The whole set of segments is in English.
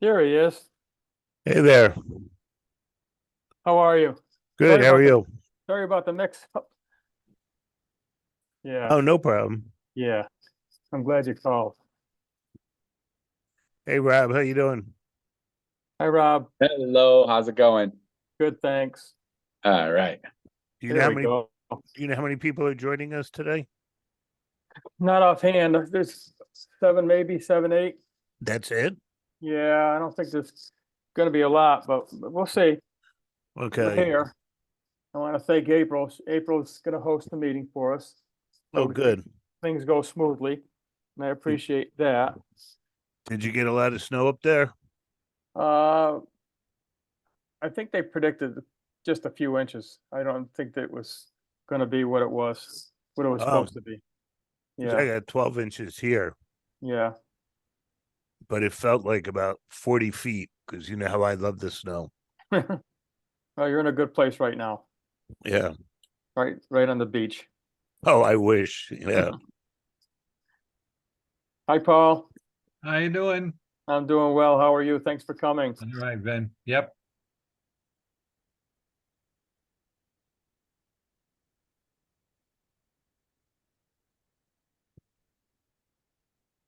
Here he is. Hey there. How are you? Good. Sorry How are about the you? sorry about the mix up. Yeah, Oh, no problem. yeah. I'm glad you called. Hey, Rob. How you doing? Hi, Rob. Hello, how's it going? Good, thanks. All right. Do you know There how we many? go. Do you know how many people are joining us today? Not offhand. There's seven, maybe seven, eight. That's it. Yeah, I don't think there's going to be a lot, but we'll see. We're Okay. here. I want to thank April. April's going to host the meeting for us. Oh, good. Things go smoothly, and I Did, appreciate that. did you get a lot of snow up there? Uh, I think they predicted just a few inches. I don't think that it was going to be what it was Oh, supposed to be. 'cause I Yeah, got 12 inches here, yeah. but it felt like about 40 feet because you know how I love the snow. Well, you're in a good place right now, Yeah. right on the beach. Oh, I wish. Yeah. Hi, Paul. How you doing? I'm doing well. How are you? Thanks for coming. All right, Ben. Yep.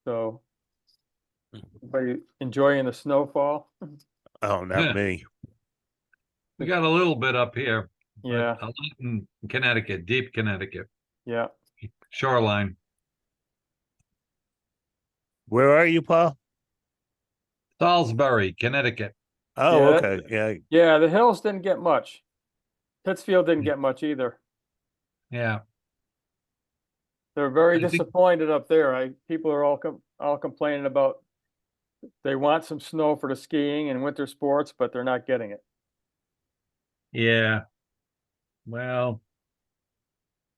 So, everybody enjoying the snowfall? Oh, not me. We got a little bit up here, Yeah, but a lot in Connecticut, deep Connecticut, yeah. shoreline. Where are you, Paul? Salisbury, Connecticut. Oh, Yeah, okay. Yeah. Yeah, the hills didn't get much. Pittsfield didn't get much either. Yeah. They're very I think, disappointed up there. People are all complaining about they want some snow for the skiing and winter sports, but they're not getting it. yeah. Well,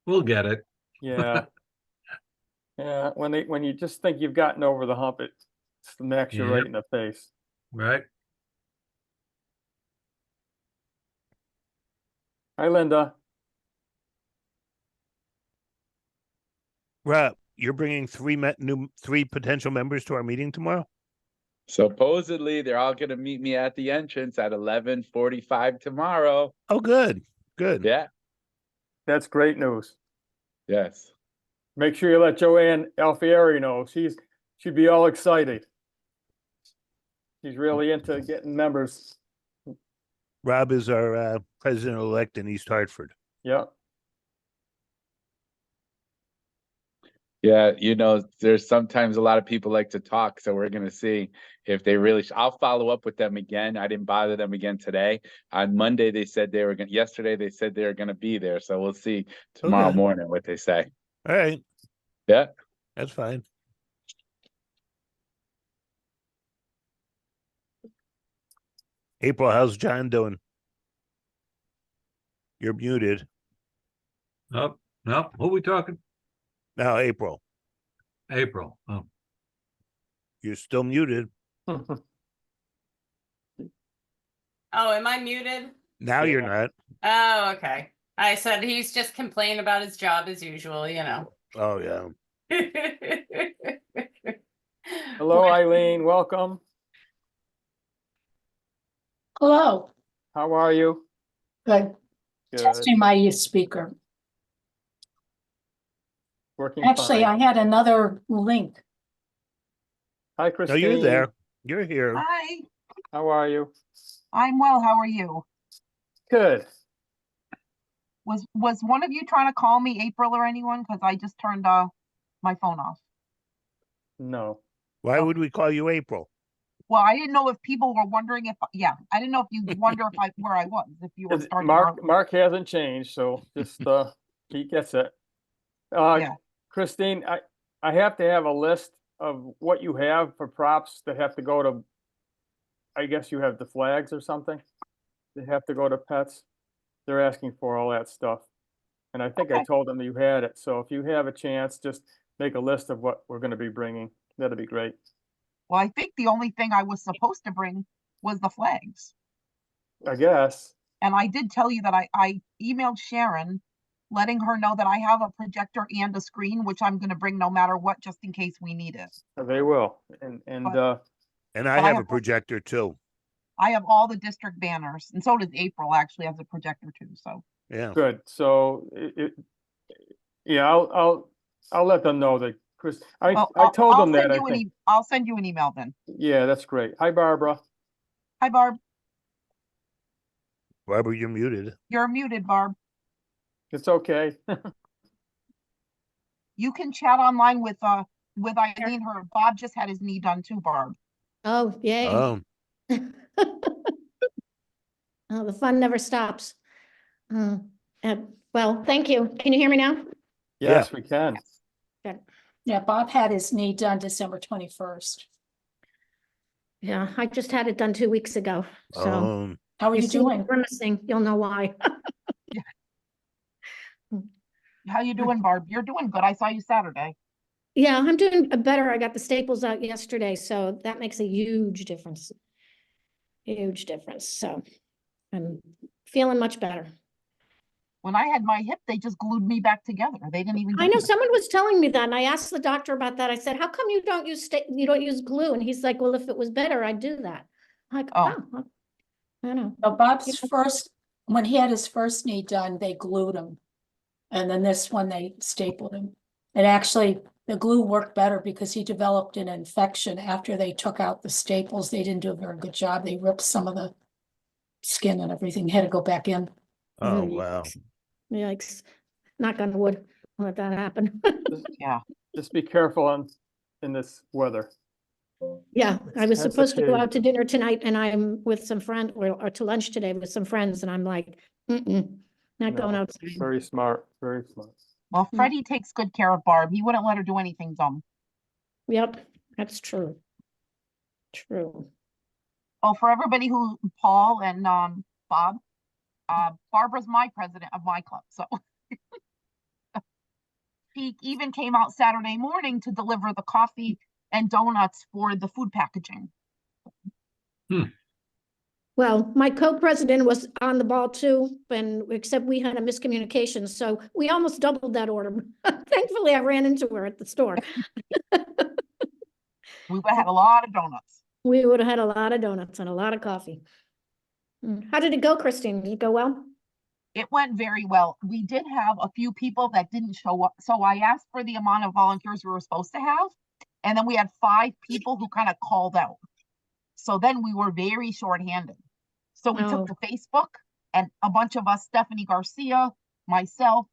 we'll get it. Yeah. Yeah, when you just think you've gotten over the hump, it smacks you right Yep. in the face. Right. Hi, Linda. Rob, you're bringing three potential members to our meeting tomorrow? Supposedly, they're all going to meet me at the entrance at 11:45 tomorrow. Oh, good. Good. Yeah, That's great news. yes. Make sure you let Joanne Alfieri know. She'd be all excited. She's really into getting members. Rob is our president-elect in East Hartford. Yeah. Yeah, there's sometimes a lot of people like to talk, so we're going to see if they really. I'll follow up with them again. I didn't bother them again today. On Monday, they said they were going. Yesterday, they said they were going to be there, so we'll see tomorrow Okay. morning what they say. All right. Yeah. That's fine. April, how's John doing? You're muted. Oh, no. Who we talking? Now, April, April. Oh, you're still muted. Oh, am I muted? Now you're Yeah. not. Oh, okay. I said he's just complaining about his job as usual, you know. Oh, yeah. Hello, Eileen. Welcome. Hello, How are you? good. Good. Testing my speaker. Working Actually, fine. I had another link. Hi, No, Christine. you're there. You're here. Hi, How are you? I'm well. How are you? Good. Was one of you trying to call me, April, or anyone? Because I just turned my phone off. No. Why Oh. would we call you April? Well, I didn't know if people were wondering if, yeah, I didn't know if you wonder where I was, if you were starting. Mark hasn't changed, so just he gets it. Yeah. Christine, I have to have a list of what you have for props that have to go to, I guess you have the flags or something. They have to go to pets. They're asking for all that stuff. And I think I Okay. told them you had it. So if you have a chance, just make a list of what we're going to be bringing. That'd be great. Well, I think the only thing I was supposed to bring was the flags. I guess. And I did tell you that I emailed Sharon, letting her know that I have a projector and a screen, which I'm going to bring no matter what, just in case we need it. They will. And But- And I But I have a have- projector too. I have all the district banners, and so does April actually has a projector too, so. Yeah. Good, so yeah, I'll let them know that Chris, Well, I told I'll them that, send I you an think. I'll send you an email then. Yeah, that's great. Hi, Barbara. Hi, Barb. Barbara, you're muted. You're muted, Barb. It's okay. You can chat online with Eileen. Bob just had his knee done too, Barb. Oh, yay. Oh, Oh, the fun never stops. Well, thank you. Can you hear me now? Yes, we can. Yeah, Bob had his knee done December 21st. Yeah, I just had it done 2 weeks ago, so. How are You you see me doing? grimacing, you'll know why. How you doing, Barb? You're doing good. I saw you Saturday. Yeah, I'm doing better. I got the staples out yesterday, so that makes a huge difference. Huge difference, so I'm feeling much better. When I had my hip, they just glued me back together. They didn't even. I know someone was telling me that, and I asked the doctor about that. I said, how come you don't use glue? And he's like, well, if it was better, I'd do that. I'm like, Oh. oh, I know. So Bob's first, when he had his first knee done, they glued him. And then this one, they stapled him. And actually, the glue worked better because he developed an infection after they took out the staples. They didn't do a very good job. They ripped some of the skin and everything, had to go back in. oh, Mm. wow. Yikes, knock on wood, let that happen. Yeah. Just be careful in this weather. Yeah, I was That's supposed to go okay. out to dinner tonight and I'm with some friend or to lunch today with some friends and I'm like, not going No, outside. Very smart, very smart. Well, Hmm. Freddie takes good care of Barb. He wouldn't let her do anything dumb. Yep, that's true. True. Oh, for everybody Paul and Bob, Barbara's my president of my club, so. She even came out Saturday morning to deliver the coffee and donuts for the food packaging. Well, my co-president was on the ball too, and except we had a miscommunication, so we almost doubled that order. Thankfully, I ran into her at the store. We would've had a lot of donuts. We would have had a lot of donuts and a lot of coffee. How did it go, Christine? Did it go well? It went very well. We did have a few people that didn't show up, so I asked for the amount of volunteers we were supposed to have. And then we had 5 people who kind of called out. So then we were very shorthanded. So we took Oh. to Facebook and a bunch of us, Stephanie Garcia, myself,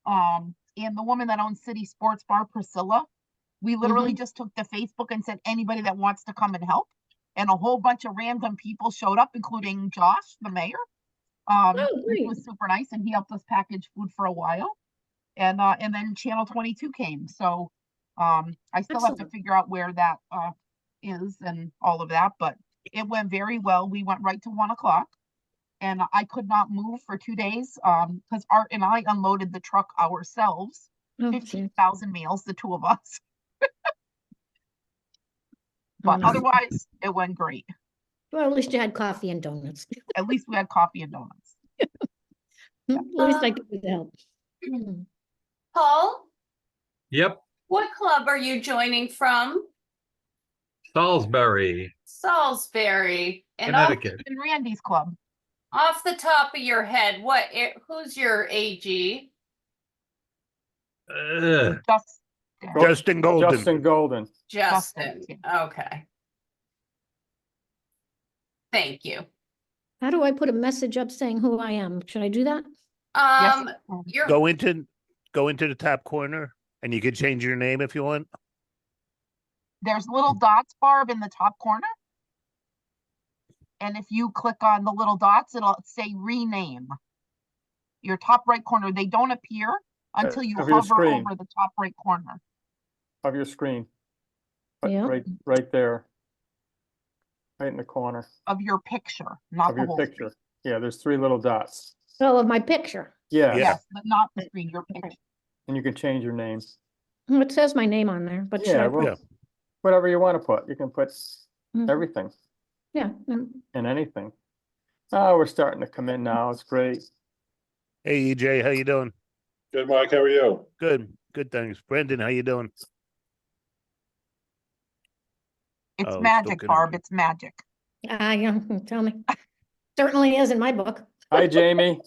and the woman that owns City Sports Bar, Priscilla. We literally just took to Facebook and said, anybody that wants to come and help. And a whole bunch of random people showed up, including Josh, the mayor. Which great. was super nice, and he helped us package food for a while. And then Channel 22 came, so I still have to Excellent. figure out where that is and all of that, but it went very well. We went right to 1 o'clock, and I could not move for 2 days because Art and I unloaded the truck ourselves, Oh, gee. 15,000 meals, the 2 of us. Oh, But no. otherwise, it went great. Well, at least you had coffee and donuts. At least we had coffee and donuts. At least I could help. Paul, Yep, what club are you joining from? Salisbury, Salisbury. And off, Connecticut. In Randy's club, off the top of your head, who's your AG? just Justin Golden. Justin Golden. Justin. Justin, Okay. Thank you. How do I put a message up saying who I am? Should I do that? yes. You're Go into the top corner and you can change your name if you want. There's little dots, Barb, in the top corner. And if you click on the little dots, it'll say rename. Your top right corner, they don't appear until you of your hover screen. over the top right corner. Of your screen. Yeah. Right there. Right in the corner Of your picture, not of the your whole. picture. Yeah, there's 3 little dots. Oh, of my picture. Yeah, Yeah. Yes, but not the screen, your picture. and you can change your name. Well, it says my name on there, but should Yeah, I well, put? whatever you want to put. You can put Mhm. everything Yeah, and anything. Oh, we're starting to come in now. It's great. Hey, EJ, how you doing? Good, Mike. How are you? Good, thanks. Brendan, how you doing? It's Oh, still magic, gonna Barb. be- It's magic. Yeah, tell me. Certainly is in my book. Hi, Jamie.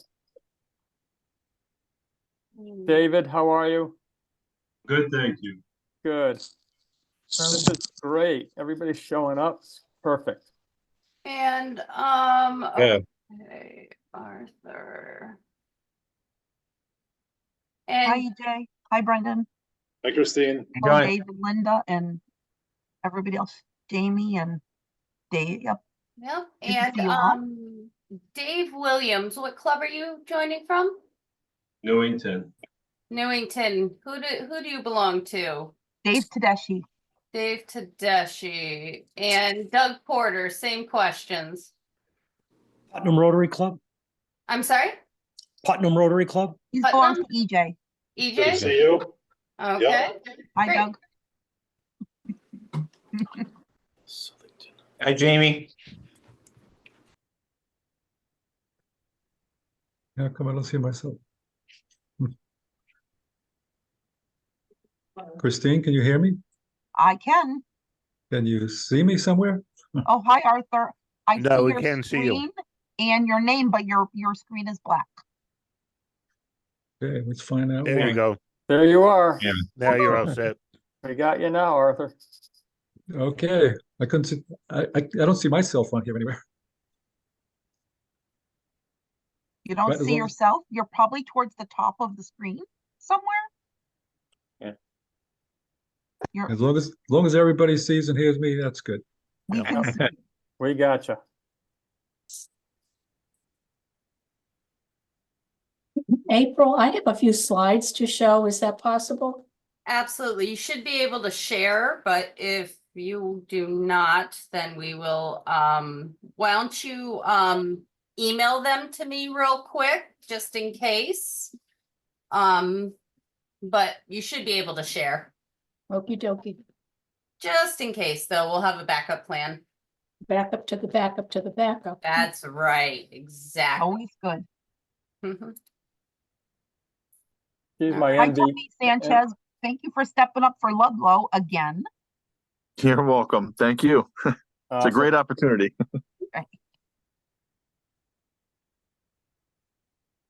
David, how are you? Good, thank you. Good. This is great. Everybody's showing up. Perfect. And, Yeah. okay, Arthur. Hi, And EJ. Hi, Brendan. Hi, Christine. Hello, David, Linda, and everybody else. Jamie and Dave. Yep. Yep, Good to and see you all. Dave Williams, what club are you joining from? Newington. Newington. Who do you belong to? Dave Tedeschi. Dave Tedeschi and Doug Porter, same questions. Putnam Rotary Club? I'm sorry, Putnam Rotary Club? He's belongs Putnam? to EJ. Good to EJ? see you. Okay, Hi, Great. Doug. Hi, Jamie. How come I don't see myself? Christine, can you hear me? I can. Can you see me somewhere? Oh, hi, Arthur. I No, see we your can't see you. screen and your name, but your screen is black. Okay, let's find out. There why. you go. There you are. Now you're all set. We got you now, Arthur. Okay, I couldn't see, I don't see myself on here anywhere. You don't Right, as see long as- yourself. You're probably towards the top of the screen somewhere. Yeah. You're, As long as everybody sees and hears me, that's good. we Yeah. can see. We got you. April, I have a few slides to show. Is that possible? absolutely. You should be able to share, but if you do not, then we will, why don't you, email them to me real quick, just in case? But you should be able to share, Okey dokey. just in case, though, we'll have a backup plan. Back up to the backup to the backup. That's right, exactly. Always good. Mhm. She's my Hi, envy. Tony Sanchez. Thank you for stepping up for Ludlow again. You're welcome. Thank you. It's a Awesome. great opportunity.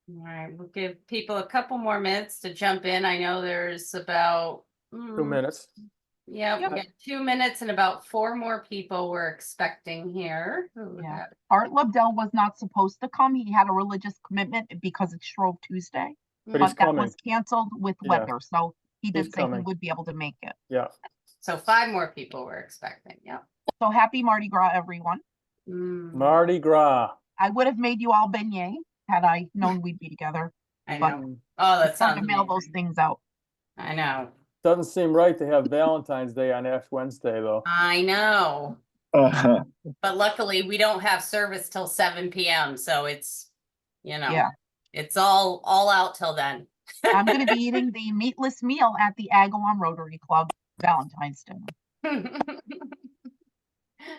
All right, we'll give people a couple more minutes to jump in. I know there's about 2 minutes. Yeah, we Yep. got 2 minutes and about 4 more people we're expecting here. Who we Yeah. got? Art Lobdell was not supposed to come. He had a religious commitment because it's Shrove Tuesday, But he's but that coming. was canceled with Yeah. weather. So he did He's say he coming. would be able to make it. Yeah. So 5 more people we're expecting. Yep. So happy Mardi Gras, everyone. Mardi Gras. I would have made you all beignet had I known we'd be together. I but know. Oh, that It's hard sounds to mail those amazing. things out. I know. Doesn't seem right to have Valentine's Day on Ash Wednesday, though. I know. Uh, But luckily we don't have service till 7 p.m. So it's, Yeah. it's all out till then. I'm going to be eating the meatless meal at the Agawam Rotary Club Valentine's dinner.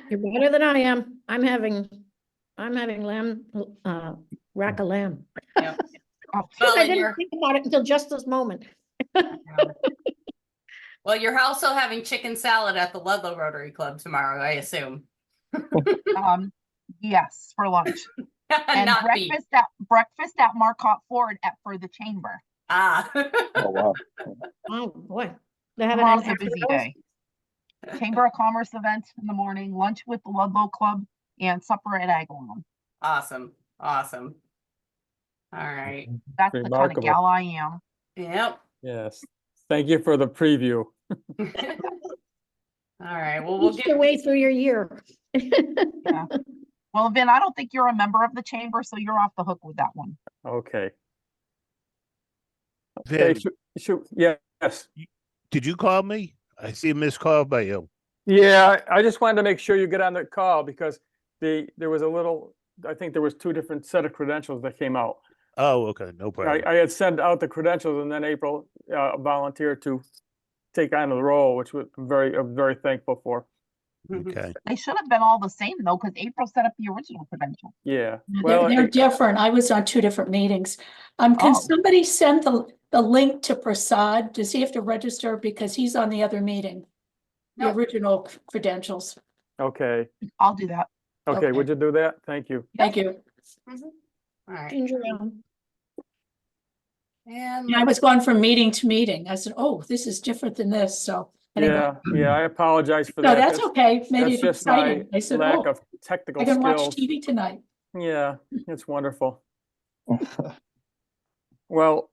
You're better than I am. I'm having lamb, rack of lamb. Yep. Oh, Well, I and didn't you're, think about it until just this moment. well, you're also having chicken salad at the Ludlow Rotary Club tomorrow, I assume. Yes, for lunch. And Not beef. breakfast at Marcotte Ford for the chamber. Ah. oh, wow. Oh, boy. They're having Tomorrow's an a busy after- day. Chamber of Commerce event in the morning, lunch with the Ludlow Club, and supper at Agawam. Awesome. Awesome. All right. That's the kind of Remarkable. gal I am. Yep. Yes. Thank you for the preview. All right. Well, we'll Each get your way through your year. Well, Vin, I don't think you're a member of the chamber, so you're off the hook with that one. Okay. Vin, Yes. did you call me? I see a missed call by you. Yeah, I just wanted to make sure you get on the call because there was a little, I think there was 2 different set of credentials that came out. Oh, okay, no problem. I had sent out the credentials and then April volunteered to take on the role, which I'm very thankful for. Okay. They should have been all the same though, because April set up the original credential. Yeah. They're, Well, they're different. I was on 2 different meetings. Can Oh. somebody send the link to Prasad? Does he have to register because he's on the other meeting? The No. original credentials. Okay, I'll do that. okay, Okay. would you do that? Thank you. Thank you. Mhm. All right, Ginger ale. and Yeah, I was going from meeting to meeting. I said, oh, this is different than this, so. anyway. Yeah, I apologize for No, that. that's okay. Made That's it just my exciting. I said, lack oh, of technical I can watch skills. TV tonight. Yeah, it's wonderful. Well,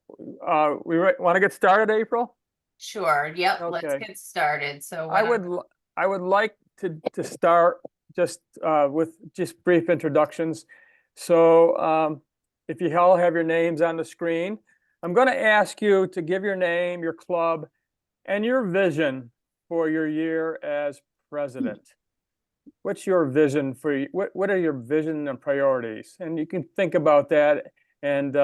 we want to get started, April? sure, yep, let's Okay. get started. So I what would, I would like to start just with just brief introductions. So if you all have your names on the screen, I'm going to ask you to give your name, your club, and your vision for your year as president. What's your vision for you? What are your vision and priorities? And you can think about that, and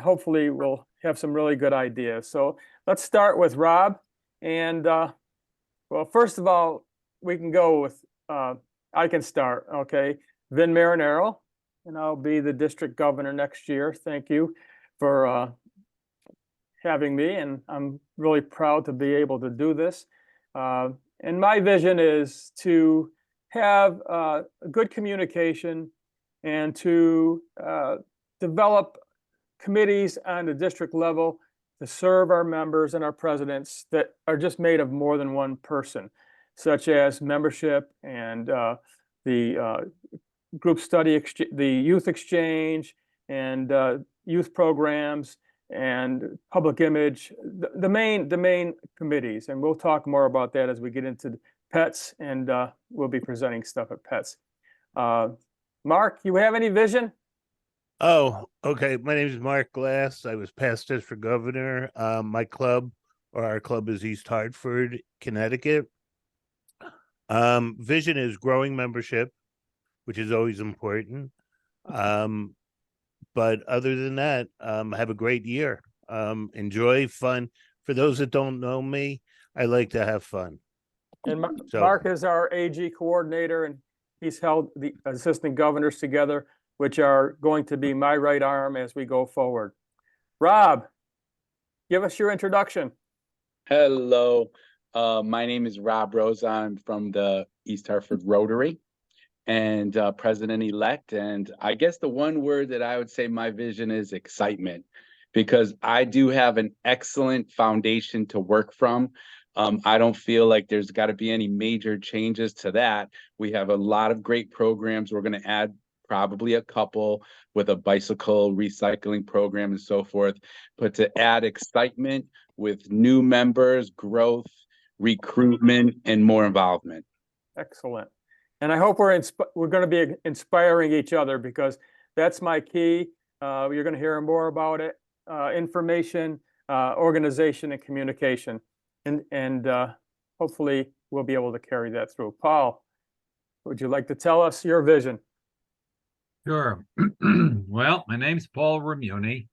hopefully we'll have some really good ideas. So let's start with Rob. And well, first of all, we can go with, I can start, okay? Vin Marinero, and I'll be the district governor next year. Thank you for having me, and I'm really proud to be able to do this. And my vision is to have good communication and to develop committees on the district level to serve our members and our presidents that are just made of more than one person, such as membership and the group study, the youth exchange and youth programs and public image, the main committees. And we'll talk more about that as we get into pets, and we'll be presenting stuff at pets. Mark, you have any vision? Oh, okay. My name is Mark Glass. I was past district governor. My club, or our club, is East Hartford, Connecticut. Vision is growing membership, which is always important. But other than that, have a great year. Enjoy fun. For those that don't know me, I like to have fun. And So- Mark is our AG coordinator, and he's held the assistant governors together, which are going to be my right arm as we go forward. Rob, give us your introduction. Hello, my name is Rob Rosa. I'm from the East Hartford Rotary and president-elect. And I guess the one word that I would say my vision is excitement, because I do have an excellent foundation to work from. I don't feel like there's got to be any major changes to that. We have a lot of great programs. We're going to add probably a couple with a bicycle recycling program and so forth. But to add excitement with new members, growth, recruitment, and more involvement. Excellent. And I hope we're going to be inspiring each other, because that's my key. You're going to hear more about it. Information, organization, and communication. And hopefully we'll be able to carry that through. Paul, would you like to tell us your vision? Sure. Well, my name's Paul Ramuni.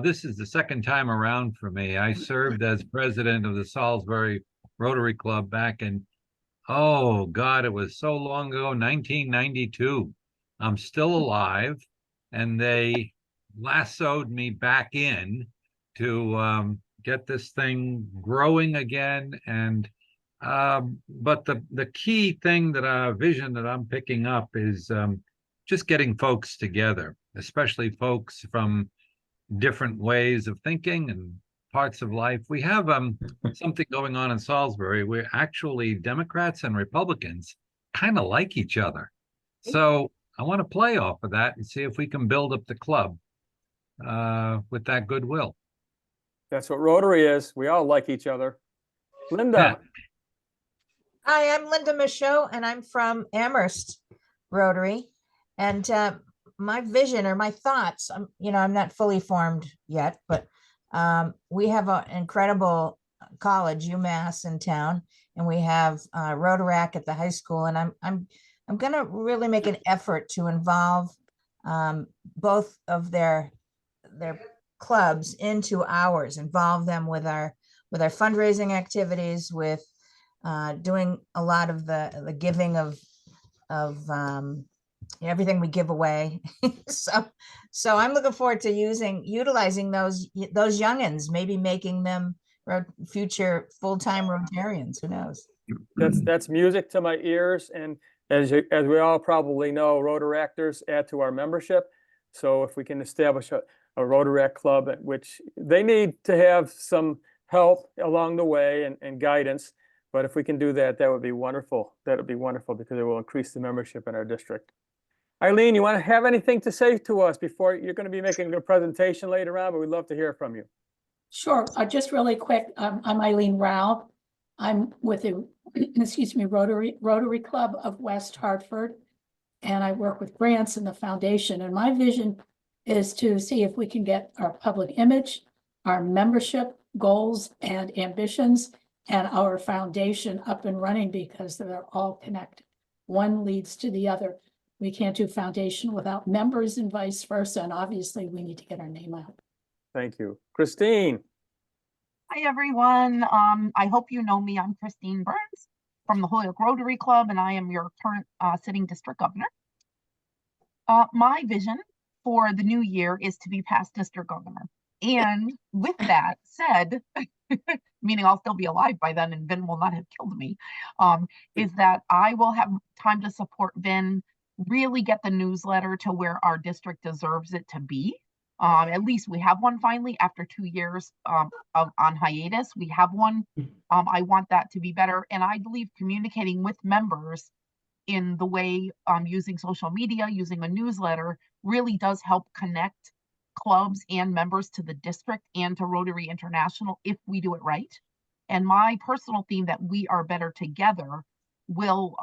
This is the second time around for me. I served as president of the Salisbury Rotary Club back in, oh God, it was so long ago, 1992. I'm still alive, and they lassoed me back in to get this thing growing again. And but the key thing vision that I'm picking up is just getting folks together, especially folks from different ways of thinking and parts of life. We have something going on in Salisbury where actually Democrats and Republicans kind of like each other. So I want to play off of that and see if we can build up the club with that goodwill. That's what Rotary is. We all like each other. Linda. Hi, I'm Linda Michaud, and I'm from Amherst Rotary. And my vision or my thoughts, I'm not fully formed yet, but we have an incredible college, UMass, in town, and we have Rotaract at the high school. And I'm going to really make an effort to involve both of their clubs into ours, involve them with our fundraising activities, with doing a lot of the giving of everything we give away. So I'm looking forward to utilizing those youngins, maybe making them future full-time Rotarians. Who knows? That's music to my ears, and as we all probably know, Rotaractors add to our membership. So if we can establish a Rotaract club, which they need to have some help along the way and guidance, but if we can do that, that would be wonderful. That would be wonderful because it will increase the membership in our district. Eileen, you want to have anything to say to us before you're going to be making a presentation later on, but we'd love to hear from you. Sure, just really quick, I'm Eileen Rao. I'm with the, excuse me, Rotary Club of West Hartford. And I work with grants in the foundation. And my vision is to see if we can get our public image, our membership goals and ambitions, and our foundation up and running because they're all connected. One leads to the other. We can't do foundation without members and vice versa. And obviously we need to get our name out. Thank you. Christine. Hi, everyone. I hope you know me. I'm Christine Burns from the Holyoke Rotary Club, and I am your current sitting district governor. My vision for the new year is to be past district governor. And with that said, meaning I'll still be alive by then and Vin will not have killed me, is that I will have time to support Vin, really get the newsletter to where our district deserves it to be. At least we have one finally after 2 years on hiatus. We have one. I want that to be better. And I believe communicating with members in the way using social media, using a newsletter really does help connect clubs and members to the district and to Rotary International if we do it right. And my personal theme that we are better together will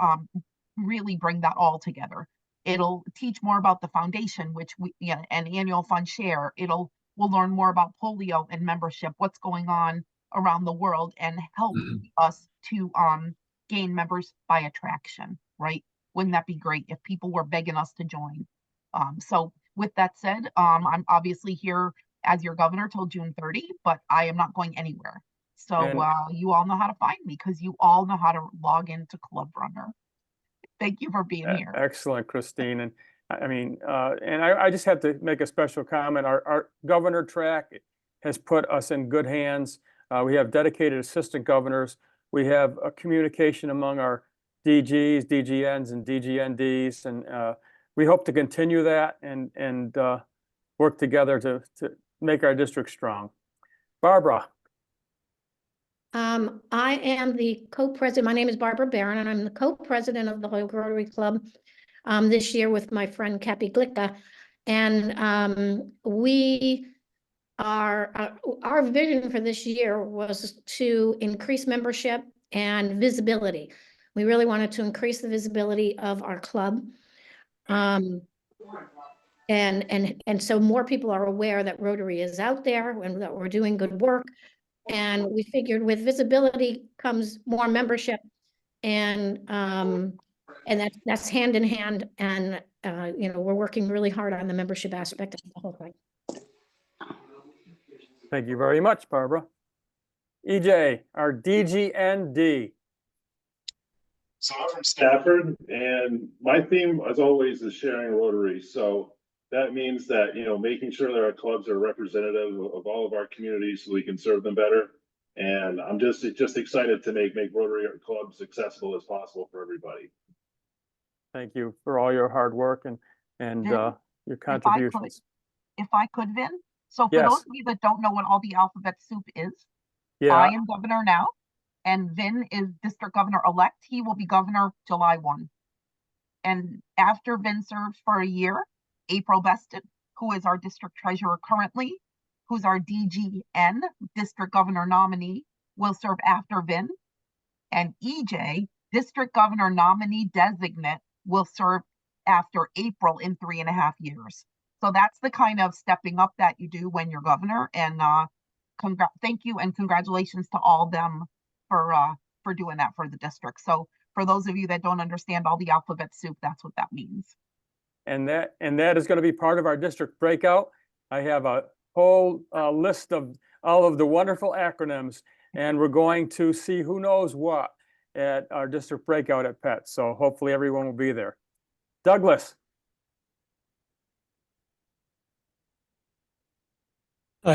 really bring that all together. It'll teach more about the foundation, which we and annual fund share. We'll learn more about polio and membership, what's going on around the world, and help us to gain members by attraction, right? Wouldn't that be great if people were begging us to join? So with that said, I'm obviously here as your governor till June 30, but I am not going anywhere. So you all know how to find me because you all know how to log into Club Runner. Thank you for being here. Excellent, Christine. And I mean, and I just have to make a special comment. Our governor track has put us in good hands. We have dedicated assistant governors. We have a communication among our DGs, DGNs, and DGNDs, and we hope to continue that and work together to make our district strong. Barbara. I am the co-president. My name is Barbara Barron, and I'm the co-president of the Holyoke Rotary Club this year with my friend Cappy Glicka. And we are, our vision for this year was to increase membership and visibility. We really wanted to increase the visibility of our club. And so more people are aware that Rotary is out there and that we're doing good work. And we figured with visibility comes more membership, and that's hand in hand. And you know, we're working really hard on the membership aspect of the whole thing. Thank you very much, Barbara. EJ, our DGND. So I'm from Stafford, and my theme, as always, is sharing Rotary. So that means that, you know, making sure that our clubs are representative of all of our communities so we can serve them better. And I'm just excited to make Rotary clubs accessible as possible for everybody. Thank you for all your hard work and your contributions. If I could, Vin. So for those of you that don't know what all the alphabet soup is, I am governor now, and Vin is district governor-elect. He will be governor July 1. And after Vin serves for a year, April Beston, who is our district treasurer currently, who's our DGN, district governor nominee, will serve after Vin. And EJ, district governor nominee designate, will serve after April in 3.5 years. So that's the kind of stepping up that you do when you're governor. And thank you and congratulations to all them for doing that for the district. So for those of you that don't understand all the alphabet soup, that's what that means. And that is going to be part of our district breakout. I have a whole list of all of the wonderful acronyms, and we're going to see who knows what at our district breakout at PET. So hopefully everyone will be there. Douglas.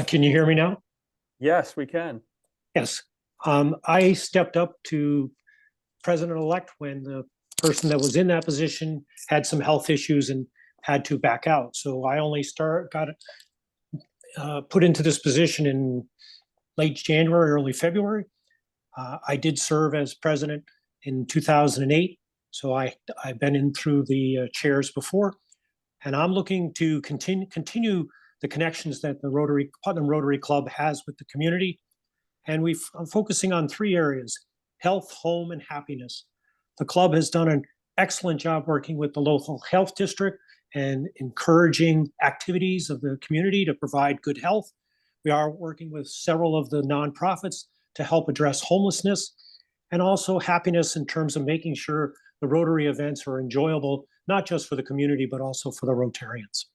Can you hear me now? Yes, we can. Yes. I stepped up to president-elect when the person that was in that position had some health issues and had to back out. So I only got put into this position in late January, early February. I did serve as president in 2008. So I've been in through the chairs before, and I'm looking to continue the connections that the Putnam Rotary Club has with the community. And I'm focusing on 3 areas: health, home, and happiness. The club has done an excellent job working with the local health district and encouraging activities of the community to provide good health. We are working with several of the nonprofits to help address homelessness, and also happiness in terms of making sure the Rotary events are enjoyable, not just for the community, but also for the Rotarians.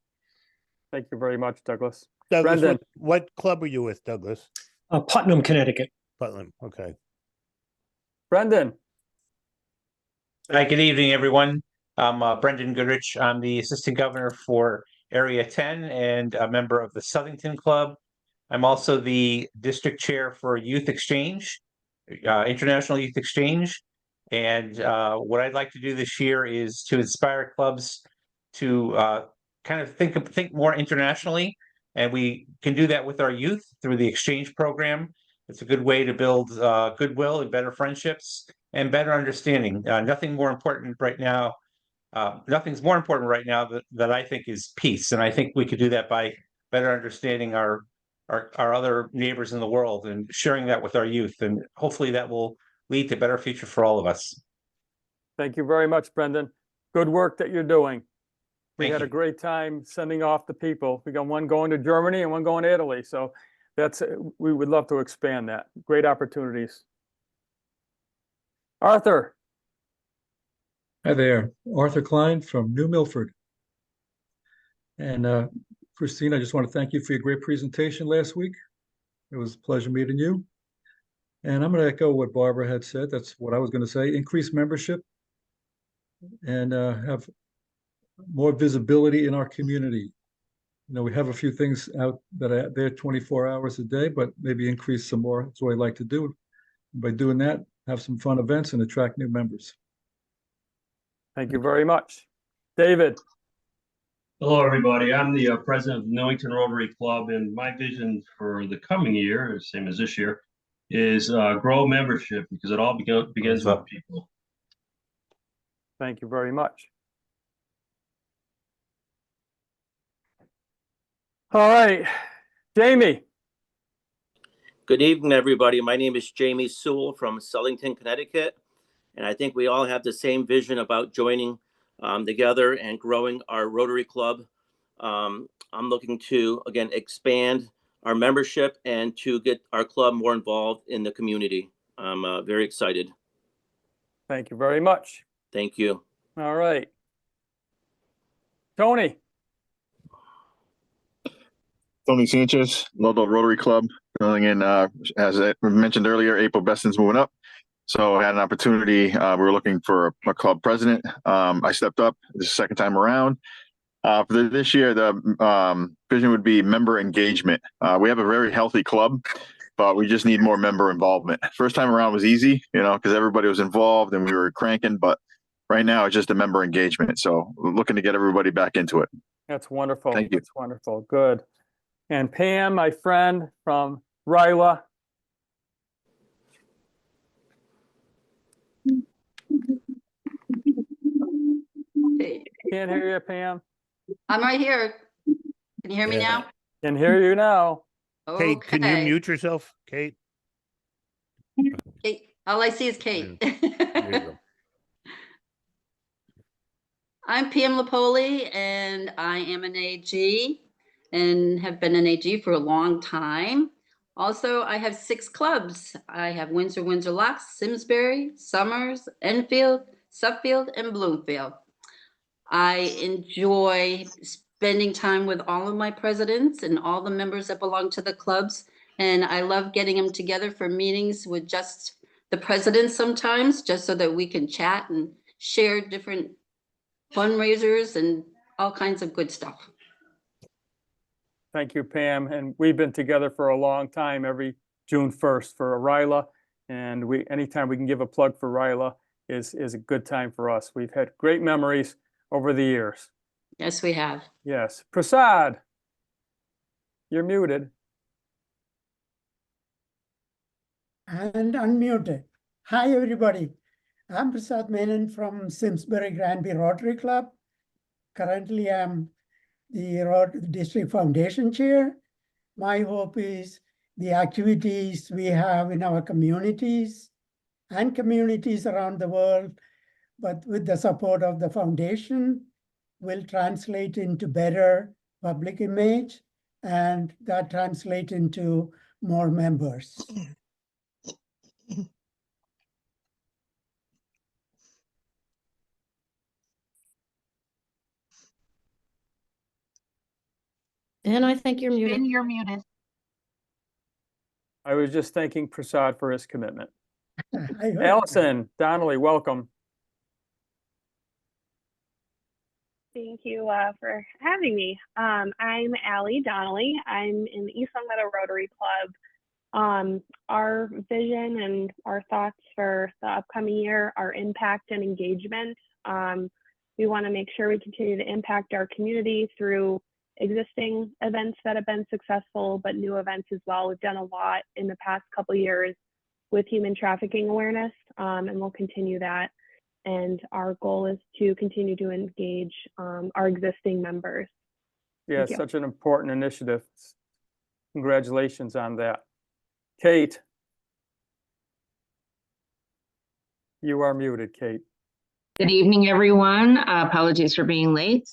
Thank you very much, Douglas. Douglas, Brendan. what club are you with, Douglas? Putnam, Connecticut. Putnam, okay. Brendan. Hi, good evening, everyone. I'm Brendan Goodrich. I'm the Assistant Governor for Area 10 and a member of the Southington Club. I'm also the District Chair for Youth Exchange, International Youth Exchange. And what I'd like to do this year is to inspire clubs to kind of think more internationally. And we can do that with our youth through the exchange program. It's a good way to build goodwill and better friendships and better understanding. Nothing's more important right now that I think is peace. And I think we could do that by better understanding our other neighbors in the world and sharing that with our youth. And hopefully that will lead to a better future for all of us. Thank you very much, Brendan. Good work that you're doing. We Thank had you. a great time sending off the people. We got one going to Germany and one going to Italy. So we would love to expand that. Great opportunities. Arthur. Hi there, Arthur Klein from New Milford. And Christine, I just want to thank you for your great presentation last week. It was a pleasure meeting you. And I'm going to echo what Barbara had said. That's what I was going to say. Increase membership and have more visibility in our community. You know, we have a few things out that are there 24 hours a day, but maybe increase some more. That's what I'd like to do. By doing that, have some fun events and attract new members. Thank you very much. David. Hello, everybody. I'm the president of the Newington Rotary Club, and my vision for the coming year, same as this year, is grow membership, because it all begins with people. Thank you very much. All right, Jamie. Good evening, everybody. My name is Jamie Sewell from Southington, Connecticut, and I think we all have the same vision about joining together and growing our Rotary Club. I'm looking to, again, expand our membership and to get our club more involved in the community. I'm very excited. Thank you very much. Thank you. All right. Tony. Tony Sanchez, Ludlow Rotary Club, filling in, as I mentioned earlier, April Beston's moving up. So I had an opportunity. We were looking for a club president. I stepped up. This is the second time around. For this year, the vision would be member engagement. We have a very healthy club, but we just need more member involvement. First time around was easy, because everybody was involved and we were cranking, but right now it's just a member engagement. So we're looking to get everybody back into it. That's wonderful. Thank you. That's wonderful. Good. And Pam, my friend from Ryla. Can't hear you, Pam. I'm right here. Can you hear me now? Can hear you now. Kate, can you Okay. mute yourself, Kate? Kate, all I see is Kate. There you go. I'm Pam Lapoli, and I am an AG and have been an AG for a long time. Also, I have 6 clubs. I have Windsor, Windsor Locks, Simsbury, Summers, Enfield, Suffield, and Bloomfield. I enjoy spending time with all of my presidents and all the members that belong to the clubs. And I love getting them together for meetings with just the presidents sometimes, just so that we can chat and share different fundraisers and all kinds of good stuff. Thank you, Pam. And we've been together for a long time, every June 1st for Ryla. And anytime we can give a plug for Ryla, is a good time for us. We've had great memories over the years. Yes, we have. Yes. Prasad, you're muted. And unmuted. Hi, everybody. I'm Prasad Menon from Simsbury Granby Rotary Club. Currently, I'm the District Foundation Chair. My hope is the activities we have in our communities and communities around the world, but with the support of the foundation, will translate into better public image, and that translate into more members. And I think you're muted. Ben, you're muted. I was just thanking Prasad for his commitment. I hope- Allison Donnelly, welcome. Thank you for having me. I'm Allie Donnelly. I'm in the East Long Meadow Rotary Club. Our vision and our thoughts for the upcoming year are impact and engagement. We want to make sure we continue to impact our community through existing events that have been successful, but new events as well. We've done a lot in the past couple years with human trafficking awareness, and we'll continue that. And our goal is to continue to engage our existing members. Yeah, Thank you. such an important initiative. Congratulations on that. Kate. You are muted, Kate. Good evening, everyone. Apologies for being late.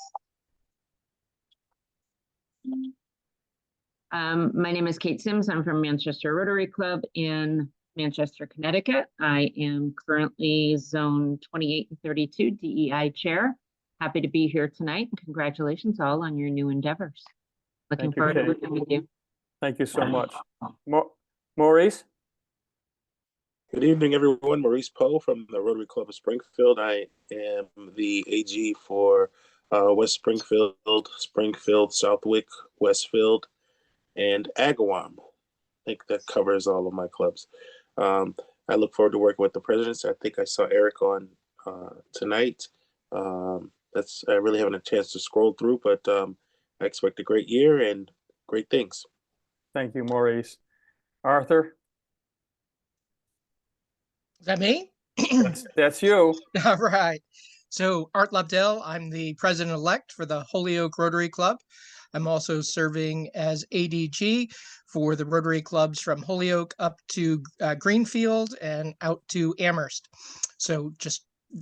My name is Kate Sims. I'm from Manchester Rotary Club in Manchester, Connecticut. I am currently Zone 28 and 32 DEI Chair. Happy to be here tonight, and congratulations all on your new endeavors. Looking Thank you, forward to Kate. working with you. Thank you so much. Maurice? Good evening, everyone. Maurice Poe from the Rotary Club of Springfield. I am the AG for West Springfield, Springfield, Southwick, Westfield, and Agawam. I think that covers all of my clubs. I look forward to working with the presidents. I think I saw Eric on tonight. I really haven't a chance to scroll through, but I expect a great year and great things. Thank you, Maurice. Arthur? Is that me? That's you. All right. So Art Lobdell, I'm the president-elect for the Holyoke Rotary Club. I'm also serving as ADG for the Rotary clubs from Holyoke up to Greenfield and out to Amherst. So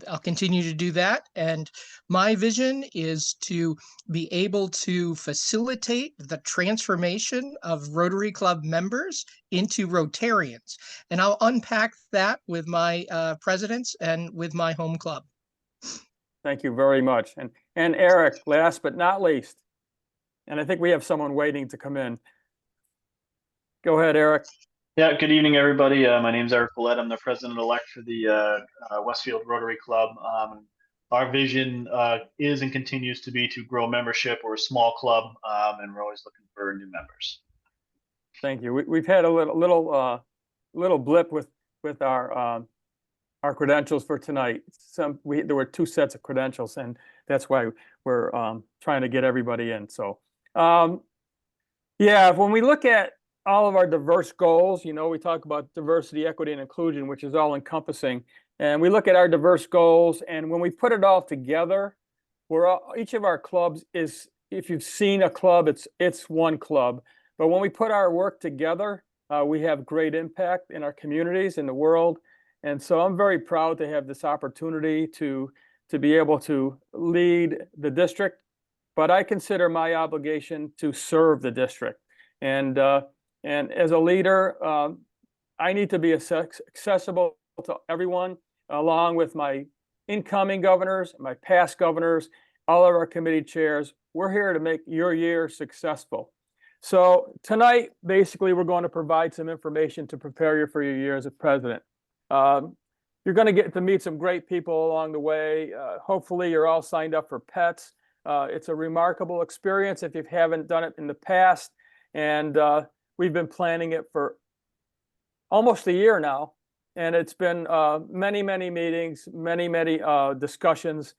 I'll continue to do that. And my vision is to be able to facilitate the transformation of Rotary Club members into Rotarians. And I'll unpack that with my presidents and with my home club. Thank you very much. And Eric, last but not least, and I think we have someone waiting to come in. Go ahead, Eric. Yeah, good evening, everybody. My name is Eric Willett. I'm the president-elect for the Westfield Rotary Club. Our vision is and continues to be to grow membership. We're a small club, and we're always looking for new members. Thank you. We've had a little blip with our credentials for tonight. There were 2 sets of credentials, and that's why we're trying to get everybody in. So, yeah, when we look at all of our diverse goals, we talk about diversity, equity, and inclusion, which is all encompassing. And we look at our diverse goals, and when we put it all together, each of our clubs is, if you've seen a club, it's one club. But when we put our work together, we have great impact in our communities, in the world. And so I'm very proud to have this opportunity to be able to lead the district, but I consider my obligation to serve the district. And as a leader, I need to be accessible to everyone, along with my incoming governors, my past governors, all of our committee chairs. We're here to make your year successful. So tonight, basically, we're going to provide some information to prepare you for your year as a president. You're going to get to meet some great people along the way. Hopefully, you're all signed up for PETS. It's a remarkable experience if you haven't done it in the past. And we've been planning it for almost a year now. and it's been many, many meetings, many discussions,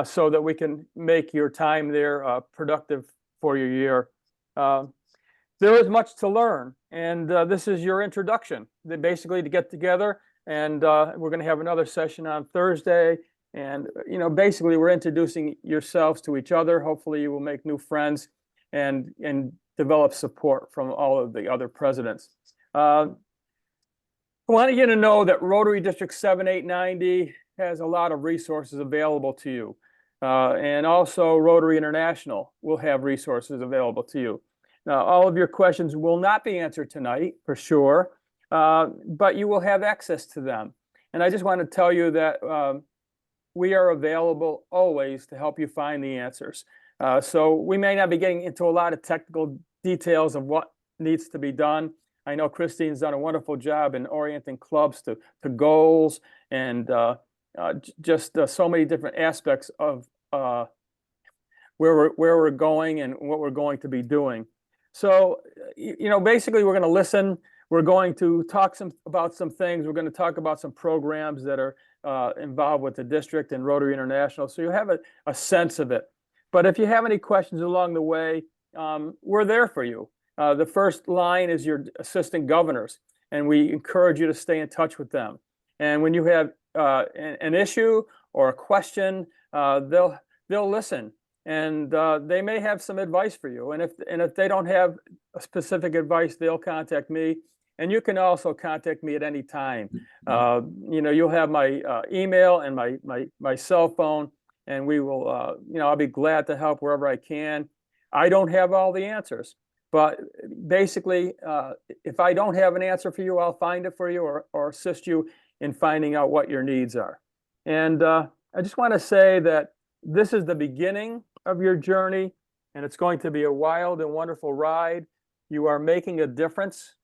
so that we can make your time there productive for your year. There is much to learn, and this is your introduction. Basically, to get together, and we're going to have another session on Thursday. And basically, we're introducing yourselves to each other. Hopefully, you will make new friends and develop support from all of the other presidents. I want you to know that Rotary District 7890 has a lot of resources available to you. And also Rotary International will have resources available to you. Now, all of your questions will not be answered tonight, for sure, but you will have access to them. And I just want to tell you that we are available always to help you find the answers. So we may not be getting into a lot of technical details of what needs to be done. I know Christine's done a wonderful job in orienting clubs to goals and just so many different aspects of where we're going and what we're going to be doing. So, basically we're going to listen. We're going to talk about some things. We're going to talk about some programs that are involved with the district and Rotary International. So you have a sense of it. But if you have any questions along the way, we're there for you. The first line is your assistant governors, and we encourage you to stay in touch with them. And when you have an issue or a question, they'll listen, and they may have some advice for you. And if they don't have a specific advice, they'll contact me. And you can also contact me at any time. You'll have my email and my cell phone, and we will. I'll be glad to help wherever I can. I don't have all the answers, but basically, if I don't have an answer for you, I'll find it for you or assist you in finding out what your needs are. And I just want to say that this is the beginning of your journey, and it's going to be a wild and wonderful ride. You are making a difference.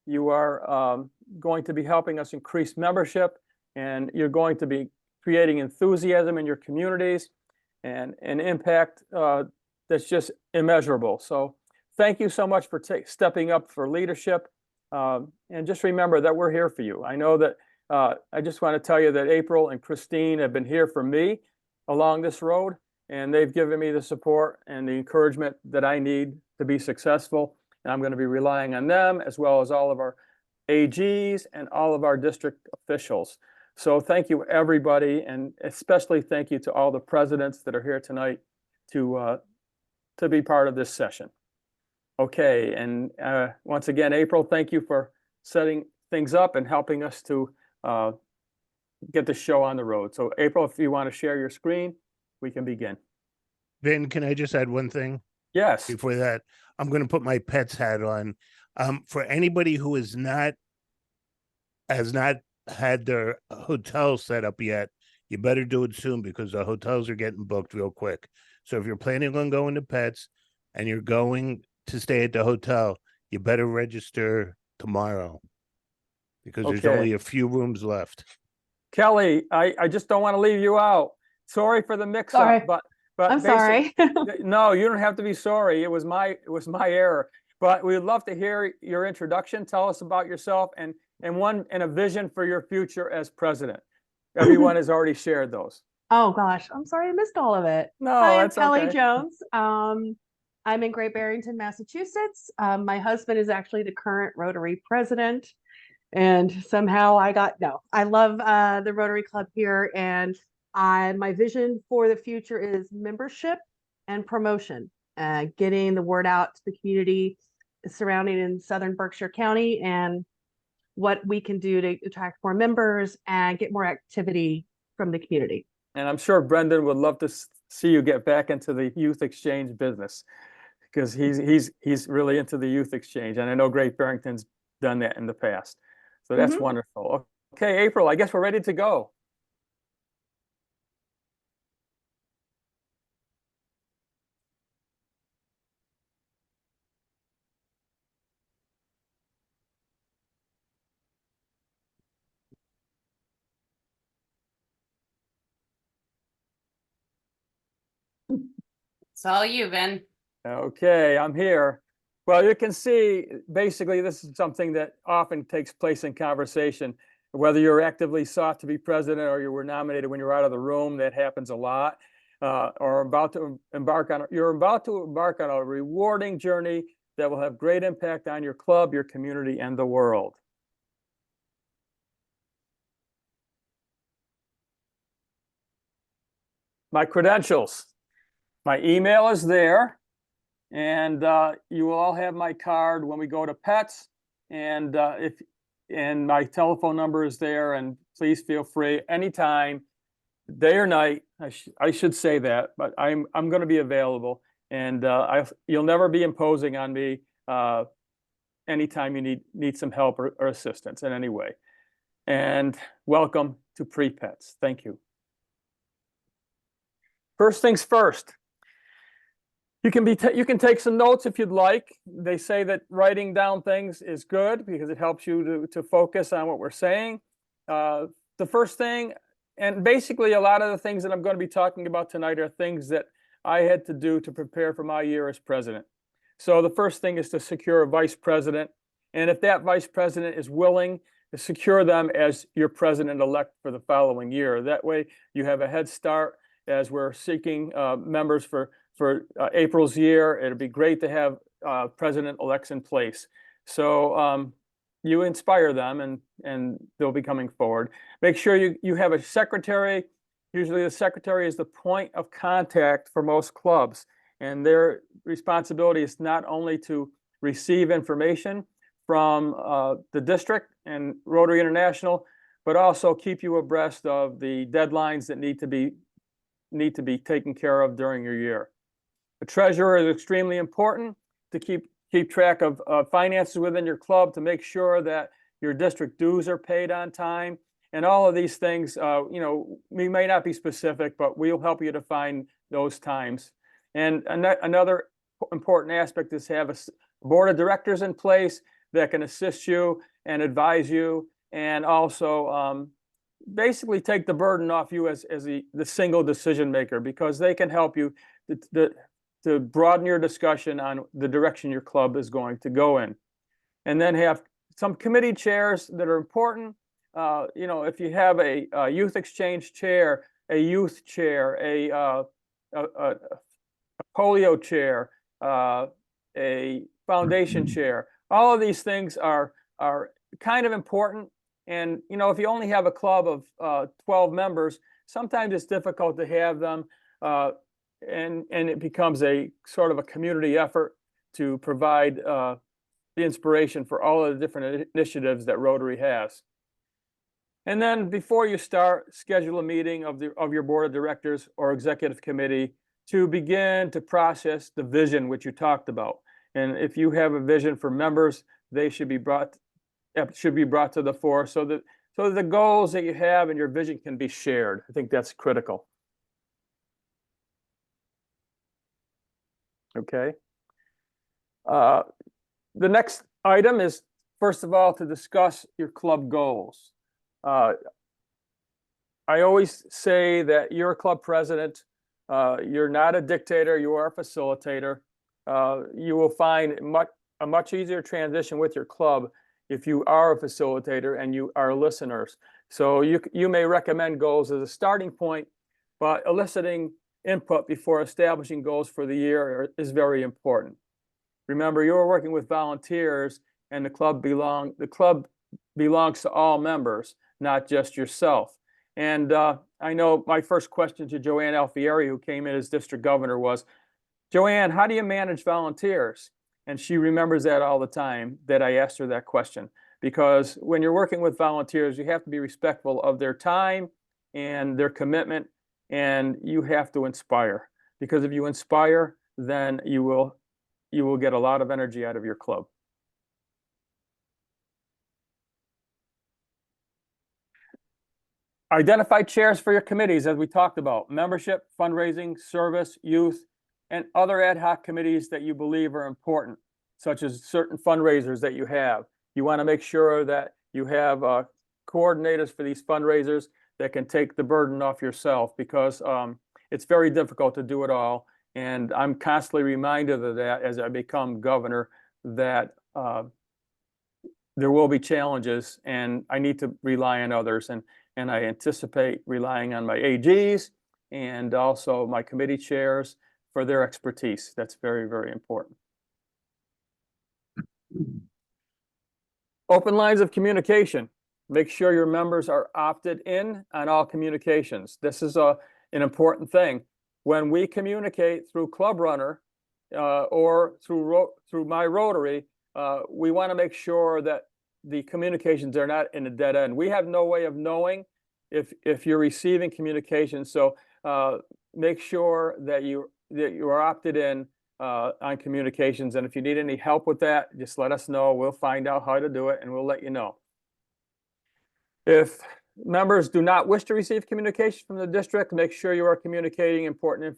You are going to be helping us increase membership, and you're going to be creating enthusiasm in your communities and an impact that's just immeasurable. So thank you so much for stepping up for leadership. And just remember that we're here for you. I know that I just want to tell you that April and Christine have been here for me along this road, and they've given me the support and the encouragement that I need to be successful. And I'm going to be relying on them as well as all of our AGs and all of our district officials. So thank you, everybody, and especially thank you to all the presidents that are here tonight to be part of this session. Okay, and once again, April, thank you for setting things up and helping us to get the show on the road. So April, if you want to share your screen, we can begin. Vin, can I just add one thing? Yes. Before that, I'm going to put my pet's hat on. For anybody who has not had their hotel set up yet, you better do it soon because the hotels are getting booked real quick. So if you're planning on going to Pets and you're going to stay at the hotel, you better register tomorrow because there's only a few rooms left. Kelly, I just don't want to leave you out. Sorry for the mix-up, but I'm sorry. No, you don't have to be sorry. It was my error. But we'd love to hear your introduction. Tell us about yourself and a vision for your future as president. Everyone has already shared those. Oh gosh, I'm sorry I missed all of it. No, Hi, I'm that's Kelly okay. Jones. I'm in Great Barrington, Massachusetts. My husband is actually the current Rotary president. And somehow I love the Rotary Club here. And my vision for the future is membership and promotion, getting the word out to the community surrounding in Southern Berkshire County and what we can do to attract more members and get more activity from the community. And I'm sure Brendan would love to see you get back into the youth exchange business because he's really into the youth exchange. And I know Great Barrington's done that in the past. So that's wonderful. Okay, April, I guess we're ready to go. It's all you, Vin. Okay, I'm here. Well, you can see, basically, this is something that often takes place in conversation. whether you're actively sought to be president or you were nominated when you're out of the room, that happens a lot. Or you're about to embark on a rewarding journey that will have great impact on your club, your community, and the world. My credentials. My email is there, and you will all have my card when we go to Pets, and my telephone number is there, and please feel free anytime, day or night. I should say that, but I'm going to be available, and you'll never be imposing on me anytime you need some help or assistance in any way. And welcome to Pre-Pets. Thank you. First things first. You can take some notes if you'd like. They say that writing down things is good because it helps you to focus on what we're saying. The first thing, and basically a lot of the things that I'm going to be talking about tonight are things that I had to do to prepare for my year as president. So the first thing is to secure a vice president. And if that vice president is willing, to secure them as your president-elect for the following year. That way you have a head start as we're seeking members for April's year. It'd be great to have president-elects in place. So you inspire them and they'll be coming forward. Make sure you have a secretary. Usually the secretary is the point of contact for most clubs. And their responsibility is not only to receive information from the district and Rotary International, but also keep you abreast of the deadlines that need to be taken care of during your year. The treasurer is extremely important to keep track of finances within your club, to make sure that your district dues are paid on time. And all of these things, we may not be specific, but we'll help you to find those times. And another important aspect is to have a board of directors in place that can assist you and advise you, and also basically take the burden off you as the single decision maker, because they can help you to broaden your discussion on the direction your club is going to go in. And then have some committee chairs that are important. If you have a youth exchange chair, a youth chair, a polio chair, a foundation chair, all of these things are kind of important. And, if you only have a club of 12 members, sometimes it's difficult to have them. And it becomes a sort of a community effort to provide the inspiration for all of the different initiatives that Rotary has. And then before you start, schedule a meeting of your board of directors or executive committee to begin to process the vision which you talked about. And if you have a vision for members, they should be brought to the fore so that the goals that you have and your vision can be shared. I think that's critical. Okay. The next item is, first of all, to discuss your club goals. I always say that you're a club president. You're not a dictator. You are a facilitator. You will find a much easier transition with your club if you are a facilitator and you are listeners. So you may recommend goals as a starting point, but eliciting input before establishing goals for the year is very important. Remember, you're working with volunteers, and the club belongs to all members, not just yourself. And I know my first question to Joanne Alfieri, who came in as district governor, was, Joanne, how do you manage volunteers? And she remembers that all the time, that I asked her that question, because when you're working with volunteers, you have to be respectful of their time and their commitment, and you have to inspire, because if you inspire, then you will get a lot of energy out of your club. Identify chairs for your committees, as we talked about: membership, fundraising, service, youth, and other ad hoc committees that you believe are important, such as certain fundraisers that you have. You want to make sure that you have coordinators for these fundraisers that can take the burden off yourself, because it's very difficult to do it all. And I'm constantly reminded of that as I become governor, that there will be challenges, and I need to rely on others, and I anticipate relying on my AGs and also my committee chairs for their expertise. That's very, very important. Open lines of communication. Make sure your members are opted in on all communications. This is an important thing. When we communicate through Club Runner or through My Rotary, we want to make sure that the communications are not in a dead end. We have no way of knowing if you're receiving communication. So make sure that you are opted in on communications. And if you need any help with that, just let us know. We'll find out how to do it and we'll let you know. If members do not wish to receive communication from the district, make sure you are communicating important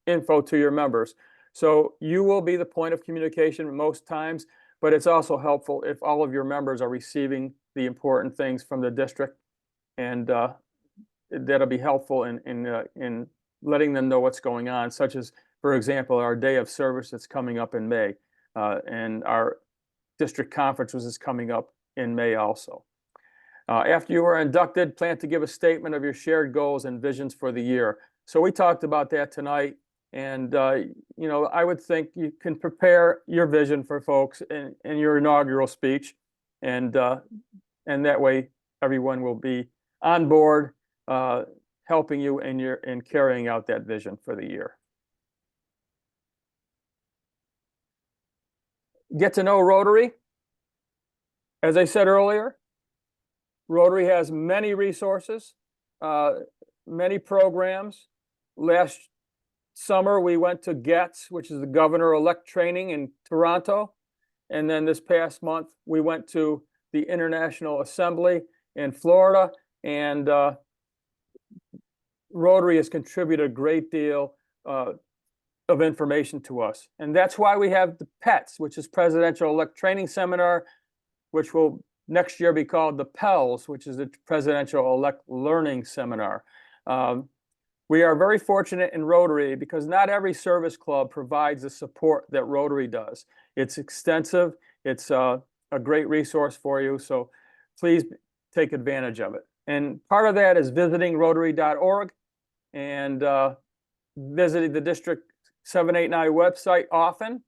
info to your members. So you will be the point of communication most times, but it's also helpful if all of your members are receiving the important things from the district, and that'll be helpful in letting them know what's going on, such as, for example, our day of service that's coming up in May, and our district conference is coming up in May also. After you are inducted, plan to give a statement of your shared goals and visions for the year. So we talked about that tonight, and you know, I would think you can prepare your vision for folks in your inaugural speech, and that way everyone will be on board, helping you in carrying out that vision for the year. Get to know Rotary. As I said earlier, Rotary has many resources, many programs. Last summer, we went to GETS, which is the Governor-elect training in Toronto. And then this past month, we went to the International Assembly in Florida. And Rotary has contributed a great deal of information to us. And that's why we have the PETS, which is Presidential-elect Training Seminar, which will next year be called the PELS, which is the Presidential-elect Learning Seminar. We are very fortunate in Rotary because not every service club provides the support that Rotary does. It's extensive. It's a great resource for you. So please take advantage of it. And part of that is visiting Rotary.org and visiting the District 789 website often,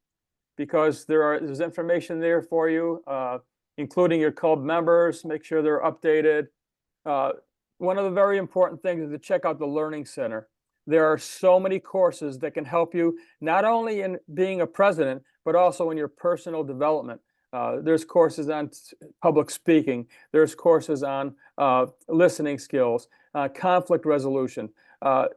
because there's information there for you, including your club members. Make sure they're updated. One of the very important things is to check out the Learning Center. There are so many courses that can help you, not only in being a president, but also in your personal development. There's courses on public speaking. There's courses on listening skills, conflict resolution,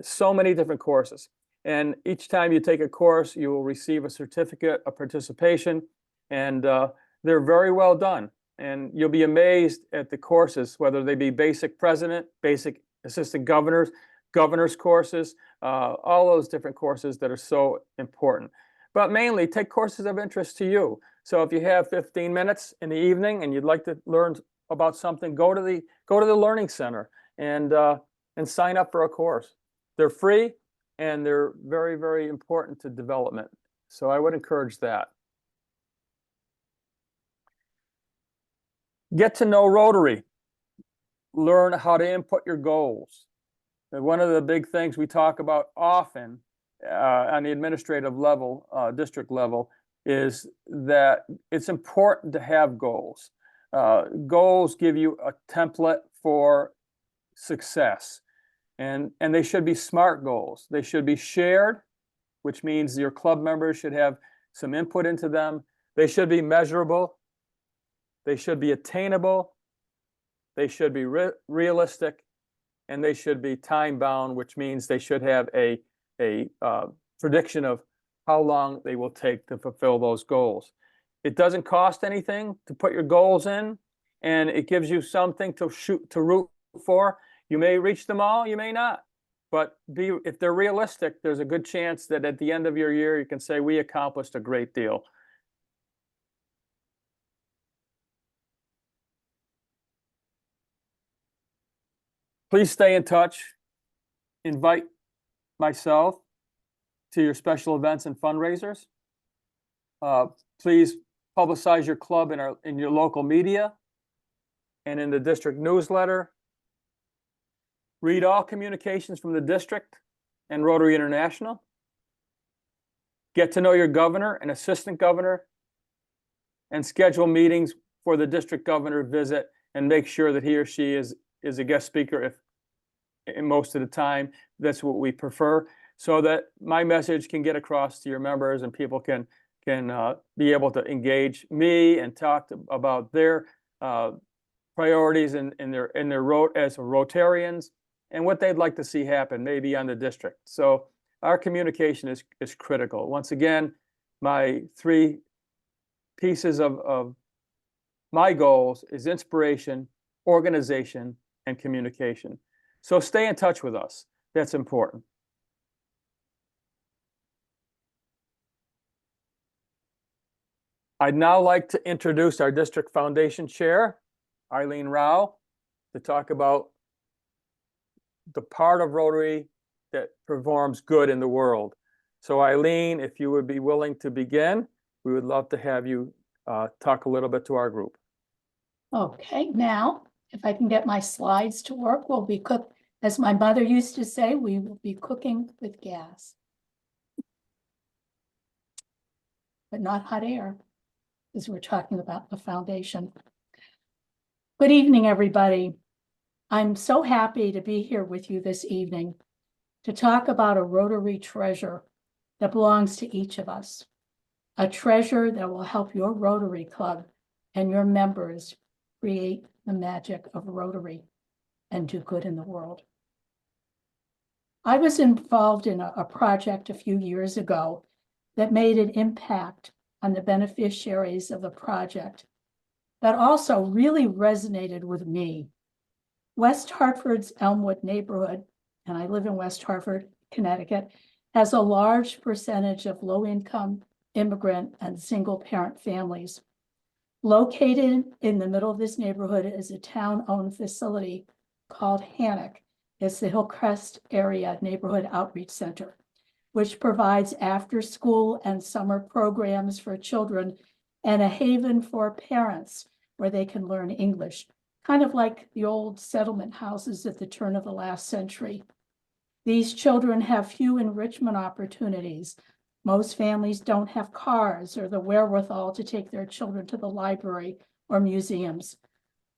so many different courses. And each time you take a course, you will receive a certificate of participation, and they're very well done. And you'll be amazed at the courses, whether they be basic president, basic assistant governors, governor's courses, all those different courses that are so important. But mainly take courses of interest to you. So if you have 15 minutes in the evening and you'd like to learn about something, go to the Learning Center and sign up for a course. They're free and they're very, very important to development. So I would encourage that. Get to know Rotary. Learn how to input your goals. And one of the big things we talk about often on the administrative level, district level, is that it's important to have goals. Goals give you a template for success, and they should be SMART goals. They should be shared, which means your club members should have some input into them. They should be measurable. They should be attainable. They should be realistic, and they should be time-bound, which means they should have a prediction of how long they will take to fulfill those goals. It doesn't cost anything to put your goals in, and it gives you something to root for. You may reach them all, you may not, but if they're realistic, there's a good chance that at the end of your year, you can say, we accomplished a great deal. Please stay in touch. Invite myself to your special events and fundraisers. Please publicize your club in your local media and in the district newsletter. Read all communications from the district and Rotary International. Get to know your governor and assistant governor, and schedule meetings for the district governor visit, and make sure that he or she is a guest speaker if most of the time that's what we prefer, so that my message can get across to your members and people can be able to engage me and talk about their priorities in their road as Rotarians and what they'd like to see happen maybe on the district. So our communication is critical. Once again, my 3 pieces of my goals is inspiration, organization, and communication. So stay in touch with us. That's important. I'd now like to introduce our district foundation chair, Eileen Rao, to talk about the part of Rotary that performs good in the world. So Eileen, if you would be willing to begin, we would love to have you talk a little bit to our group. Okay, now, if I can get my slides to work, we'll be as my mother used to say, we will be cooking with gas. But not hot air, because we're talking about the foundation. Good evening, everybody. I'm so happy to be here with you this evening to talk about a Rotary treasure that belongs to each of us. A treasure that will help your Rotary Club and your members create the magic of Rotary and do good in the world. I was involved in a project a few years ago that made an impact on the beneficiaries of the project that also really resonated with me. West Hartford's Elmwood neighborhood, and I live in West Hartford, Connecticut, has a large percentage of low-income immigrant and single-parent families. Located in the middle of this neighborhood is a town-owned facility called Hannock. It's the Hillcrest Area Neighborhood Outreach Center, which provides after-school and summer programs for children and a haven for parents where they can learn English, kind of like the old settlement houses at the turn of the last century. These children have few enrichment opportunities. Most families don't have cars or the wherewithal to take their children to the library or museums.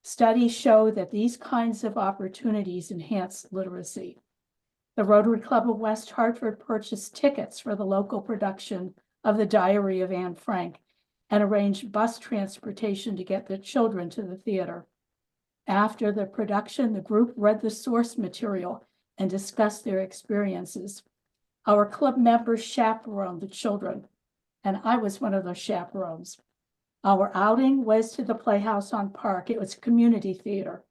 Studies show that these kinds of opportunities enhance literacy. The Rotary Club of West Hartford purchased tickets for the local production of The Diary of Anne Frank and arranged bus transportation to get the children to the theater. After the production, the group read the source material and discussed their experiences. Our club members chaperoned the children, and I was one of those chaperones. Our outing was to the Playhouse on Park. It was a community theater.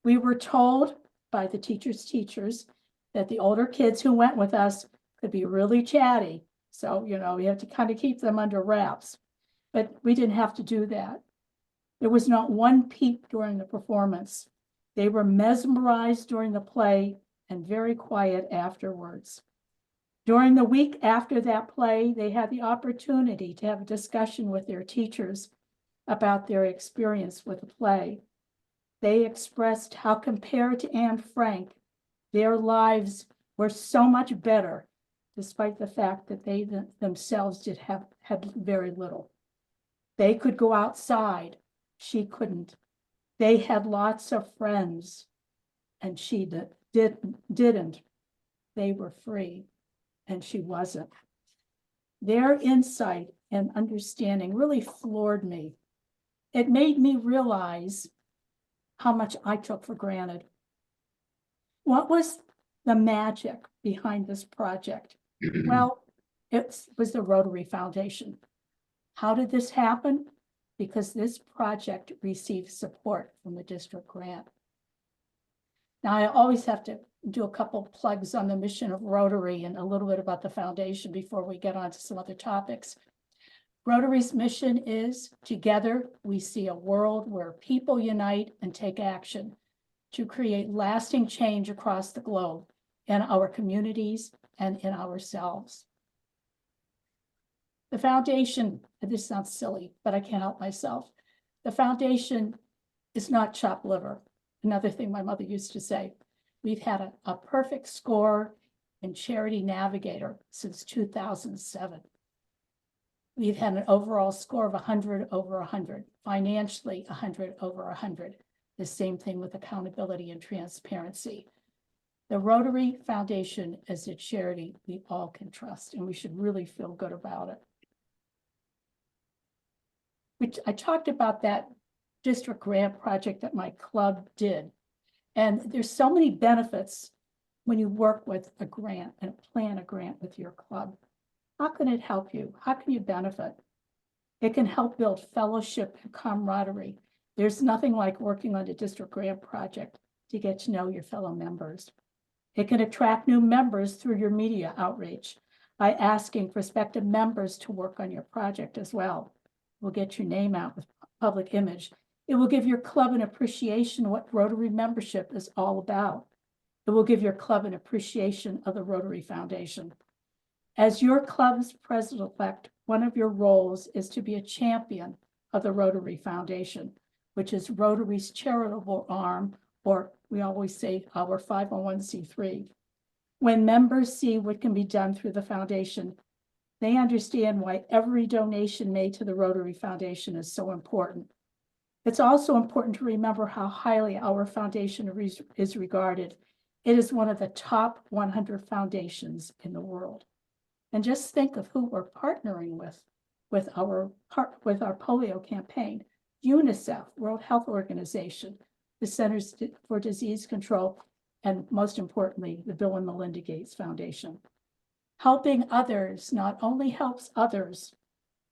We were told by the teachers' teachers that the older kids who went with us could be really chatty. So, we have to kind of keep them under wraps. But we didn't have to do that. There was not one peep during the performance. They were mesmerized during the play and very quiet afterwards. During the week after that play, they had the opportunity to have a discussion with their teachers about their experience with the play. They expressed how, compared to Anne Frank, their lives were so much better, despite the fact that they themselves had very little. They could go outside. She couldn't. They had lots of friends, and she didn't. They were free, and she wasn't. Their insight and understanding really floored me. It made me realize how much I took for granted. What was the magic behind this project? Well, it was the Rotary Foundation. How did this happen? Because this project received support from the district grant. Now, I always have to do a couple of plugs on the mission of Rotary and a little bit about the foundation before we get on to some other topics. Rotary's mission is, together we see a world where people unite and take action to create lasting change across the globe, in our communities and in ourselves. The foundation, and this sounds silly, but I can't help myself. The foundation is not chopped liver. Another thing my mother used to say. We've had a perfect score in Charity Navigator since 2007. We've had an overall score of 100 over 100, financially 100 over 100. The same thing with accountability and transparency. The Rotary Foundation is a charity we all can trust, and we should really feel good about it. I talked about that district grant project that my club did. And there's so many benefits when you work with a grant and plan a grant with your club. How can it help you? How can you benefit? It can help build fellowship and camaraderie. There's nothing like working on a district grant project to get to know your fellow members. It can attract new members through your media outreach by asking prospective members to work on your project as well. We'll get your name out with public image. It will give your club an appreciation of what Rotary membership is all about. It will give your club an appreciation of the Rotary Foundation. As your club's president-elect, one of your roles is to be a champion of the Rotary Foundation, which is Rotary's charitable arm, or we always say our 501c3. When members see what can be done through the foundation, they understand why every donation made to the Rotary Foundation is so important. It's also important to remember how highly our foundation is regarded. It is one of the top 100 foundations in the world. And just think of who we're partnering with our polio campaign, UNICEF, World Health Organization, the Centers for Disease Control, and most importantly, the Bill and Melinda Gates Foundation. Helping others not only helps others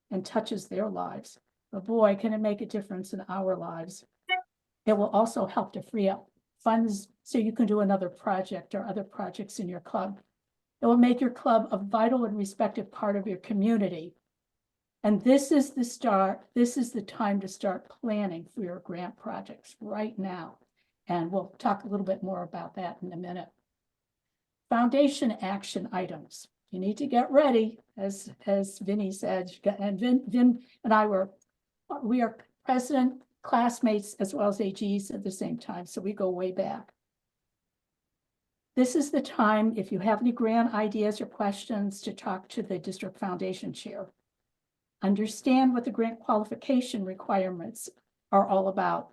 and touches their lives, but boy, can it make a difference in our lives. It will also help to free up funds so you can do another project or other projects in your club. It will make your club a vital and respected part of your community. And this is the start. This is the time to start planning for your grant projects right now. And we'll talk a little bit more about that in a minute. Foundation action items. You need to get ready, as Vinny said, and Vin and I we are president, classmates, as well as AGs at the same time, so we go way back. This is the time, if you have any grant ideas or questions, to talk to the district foundation chair. Understand what the grant qualification requirements are all about.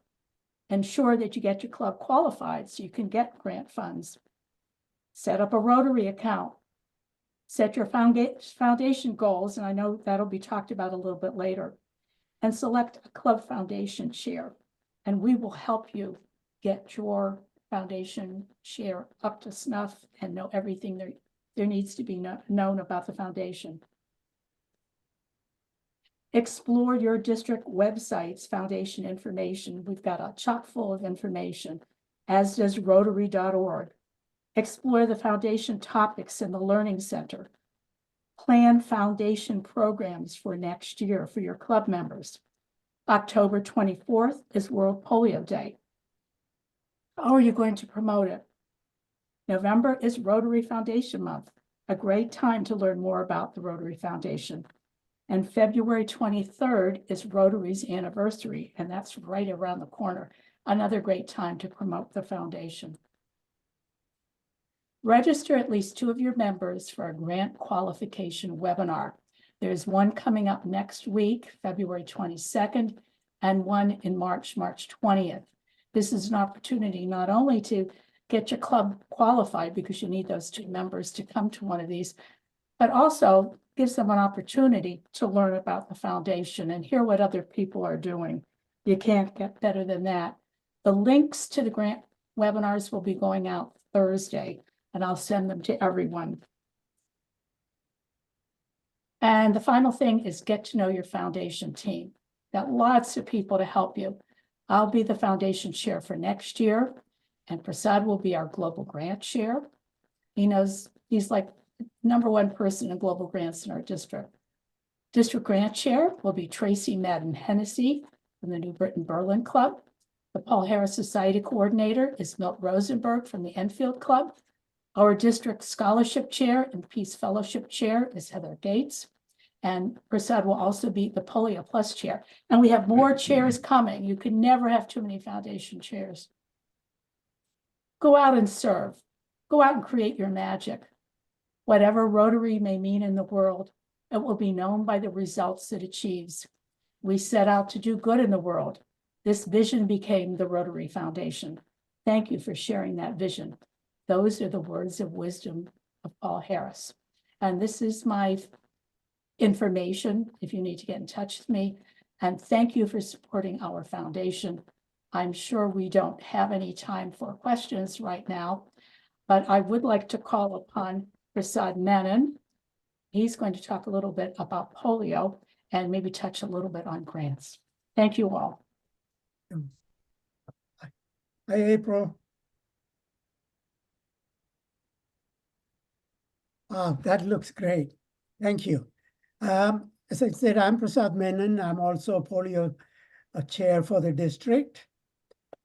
Ensure that you get your club qualified so you can get grant funds. Set up a Rotary account. Set your foundation goals, and I know that'll be talked about a little bit later. And select a club foundation chair, and we will help you get your foundation chair up to snuff and know everything there needs to be known about the foundation. Explore your district website's foundation information. We've got a chock full of information, as does Rotary.org. Explore the foundation topics in the Learning Center. Plan foundation programs for next year for your club members. October 24th is World Polio Day. How are you going to promote it? November is Rotary Foundation Month, a great time to learn more about the Rotary Foundation. And February 23rd is Rotary's anniversary, and that's right around the corner. Another great time to promote the foundation. Register at least 2 of your members for a grant qualification webinar. There's one coming up next week, February 22nd, and one in March 20th. This is an opportunity not only to get your club qualified, because you need those 2 members to come to one of these, but also gives them an opportunity to learn about the foundation and hear what other people are doing. You can't get better than that. The links to the grant webinars will be going out Thursday, and I'll send them to everyone. And the final thing is get to know your foundation team. Got lots of people to help you. I'll be the foundation chair for next year, and Prasad will be our global grant chair. He's like #1 person in global grants in our district. District grant chair will be Tracy Madden Hennessy from the New Britain Berlin Club. The Paul Harris Society coordinator is Milt Rosenberg from the Enfield Club. Our district scholarship chair and peace fellowship chair is Heather Gates. And Prasad will also be the Polio Plus chair. And we have more chairs coming. You can never have too many foundation chairs. Go out and serve. Go out and create your magic. Whatever Rotary may mean in the world, it will be known by the results it achieves. We set out to do good in the world. This vision became the Rotary Foundation. Thank you for sharing that vision. Those are the words of wisdom of Paul Harris. And this is my information if you need to get in touch with me. And thank you for supporting our foundation. I'm sure we don't have any time for questions right now, but I would like to call upon Prasad Menon. He's going to talk a little bit about polio and maybe touch a little bit on grants. Thank you all. Hi, April. That looks great. Thank you. As I said, I'm Prasad Menon. I'm also polio chair for the district.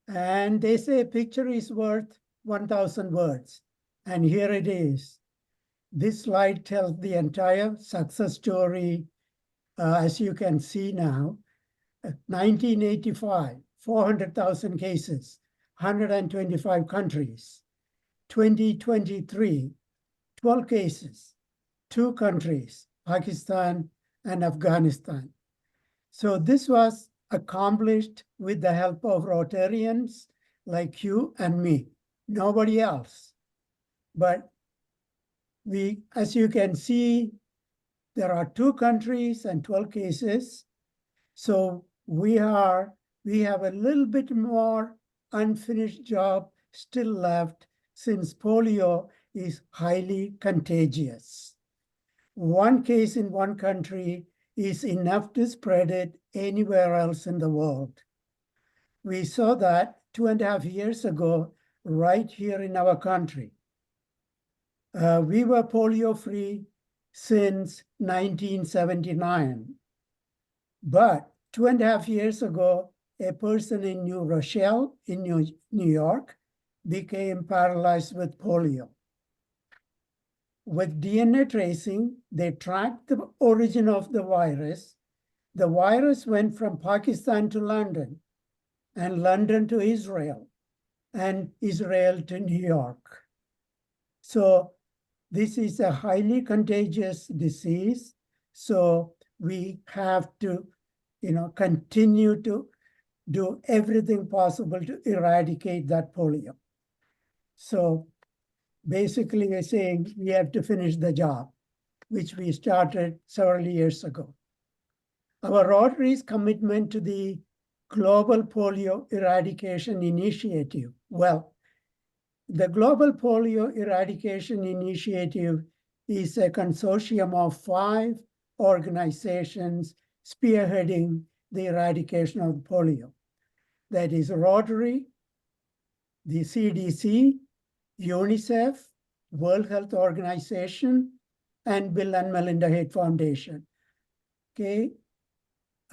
And they say a picture is worth 1,000 words. And here it is. This slide tells the entire success story, as you can see now. 1985, 400,000 cases, 125 countries. 2023, 12 cases, 2 countries, Pakistan and Afghanistan. So this was accomplished with the help of Rotarians like you and me, nobody else. But we, as you can see, there are 2 countries and 12 cases. So we have a little bit more unfinished job still left, since polio is highly contagious. 1 case in 1 country is enough to spread it anywhere else in the world. We saw that 2.5 years ago, right here in our country. We were polio-free since 1979. But 2.5 years ago, a person in New Rochelle, in New York, became paralyzed with polio. With DNA tracing, they tracked the origin of the virus. The virus went from Pakistan to London, and London to Israel, and Israel to New York. So this is a highly contagious disease. So we have to, continue to do everything possible to eradicate that polio. So basically, we're saying we have to finish the job, which we started several years ago. Our Rotary's commitment to the Global Polio Eradication Initiative. Well, the Global Polio Eradication Initiative is a consortium of 5 organizations spearheading the eradication of polio. That is Rotary, the CDC, UNICEF, World Health Organization, and Bill and Melinda Gates Foundation. Okay.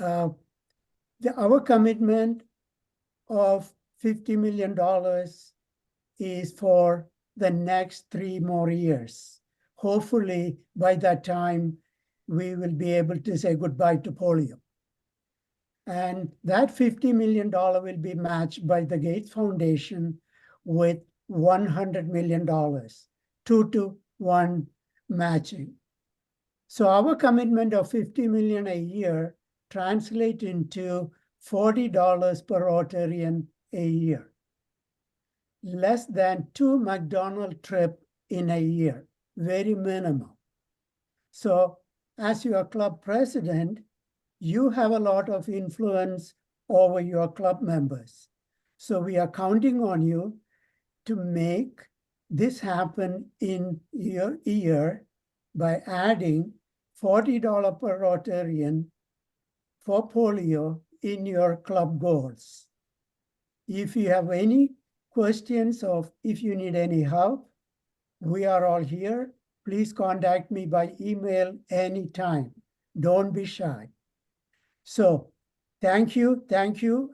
Our commitment of $50 million is for the next 3 more years. Hopefully, by that time, we will be able to say goodbye to polio. And that $50 million will be matched by the Gates Foundation with $100 million, 2-to-1 matching. So our commitment of $50 million a year translates into $40 per Rotarian a year. Less than 2 McDonald's trips in a year, very minimal. So as your club president, you have a lot of influence over your club members. So we are counting on you to make this happen in your year by adding $40 per Rotarian for polio in your club goals. If you have any questions or if you need any help, we are all here. Please contact me by email anytime. Don't be shy. So thank you,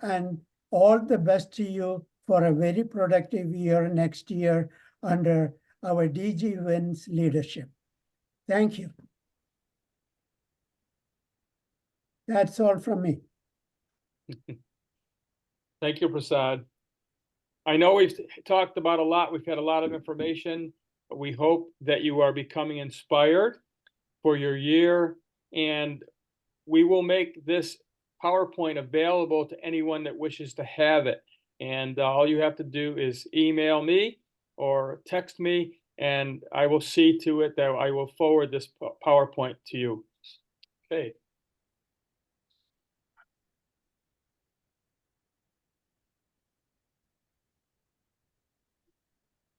and all the best to you for a very productive year next year under our DG Wynn's leadership. Thank you. That's all from me. Thank you, Prasad. I know we've talked about a lot. We've had a lot of information. We hope that you are becoming inspired for your year, and we will make this PowerPoint available to anyone that wishes to have it. And all you have to do is email me or text me, and I will see to it that I will forward this PowerPoint to you. Okay.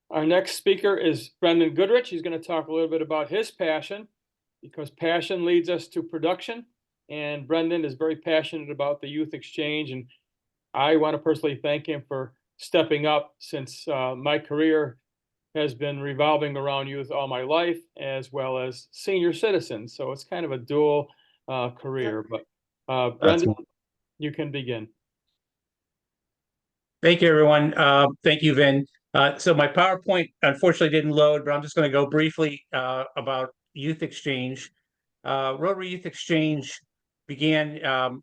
Our next speaker is Brendan Goodrich. He's going to talk a little bit about his passion, because passion leads us to production. And Brendan is very passionate about the youth exchange. And I want to personally thank him for stepping up, since my career has been revolving around youth all my life, as well as senior citizens. So it's kind of a dual career. But Brendan, you can begin. Thank you, everyone. Thank you, Vin. So my PowerPoint unfortunately didn't load, but I'm just going to go briefly about Youth Exchange. Rotary Youth Exchange began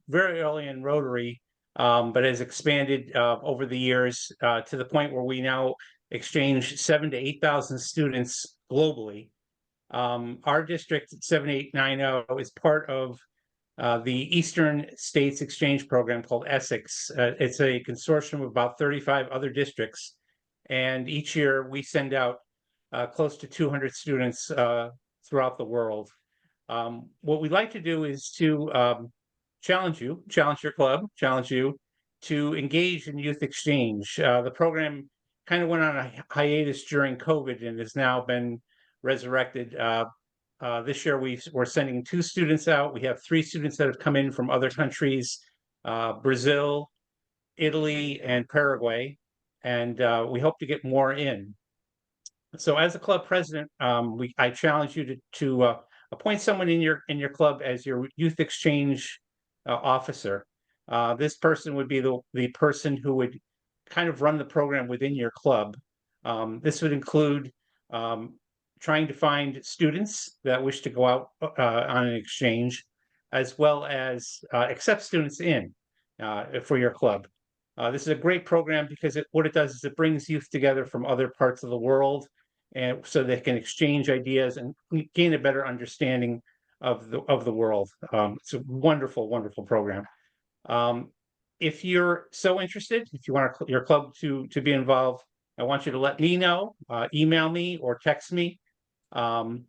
very early in Rotary, but has expanded over the years to the point where we now exchange 7,000 to 8,000 students globally. Our district 7890 is part of the Eastern States Exchange Program called Essex. It's a consortium of about 35 other districts. And each year we send out close to 200 students throughout the world. What we'd like to do is to challenge your club, challenge you to engage in youth exchange. The program kind of went on a hiatus during COVID and has now been resurrected. This year we're sending 2 students out. We have 3 students that have come in from other countries, Brazil, Italy, and Paraguay. And we hope to get more in. So as a club president, I challenge you to appoint someone in your club as your youth exchange officer. This person would be the person who would kind of run the program within your club. This would include trying to find students that wish to go out on an exchange, as well as accept students in for your club. This is a great program because what it does is it brings youth together from other parts of the world, and so they can exchange ideas and gain a better understanding of the world. It's a wonderful, wonderful program. If you're so interested, if you want your club to be involved, I want you to let me know, email me or text me, and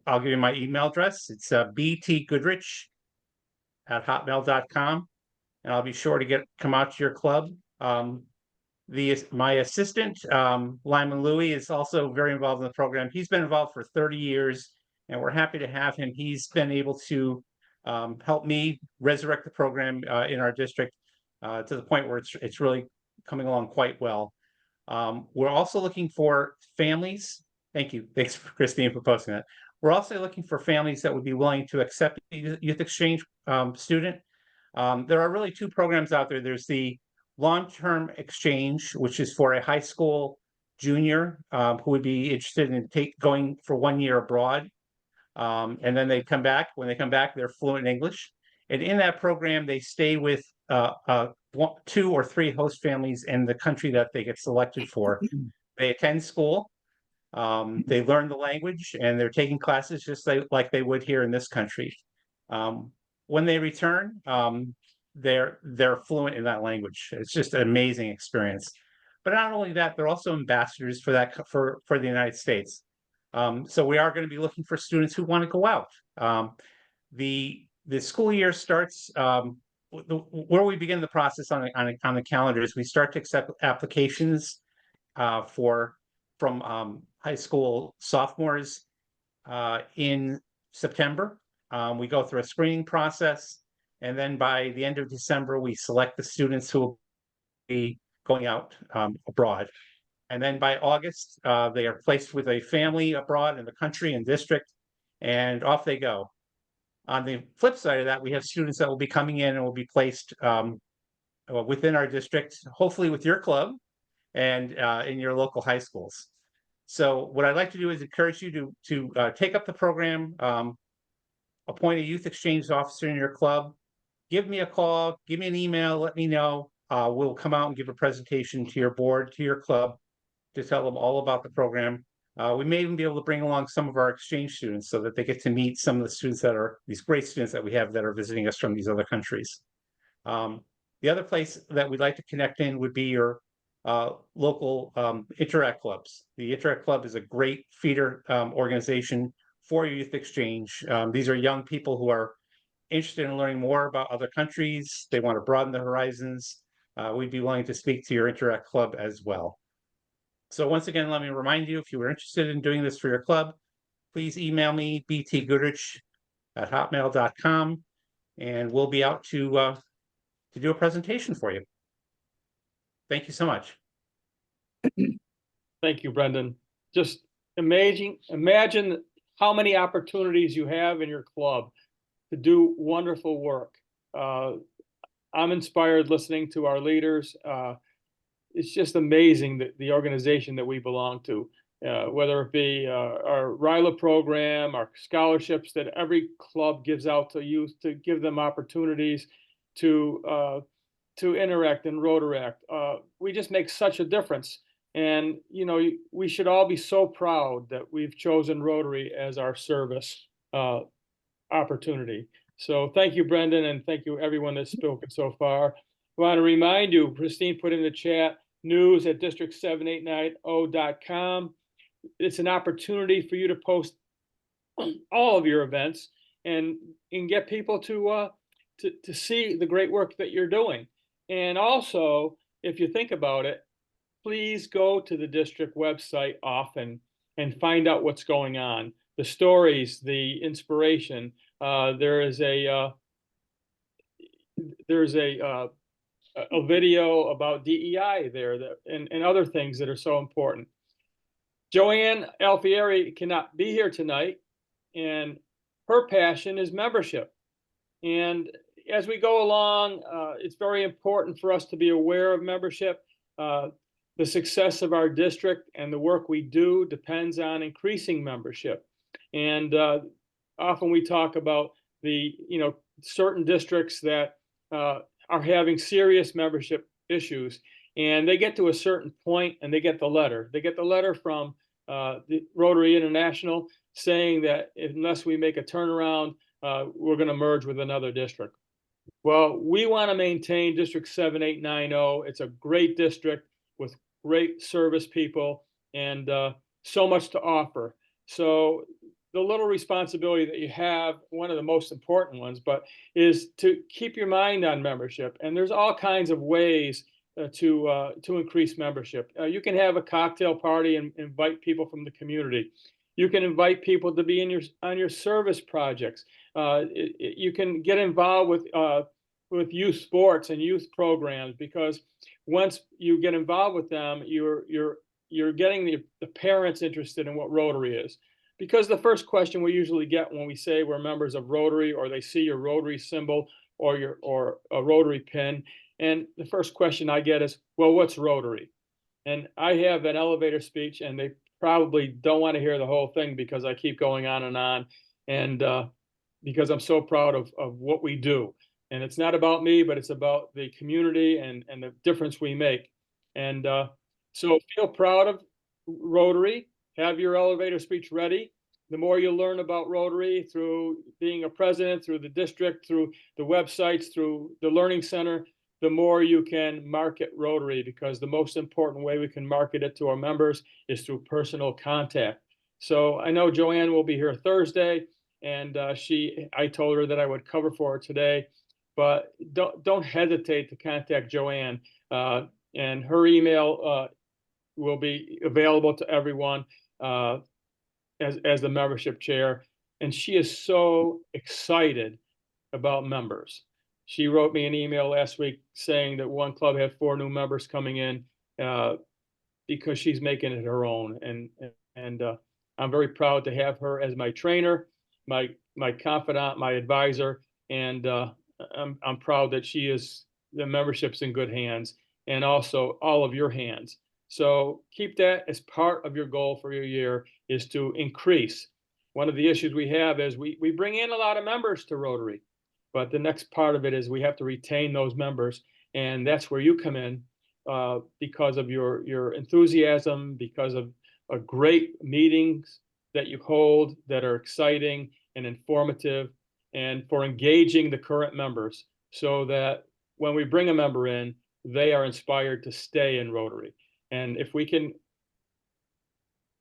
I'll give you my email address. It's btgoodrich@hotmail.com. And I'll be sure to come out to your club. My assistant, Lyman Louie, is also very involved in the program. He's been involved for 30 years, and we're happy to have him. He's been able to help me resurrect the program in our district to the point where it's really coming along quite well. We're also looking for families. Thank you. Thanks, Christine, for posting that. We're also looking for families that would be willing to accept a youth exchange student. There are really 2 programs out there. There's the long-term exchange, which is for a high school junior who would be interested in going for 1 year abroad. And then they come back. When they come back, they're fluent in English. And in that program, they stay with 2 or 3 host families in the country that they get selected for. They attend school. They learn the language, and they're taking classes just like they would here in this country. When they return, they're fluent in that language. It's just an amazing experience. But not only that, they're also ambassadors for the United States. So we are going to be looking for students who want to go out. The school year starts where we begin the process on the calendar is we start to accept applications from high school sophomores in September. We go through a screening process, and then by the end of December, we select the students who will be going out abroad. And then by August, they are placed with a family abroad in the country and district, and off they go. On the flip side of that, we have students that will be coming in and will be placed within our district, hopefully with your club and in your local high schools. So what I'd like to do is encourage you to take up the program, appoint a youth exchange officer in your club, give me a call, give me an email, let me know. We'll come out and give a presentation to your board, to your club, to tell them all about the program. We may even be able to bring along some of our exchange students so that they get to meet some of the students that are, these great students that we have that are visiting us from these other countries. The other place that we'd like to connect in would be your local Interact clubs. The Interact Club is a great feeder organization for youth exchange. These are young people who are interested in learning more about other countries. They want to broaden their horizons. We'd be willing to speak to your Interact Club as well. So once again, let me remind you, if you were interested in doing this for your club, please email me, btgoodrich@hotmail.com, and we'll be out to do a presentation for you. Thank you so much. Thank you, Brendan. Just imagine how many opportunities you have in your club to do wonderful work. I'm inspired listening to our leaders. It's just amazing that the organization that we belong to, whether it be our RILA program, our scholarships that every club gives out to youth to give them opportunities to interact and Rotaract. We just make such a difference. And, you know, we should all be so proud that we've chosen Rotary as our service opportunity. So thank you, Brendan, and thank you everyone that's spoken so far. I want to remind you, Christine put in the chat, news@district789.0.com. It's an opportunity for you to post all of your events and get people to see the great work that you're doing. And also, if you think about it, please go to the district website often and find out what's going on, the stories, the inspiration. There's a video about DEI there and other things that are so important. Joanne Alfieri cannot be here tonight, and her passion is membership. And as we go along, it's very important for us to be aware of membership. The success of our district and the work we do depends on increasing membership. And often we talk about the, certain districts that are having serious membership issues, and they get to a certain point and they get the letter. They get the letter from the Rotary International saying that unless we make a turnaround, we're going to merge with another district. Well, we want to maintain District 7890. It's a great district with great service people and so much to offer. So the little responsibility that you have, one of the most important ones, but is to keep your mind on membership. And there's all kinds of ways to increase membership. You can have a cocktail party and invite people from the community. You can invite people to be on your service projects. You can get involved with youth sports and youth programs, because once you get involved with them, you're getting the parents interested in what Rotary is. Because the first question we usually get when we say we're members of Rotary, or they see your Rotary symbol or a Rotary pin, and the first question I get is, well, what's Rotary? And I have an elevator speech, and they probably don't want to hear the whole thing because I keep going on, and because I'm so proud of what we do. And it's not about me, but it's about the community and the difference we make. And so feel proud of Rotary. Have your elevator speech ready. The more you learn about Rotary through being a president, through the district, through the websites, through the Learning Center, the more you can market Rotary, because the most important way we can market it to our members is through personal contact. So I know Joanne will be here Thursday, and I told her that I would cover for her today, but don't hesitate to contact Joanne, and her email will be available to everyone as the membership chair. And she is so excited about members. She wrote me an email last week saying that one club had 4 new members coming in because she's making it her own. And I'm very proud to have her as my trainer, my confidant, my advisor, and I'm proud that the membership's in good hands, and also all of your hands. So keep that as part of your goal for your year, is to increase. one of the issues we have is we bring in a lot of members to Rotary, but the next part of it is we have to retain those members, and that's where you come in, because of your enthusiasm, because of great meetings that you hold that are exciting and informative, and for engaging the current members so that when we bring a member in, they are inspired to stay in Rotary. And if we can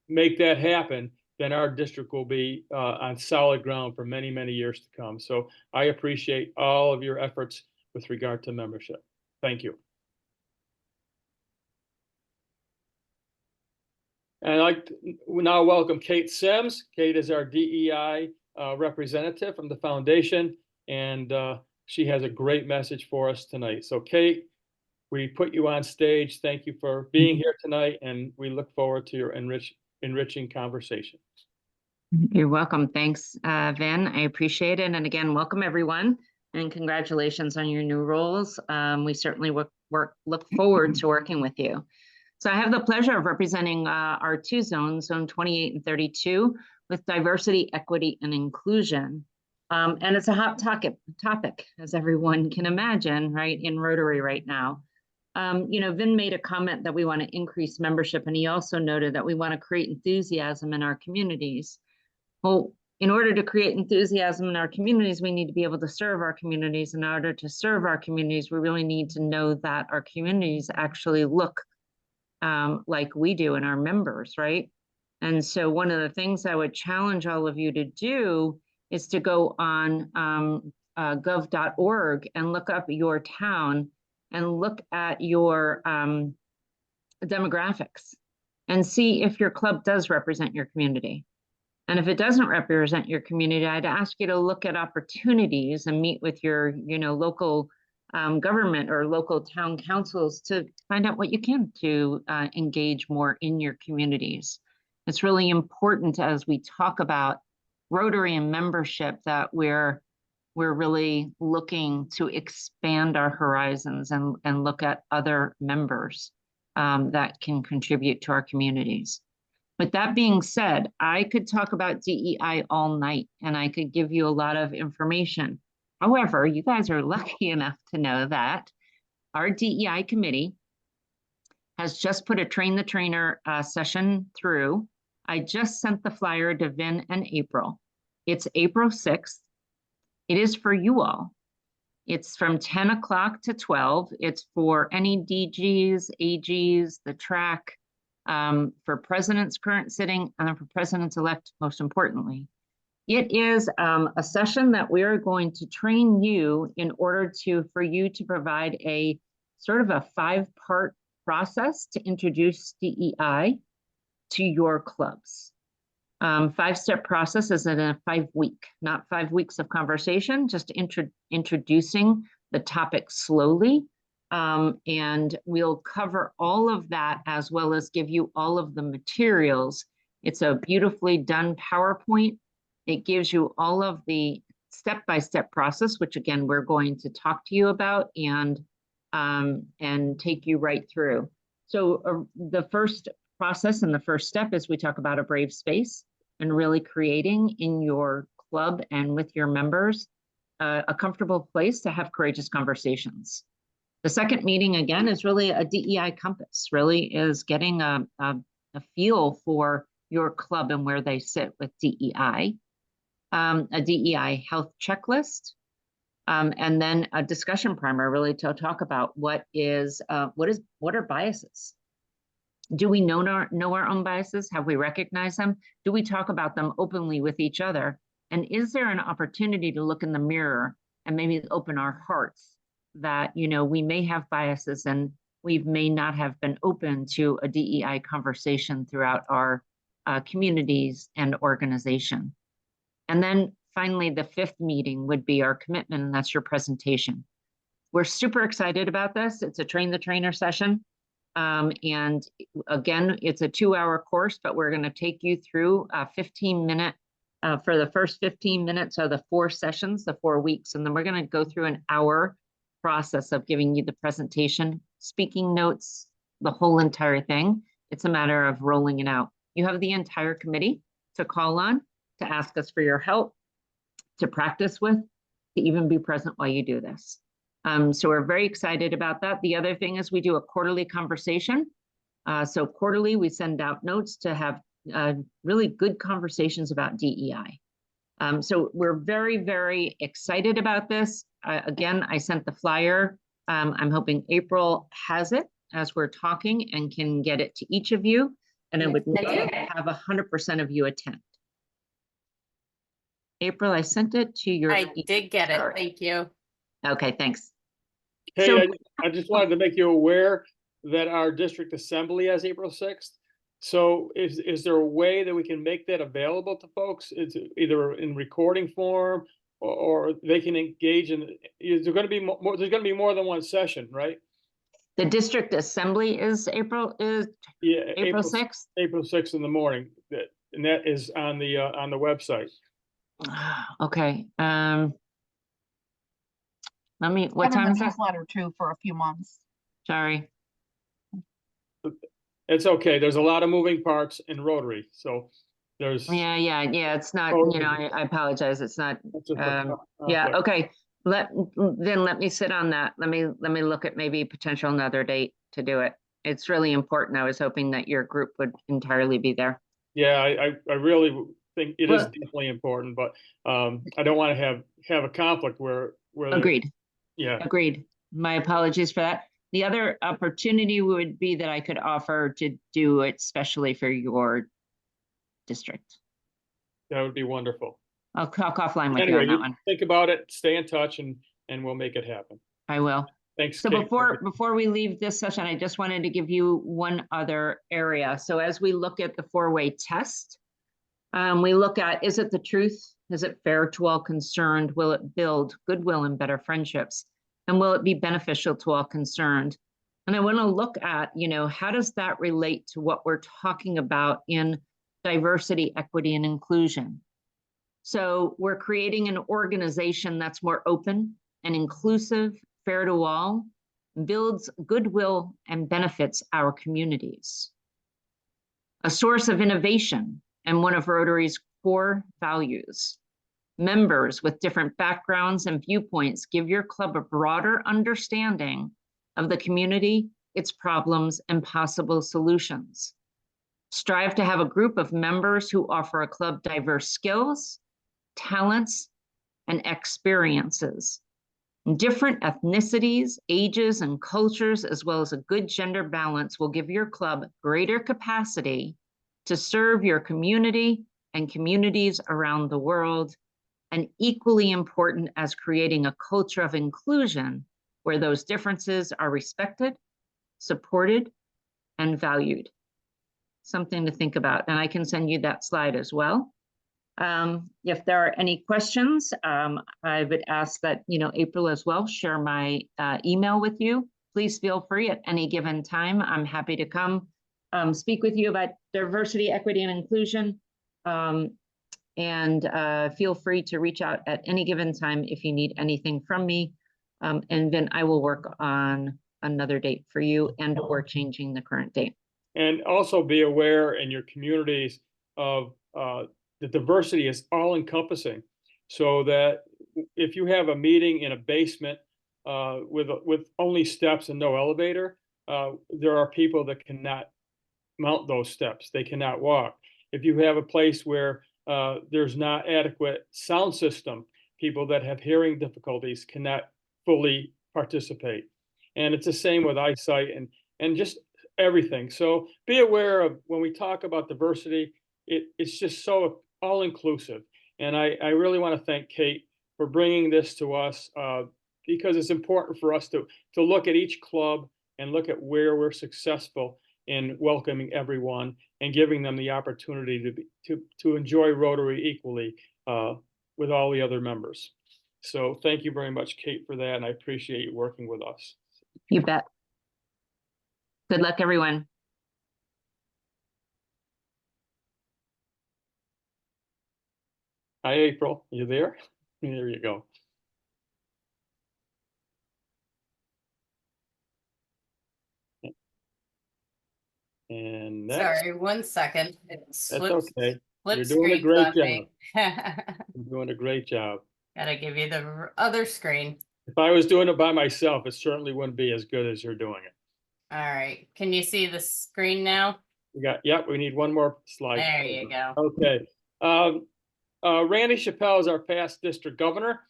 make that happen, then our district will be on solid ground for many, many years to come. So I appreciate all of your efforts with regard to membership. Thank you. And I'd like to now welcome Kate Sims. Kate is our DEI representative from the foundation, and she has a great message for us tonight. So Kate, we put you on stage. Thank you for being here tonight, and we look forward to your enriching conversation. You're welcome. Thanks, Vin. I appreciate it. And again, welcome everyone, and congratulations on your new roles. We certainly look forward to working with you. So I have the pleasure of representing our two zones, Zone 28 and 32, with diversity, equity, and inclusion. And it's a hot topic, as everyone can imagine, right, in Rotary right now. Vin made a comment that we want to increase membership, and he also noted that we want to create enthusiasm in our communities. Well, in order to create enthusiasm in our communities, we need to be able to serve our communities. In order to serve our communities, we really need to know that our communities actually look like we do in our members, right? And so one of the things I would challenge all of you to do is to go on gov.org and look up your town and look at your demographics and see if your club does represent your community. And if it doesn't represent your community, I'd ask you to look at opportunities and meet with your, local government or local town councils to find out what you can to engage more in your communities. It's really important as we talk about Rotary and membership that we're really looking to expand our horizons and look at other members that can contribute to our communities. With that being said, I could talk about DEI all night and I could give you a lot of information. However, you guys are lucky enough to know that our DEI committee has just put a Train the Trainer session through. I just sent the flyer to Vin and April. It's April 6th. It is for you all. It's from 10 o'clock to 12. It's for any DGs, AGs, the track, for presidents current sitting, and then for presidents-elect, most importantly. It is a session that we are going to train you in order for you to provide a sort of a 5-part process to introduce DEI to your clubs. 5-step process is in a 5-week, not 5 weeks of conversation, just introducing the topic slowly. And we'll cover all of that as well as give you all of the materials. It's a beautifully done PowerPoint. It gives you all of the step-by-step process, which again, we're going to talk to you about and take you right through. So the first process and the first step is we talk about a brave space and really creating in your club and with your members a comfortable place to have courageous conversations. The second meeting, again, is really a DEI compass, really is getting a feel for your club and where they sit with DEI. A DEI health checklist, and then a discussion primer really to talk about what are biases? Do we know our own biases? Have we recognized them? Do we talk about them openly with each other? And is there an opportunity to look in the mirror and maybe open our hearts that, we may have biases and we may not have been open to a DEI conversation throughout our communities and organization. And then finally, the 5th meeting would be our commitment, and that's your presentation. We're super excited about this. It's a Train the Trainer session. And again, it's a 2-hour course, but we're going to take you through a 15-minute, for the first 15 minutes of the 4 sessions, the 4 weeks. And then we're going to go through an hour process of giving you the presentation, speaking notes, the whole entire thing. It's a matter of rolling it out. You have the entire committee to call on to ask us for your help, to practice with, to even be present while you do this. So we're very excited about that. The other thing is we do a quarterly conversation. So quarterly, we send out notes to have really good conversations about DEI. So we're very, very excited about this. Again, I sent the flyer. I'm hoping April has it as we're talking and can get it to each of you. And I would love to have 100% of you attend. April, I sent it to your. I did get it. Thank you. Okay, thanks. Hey, So- I just wanted to make you aware that our district assembly has April 6th. So is there a way that we can make that available to folks? It's either in recording form or they can engage in, is there going to be more, there's going to be more than one session, right? The district assembly is April 6th? April 6th in the morning. And that is on the website. Okay. Let me, what Been in time is the it? newsletter too for a few months. Sorry. It's okay. There's a lot of moving parts in Rotary. So there's. Yeah. It's not, Oh, I apologize. It's not, just a- yeah, okay. Let me sit on that. Let me look at maybe potential another date to do it. It's really important. I was hoping that your group would entirely be there. Yeah, I really think it is Well- definitely important, but I don't want to have a conflict where. Agreed. Yeah. Agreed. My apologies for that. The other opportunity would be that I could offer to do it specially for your district. That would be wonderful. I'll talk offline with you Anyway, on that one. think about it, stay in touch and we'll make it happen. I will. Thanks. So Kate. before we leave this session, I just wanted to give you one other area. So as we look at the four-way test, we look at, is it the truth? Is it fair to all concerned? Will it build goodwill and better friendships? And will it be beneficial to all concerned? And I want to look at, how does that relate to what we're talking about in diversity, equity, and inclusion? So we're creating an organization that's more open and inclusive, fair to all, builds goodwill and benefits our communities. A source of innovation and one of Rotary's core values. Members with different backgrounds and viewpoints give your club a broader understanding of the community, its problems, and possible solutions. Strive to have a group of members who offer a club diverse skills, talents, and experiences. Different ethnicities, ages, and cultures, as well as a good gender balance, will give your club greater capacity to serve your community and communities around the world, and equally important as creating a culture of inclusion where those differences are respected, supported, and valued. Something to think about, and I can send you that slide as well. If there are any questions, I would ask that, April as well, share my email with you. Please feel free at any given time. I'm happy to come speak with you about diversity, equity, and inclusion. And feel free to reach out at any given time if you need anything from me. And then I will work on another date for you and or changing the current date. And also be aware in your communities of the diversity is all encompassing. So that if you have a meeting in a basement with only steps and no elevator, there are people that cannot mount those steps. They cannot walk. If you have a place where there's not adequate sound system, people that have hearing difficulties cannot fully participate. And it's the same with eyesight and just everything. So be aware of when we talk about diversity, it's just so all inclusive. And I really want to thank Kate for bringing this to us because it's important for us to look at each club and look at where we're successful in welcoming everyone and giving them the opportunity to enjoy Rotary equally with all the other members. So thank you very much, Kate, for that. And I appreciate you working with us. You bet. Good luck, everyone. Hi, April. You there? There you go. And next. Sorry, 1 second. That's okay. Flip You're doing a screen great job. flipping. You're doing a great job. Gotta give you the other screen. If I was doing it by myself, it certainly wouldn't be as good as you're doing it. All right. Can you see the screen now? Yep, we need one more slide. There you go. Okay. Randy Chappelle is our past district governor.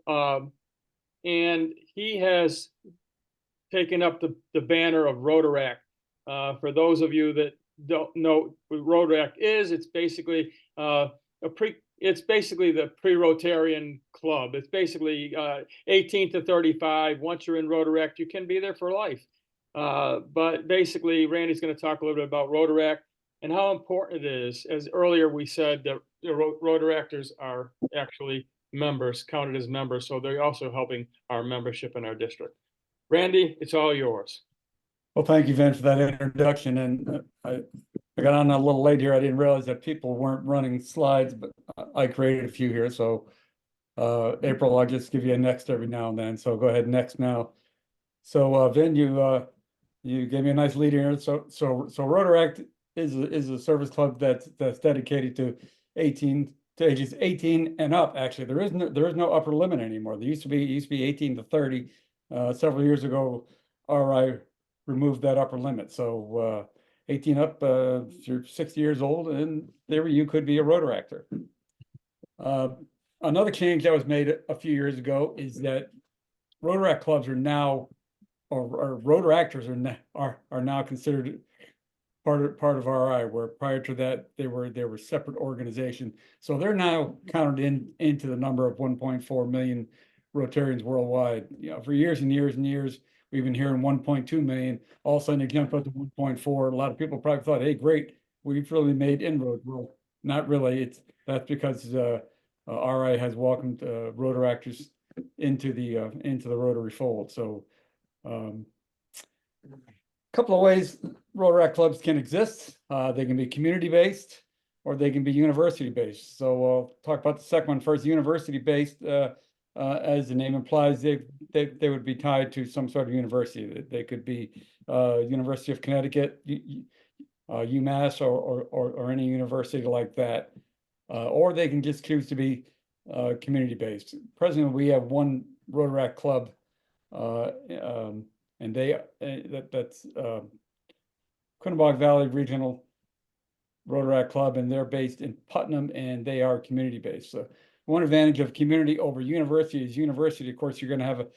And he has taken up the banner of Rotaract. For those of you that don't know what Rotaract is, it's basically it's basically the pre-Rotarian club. It's basically 18 to 35. Once you're in Rotaract, you can be there for life. But basically, Randy's going to talk a little bit about Rotaract and how important it is. As earlier we said, that the Rotaractors are actually members, counted as members, so they're also helping our membership in our district. Randy, it's all yours. Well, thank you, Vin, for that introduction. And I got on a little late here. I didn't realize that people weren't running slides, but I created a few here. So April, I'll just give you a next every now and then. So go ahead, next now. So Vin, you gave me a nice lead here. So Rotaract is a service club that's dedicated to ages 18 and up. Actually, there is no upper limit anymore. There used to be 18 to 30. Several years ago, RI removed that upper limit. So 18 up, if you're 60 years old, and there you could be a Rotaractor. Another change that was made a few years ago is that Rotaract clubs are now, or Rotaractors are now considered part of RI, where prior to that they were separate organization. So they're now counted into the number of 1.4 million Rotarians worldwide. You know, for years and years and years, we've been hearing 1.2 million. All of a sudden it jumped up to 1.4. A lot of people probably thought, hey, great, we've really made inroads. Well, not really. That's because RI has welcomed Rotaractors into the Rotary fold. So couple of ways Rotaract clubs can exist. They can be community-based or they can be university-based. So we'll talk about the second one first. University-based, as the name implies, they would be tied to some sort of university. They could be University of Connecticut, UMass, or any university like that. Or they can just choose to be community-based. Presently, we have one Rotaract club, and that's Quinebaug Valley Regional Rotaract Club, and they're based in Putnam, and they are community-based. So one advantage of community over university is university, of course, you're going to have a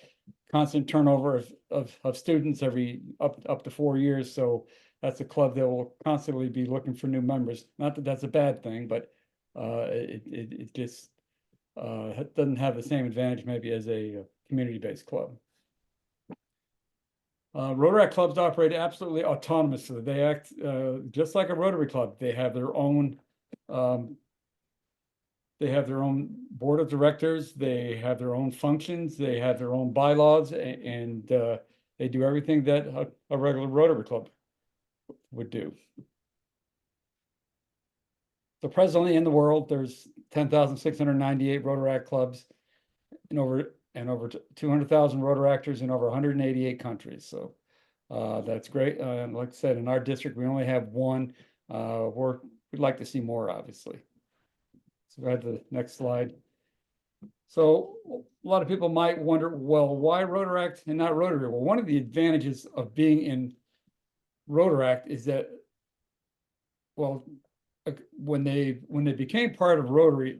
constant turnover of students every up to 4 years. So that's a club that will constantly be looking for new members. Not that that's a bad thing, but it just doesn't have the same advantage maybe as a community-based club. Rotaract clubs operate absolutely autonomously. They act just like a Rotary club. They have their own board of directors. They have their own functions. They have their own bylaws, and they do everything that a regular Rotary club would do. So presently in the world, there's 10,698 Rotaract clubs and over 200,000 Rotaractors in over 188 countries. So that's great. Like I said, in our district, we only have one. We'd like to see more, obviously. So go ahead to the next slide. So a lot of people might wonder, well, why Rotaract and not Rotary? Well, one of the advantages of being in Rotaract is that, well, when they became part of Rotary,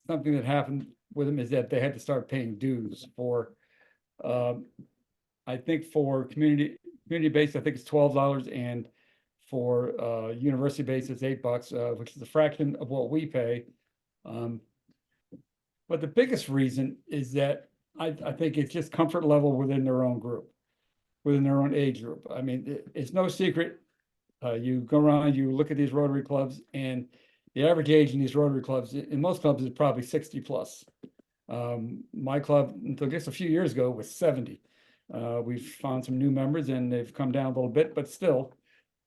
something that happened with them is that they had to start paying dues for, I think for community based, I think it's $12, and for university based it's $8, which is a fraction of what we pay. But the biggest reason is that I think it's just comfort level within their own group, within their own age group. I mean, it's no secret. You go around, you look at these Rotary clubs, and the average age in these Rotary clubs, in most clubs, is probably 60 plus. My club, until just a few years ago, was 70. We've found some new members, and they've come down a little bit, but still,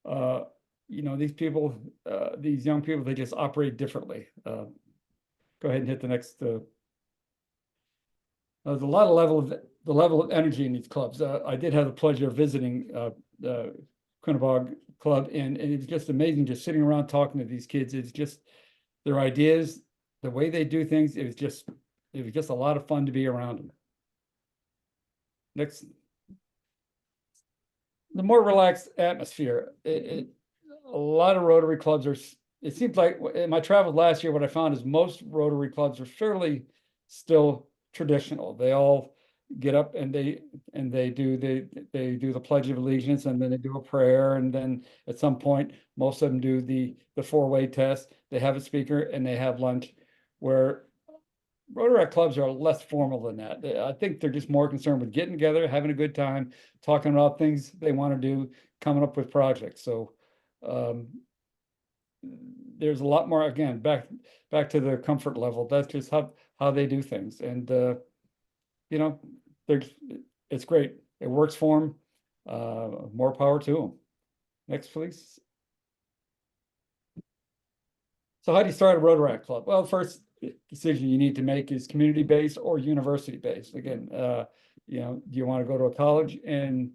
you know, these people, these young people, they just operate differently. Go ahead and hit the next. There's a lot of the level of energy in these clubs. I did have the pleasure of visiting Quinebaug Club, and it was just amazing just sitting around talking to these kids. It's just their ideas, the way they do things, it was just a lot of fun to be around them. Next, the more relaxed atmosphere. A lot of Rotary clubs are, it seems like in my travels last year, what I found is most Rotary clubs are fairly still traditional. They all get up and they do the Pledge of Allegiance, and then they do a prayer, and then at some point most of them do the four-way test. They have a speaker and they have lunch, where Rotary clubs are less formal than that. I think they're just more concerned with getting together, having a good time, talking about things they want to do, coming up with projects. So there's a lot more, again, back to the comfort level. That's just how they do things. And you know, it's great. It works for them. More power to them. Next, please. So how do you start a Rotaract club? Well, first decision you need to make is community-based or university-based. Again, you know, do you want to go to a college and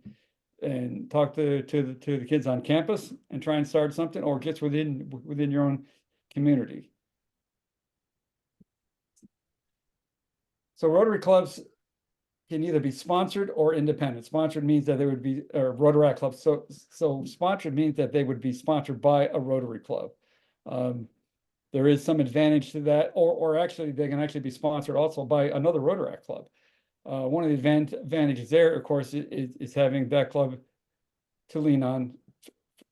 talk to the kids on campus and try and start something, or just within your own community? So Rotary clubs can either be sponsored or independent. Sponsored means that they would be Rotaract clubs. So sponsored means that they would be sponsored by a Rotary club. There is some advantage to that, or actually they can actually be sponsored also by another Rotaract club. One of the advantages there, of course, is having that club to lean on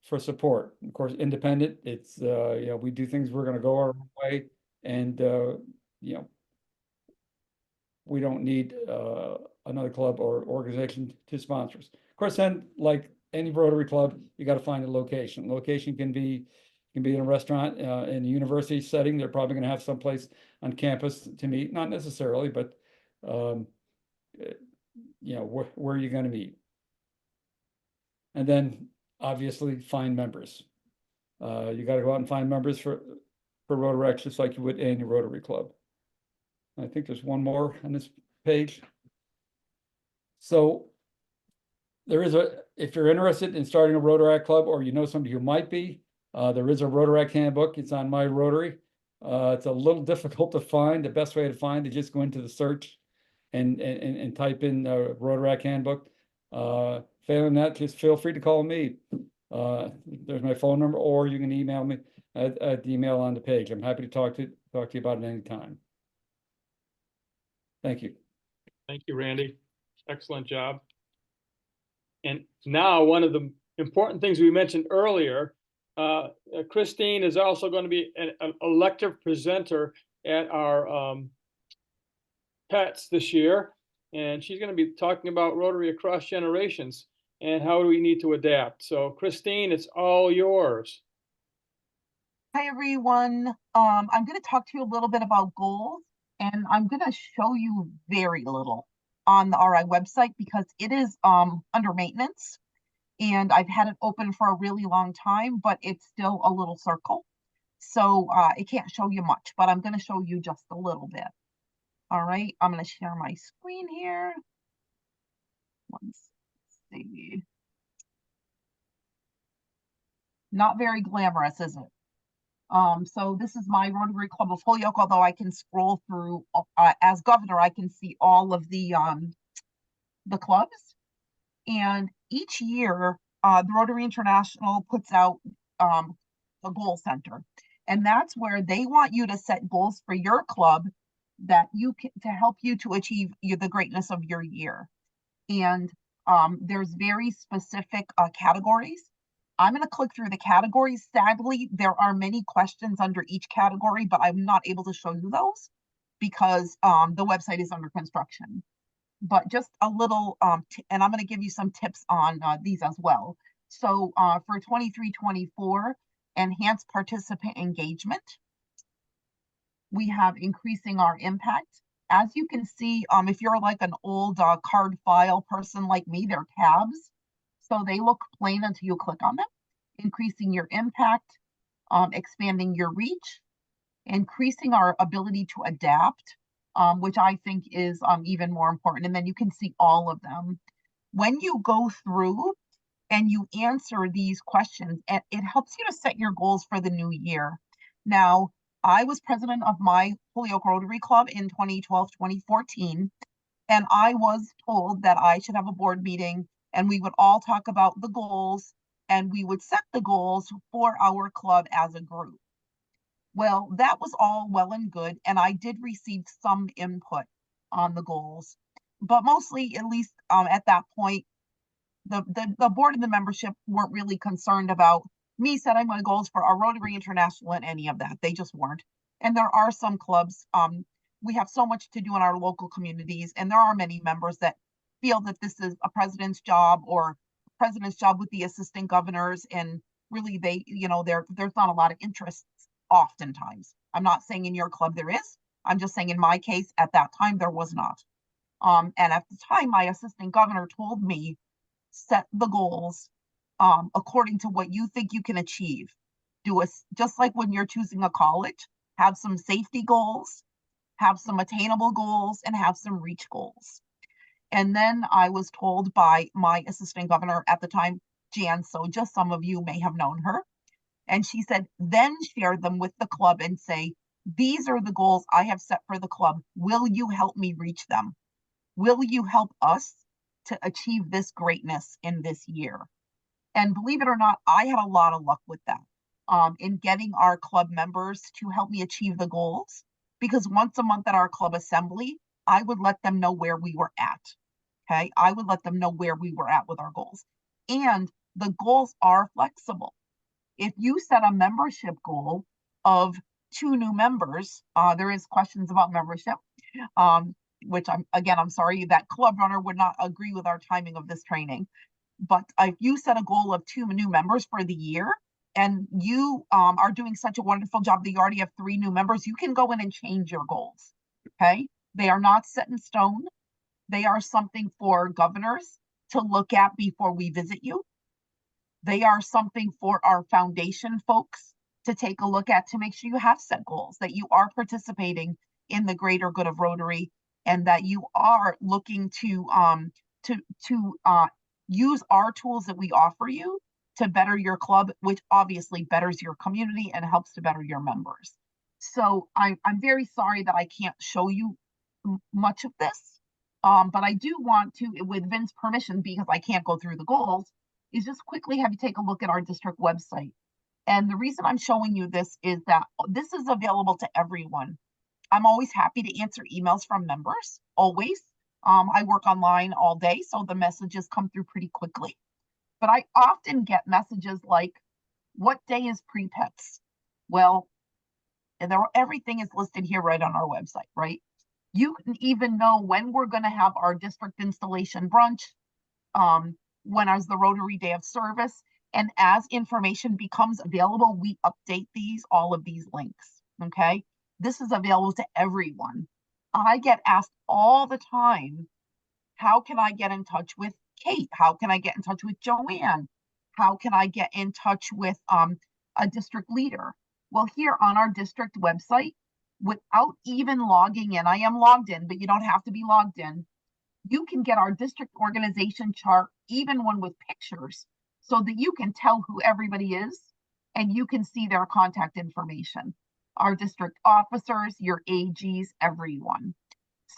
for support. Of course, independent, it's you know, we do things, we're going to go our own way, and you know, we don't need another club or organization to sponsor us. Of course, then, like any Rotary club, you got to find a location. Location can be in a restaurant, in a university setting. They're probably going to have someplace on campus to meet, not necessarily, but you know, where are you going to meet? And then obviously find members. You got to go out and find members for Rotaract, just like you would any Rotary club. I think there's one more on this page. So there is if you're interested in starting a Rotaract club, or you know somebody who might be, there is a Rotaract handbook. It's on My Rotary. It's a little difficult to find. The best way to find is just go into the search and type in Rotaract handbook. Failing that, just feel free to call me. There's my phone number, or you can email me at the email on the page. I'm happy to talk to you about it anytime. Thank you. Thank you, Randy. Excellent job. And now, one of the important things we mentioned earlier, Christine is also going to be an elective presenter at our PETS this year, and she's going to be talking about Rotary across generations and how do we need to adapt. So Christine, it's all yours. Hi, everyone. I'm going to talk to you a little bit about goals, and I'm going to show you very little on the RI website because it is under maintenance, and I've had it open for a really long time, but it's still a little circle. So it can't show you much, but I'm going to show you just a little bit. All right, I'm going to share my screen here. Let's see. Not very glamorous, is it? So this is my Rotary Club of Holyoke, although I can scroll through, as governor, I can see all of the clubs. And each year, the Rotary International puts out a goal center. And that's where they want you to set goals for your club that you can, to help you to achieve the greatness of your year. And there's very specific categories. I'm going to click through the categories. Sadly, there are many questions under each category, but I'm not able to show you those because the website is under construction. But just a little, and I'm going to give you some tips on these as well. So for 23-24, enhance participant engagement. We have increasing our impact. As you can see, if you're like an old card file person like me, they're tabs. So they look plain until you click on them. Increasing your impact, expanding your reach, increasing our ability to adapt, which I think is even more important. And then you can see all of them. When you go through and you answer these questions, it helps you to set your goals for the new year. Now, I was president of my Holyoke Rotary Club in 2012, 2014, and I was told that I should have a board meeting and we would all talk about the goals and we would set the goals for our club as a group. Well, that was all well and good, and I did receive some input on the goals, but mostly, at least at that point, the board and the membership weren't really concerned about me setting my goals for our Rotary International and any of that. They just weren't. And there are some clubs, we have so much to do in our local communities, and there are many members that feel that this is a president's job or president's job with the assistant governors, and really they, there's not a lot of interest oftentimes. I'm not saying in your club there is. I'm just saying in my case at that time there was not. And at the time my assistant governor told me, set the goals according to what you think you can achieve. Just like when you're choosing a college, have some safety goals, have some attainable goals, and have some reach goals. And then I was told by my assistant governor at the time, Jan Soja, some of you may have known her, and she said, then share them with the club and say, these are the goals I have set for the club. Will you help me reach them? Will you help us to achieve this greatness in this year? And believe it or not, I had a lot of luck with that in getting our club members to help me achieve the goals, because once a month at our club assembly, I would let them know where we were at. Okay, I would let them know where we were at with our goals. And the goals are flexible. If you set a membership goal of 2 new members, there is questions about membership, which I'm sorry, that club runner would not agree with our timing of this training. But if you set a goal of 2 new members for the year, and you are doing such a wonderful job that you already have 3 new members, you can go in and change your goals. Okay, they are not set in stone. They are something for governors to look at before we visit you. They are something for our foundation folks to take a look at to make sure you have set goals, that you are participating in the greater good of Rotary, and that you are looking to use our tools that we offer you to better your club, which obviously betters your community and helps to better your members. So I'm very sorry that I can't show you much of this, but I do want to, with Vince's permission, because I can't go through the goals, is just quickly have you take a look at our district website. And the reason I'm showing you this is that this is available to everyone. I'm always happy to answer emails from members, always. I work online all day, so the messages come through pretty quickly. But I often get messages like, what day is pre-pets? Well, everything is listed here right on our website, right? You can even know when we're going to have our district installation brunch, when is the Rotary Day of Service. And as information becomes available, we update all of these links, okay? This is available to everyone. I get asked all the time, how can I get in touch with Kate? How can I get in touch with Joanne? How can I get in touch with a district leader? Well, here on our district website, without even logging in, I am logged in, but you don't have to be logged in. You can get our district organization chart, even one with pictures, so that you can tell who everybody is and you can see their contact information. Our district officers, your AGs, everyone.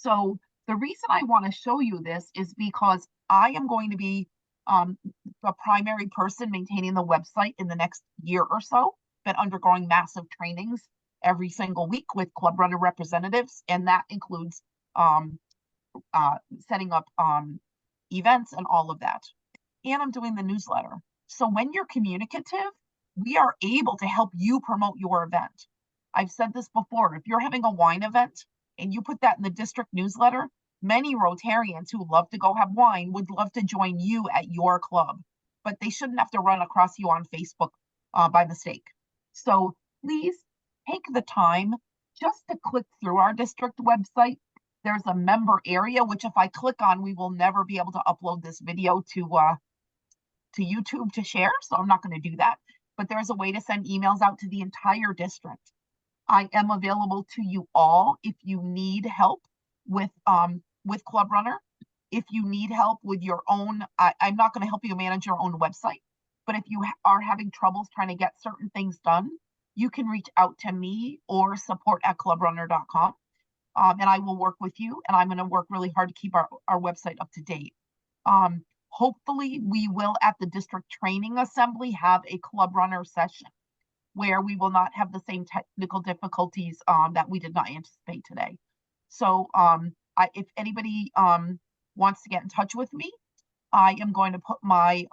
So the reason I want to show you this is because I am going to be the primary person maintaining the website in the next year or so, been undergoing massive trainings every single week with club runner representatives, and that includes setting up events and all of that. And I'm doing the newsletter. So when you're communicative, we are able to help you promote your event. I've said this before, if you're having a wine event and you put that in the district newsletter, many Rotarians who love to go have wine would love to join you at your club, but they shouldn't have to run across you on Facebook by mistake. So please take the time just to click through our district website. There's a member area, which if I click on, we will never be able to upload this video to YouTube to share. So I'm not going to do that, but there's a way to send emails out to the entire district. I am available to you all if you need help with Club Runner. If you need help with your own, I'm not going to help you manage your own website, but if you are having troubles trying to get certain things done, you can reach out to me or support@clubrunner.com. And I will work with you, and I'm going to work really hard to keep our website up to date. Hopefully we will at the district training assembly have a club runner session where we will not have the same technical difficulties that we did not anticipate today. So if anybody wants to get in touch with me, I am going to put my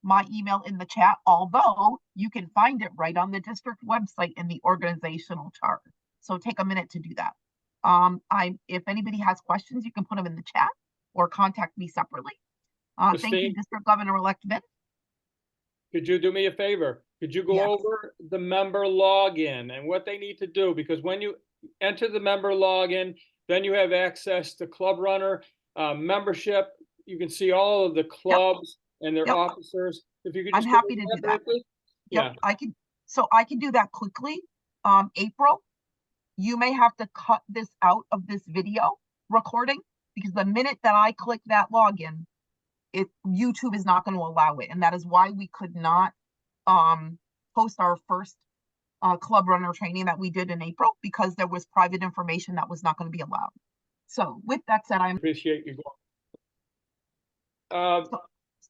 my email in the chat, although you can find it right on the district website in the organizational chart. So take a minute to do that. If anybody has questions, you can put them in the chat or contact me separately. Thank you, Christine? District Governor-elect Vin. Could you do me a favor? Could you go Yes. over the member login and what they need to do? Because when you enter the member login, then you have access to Club Runner membership. You can see all of the clubs and their officers. If you could I'm just go happy over to do that. briefly. Yep, Yeah. I can do that quickly. April, you may have to cut this out of this video recording because the minute that I click that login, YouTube is not going to allow it. And that is why we could not post our first Club Runner training that we did in April, because there was private information that was not going to be allowed. So with that said, I appreciate you going.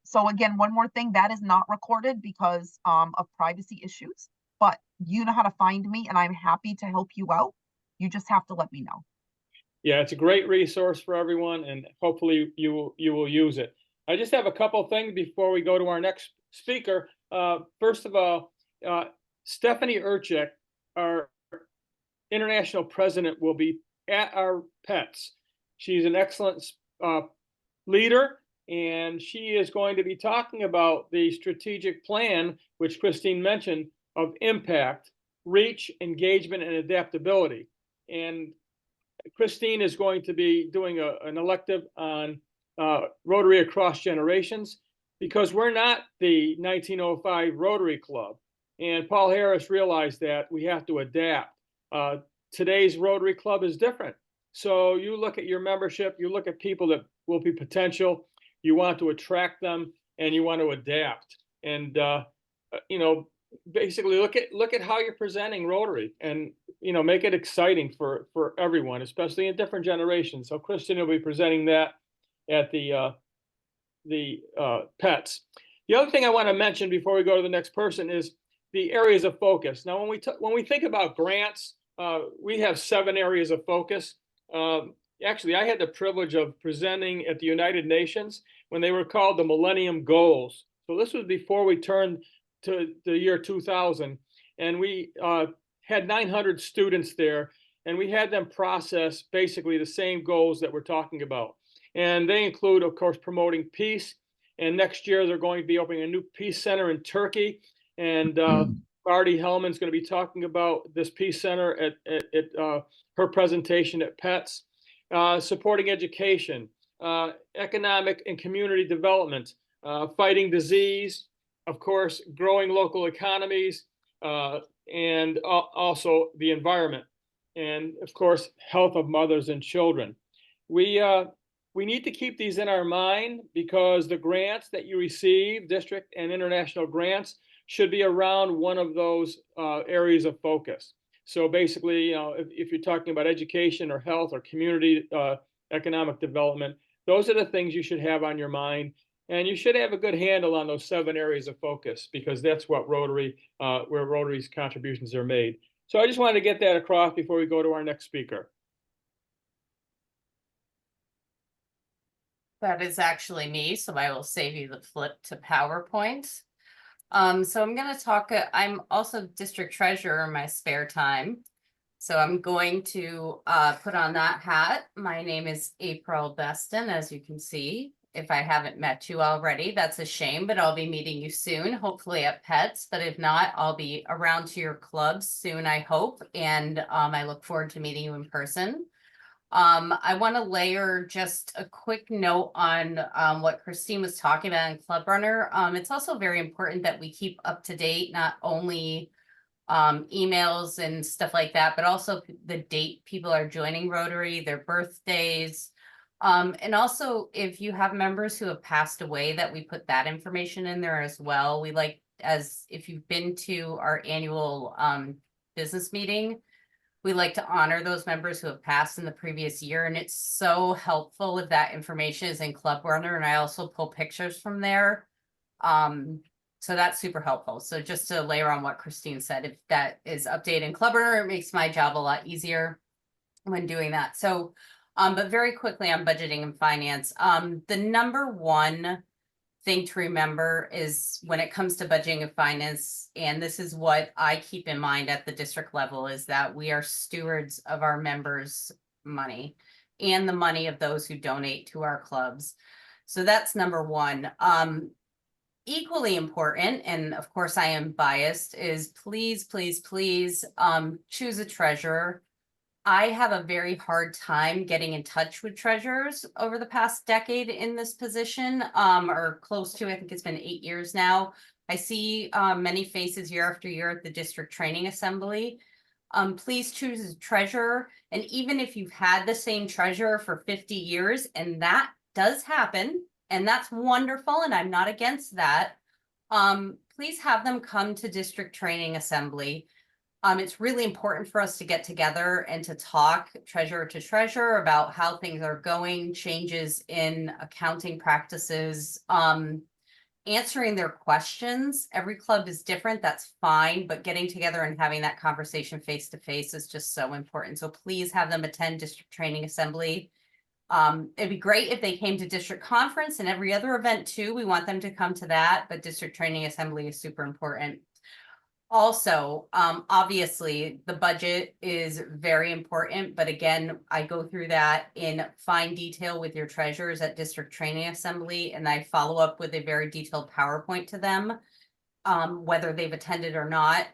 So again, one more thing, that is not recorded because of privacy issues, but you know how to find me and I'm happy to help you out. You just have to let me know. Yeah, it's a great resource for everyone, and hopefully you will use it. I just have a couple of things before we go to our next speaker. First of all, Stephanie Urchik, our international president, will be at our PETS. She's an excellent leader, and she is going to be talking about the strategic plan, which Christine mentioned, of impact, reach, engagement, and adaptability. And Christine is going to be doing an elective on Rotary Across Generations, because we're not the 1905 Rotary Club. And Paul Harris realized that we have to adapt. Today's Rotary Club is different. So you look at your membership, you look at people that will be potential, you want to attract them, and you want to adapt. And you know, basically look at how you're presenting Rotary, and you know, make it exciting for everyone, especially in different generations. So Kristen will be presenting that at the PETS. The other thing I want to mention before we go to the next person is the areas of focus. Now, when we think about grants, we have 7 areas of focus. Actually, I had the privilege of presenting at the United Nations when they were called the Millennium Goals. So this was before we turned to the year 2000, and we had 900 students there, and we had them process basically the same goals that we're talking about. And they include, of course, promoting peace. And next year, they're going to be opening a new peace center in Turkey. And Marty Hellman's going to be talking about this peace center at her presentation at PETS. Supporting education, economic and community development, fighting disease, of course, growing local economies, and also the environment, and of course, health of mothers and children. We need to keep these in our mind, because the grants that you receive, district and international grants, should be around one of those areas of focus. So basically, you know, if you're talking about education or health or community economic development, those are the things you should have on your mind. And you should have a good handle on those 7 areas of focus, because that's what Rotary, where Rotary's contributions are made. So I just wanted to get that across before we go to our next speaker. That is actually me, so I will save you the flip to PowerPoint. So I'm going to talk, I'm also district treasurer in my spare time. So I'm going to put on that hat. My name is April Beston, as you can see. If I haven't met you already, that's a shame, but I'll be meeting you soon, hopefully at PETS. But if not, I'll be around to your clubs soon, I hope. And I look forward to meeting you in person. I want to layer just a quick note on what Christine was talking about in Club Runner. It's also very important that we keep up to date, not only emails and stuff like that, but also the date people are joining Rotary, their birthdays. And also, if you have members who have passed away, that we put that information in there as well. We like as if you've been to our annual business meeting, we like to honor those members who have passed in the previous year, and it's so helpful if that information is in Club Runner, and I also pull pictures from there. So that's super helpful. So just to layer on what Christine said, if that is updated in Club Runner, it makes my job a lot easier when doing that. So, but very quickly on budgeting and finance, the number one thing to remember is when it comes to budgeting and finance, and this is what I keep in mind at the district level, is that we are stewards of our members' money and the money of those who donate to our clubs. So that's number one. Equally important, and of course I am biased, is please, please, please choose a treasurer. I have a very hard time getting in touch with treasurers over the past decade in this position, or close to, I think it's been 8 years now. I see many faces year after year at the district training assembly. Please choose a treasurer. And even if you've had the same treasurer for 50 years, and that does happen, and that's wonderful, and I'm not against that, please have them come to district training assembly. It's really important for us to get together and to talk treasurer to treasurer about how things are going, changes in accounting practices, answering their questions. Every club is different, that's fine, but getting together and having that conversation face to face is just so important. So please have them attend district training assembly. It'd be great if they came to district conference and every other event too. We want them to come to that, but district training assembly is super important. Also, obviously the budget is very important, but again, I go through that in fine detail with your treasurers at district training assembly, and I follow up with a very detailed PowerPoint to them, whether they've attended or not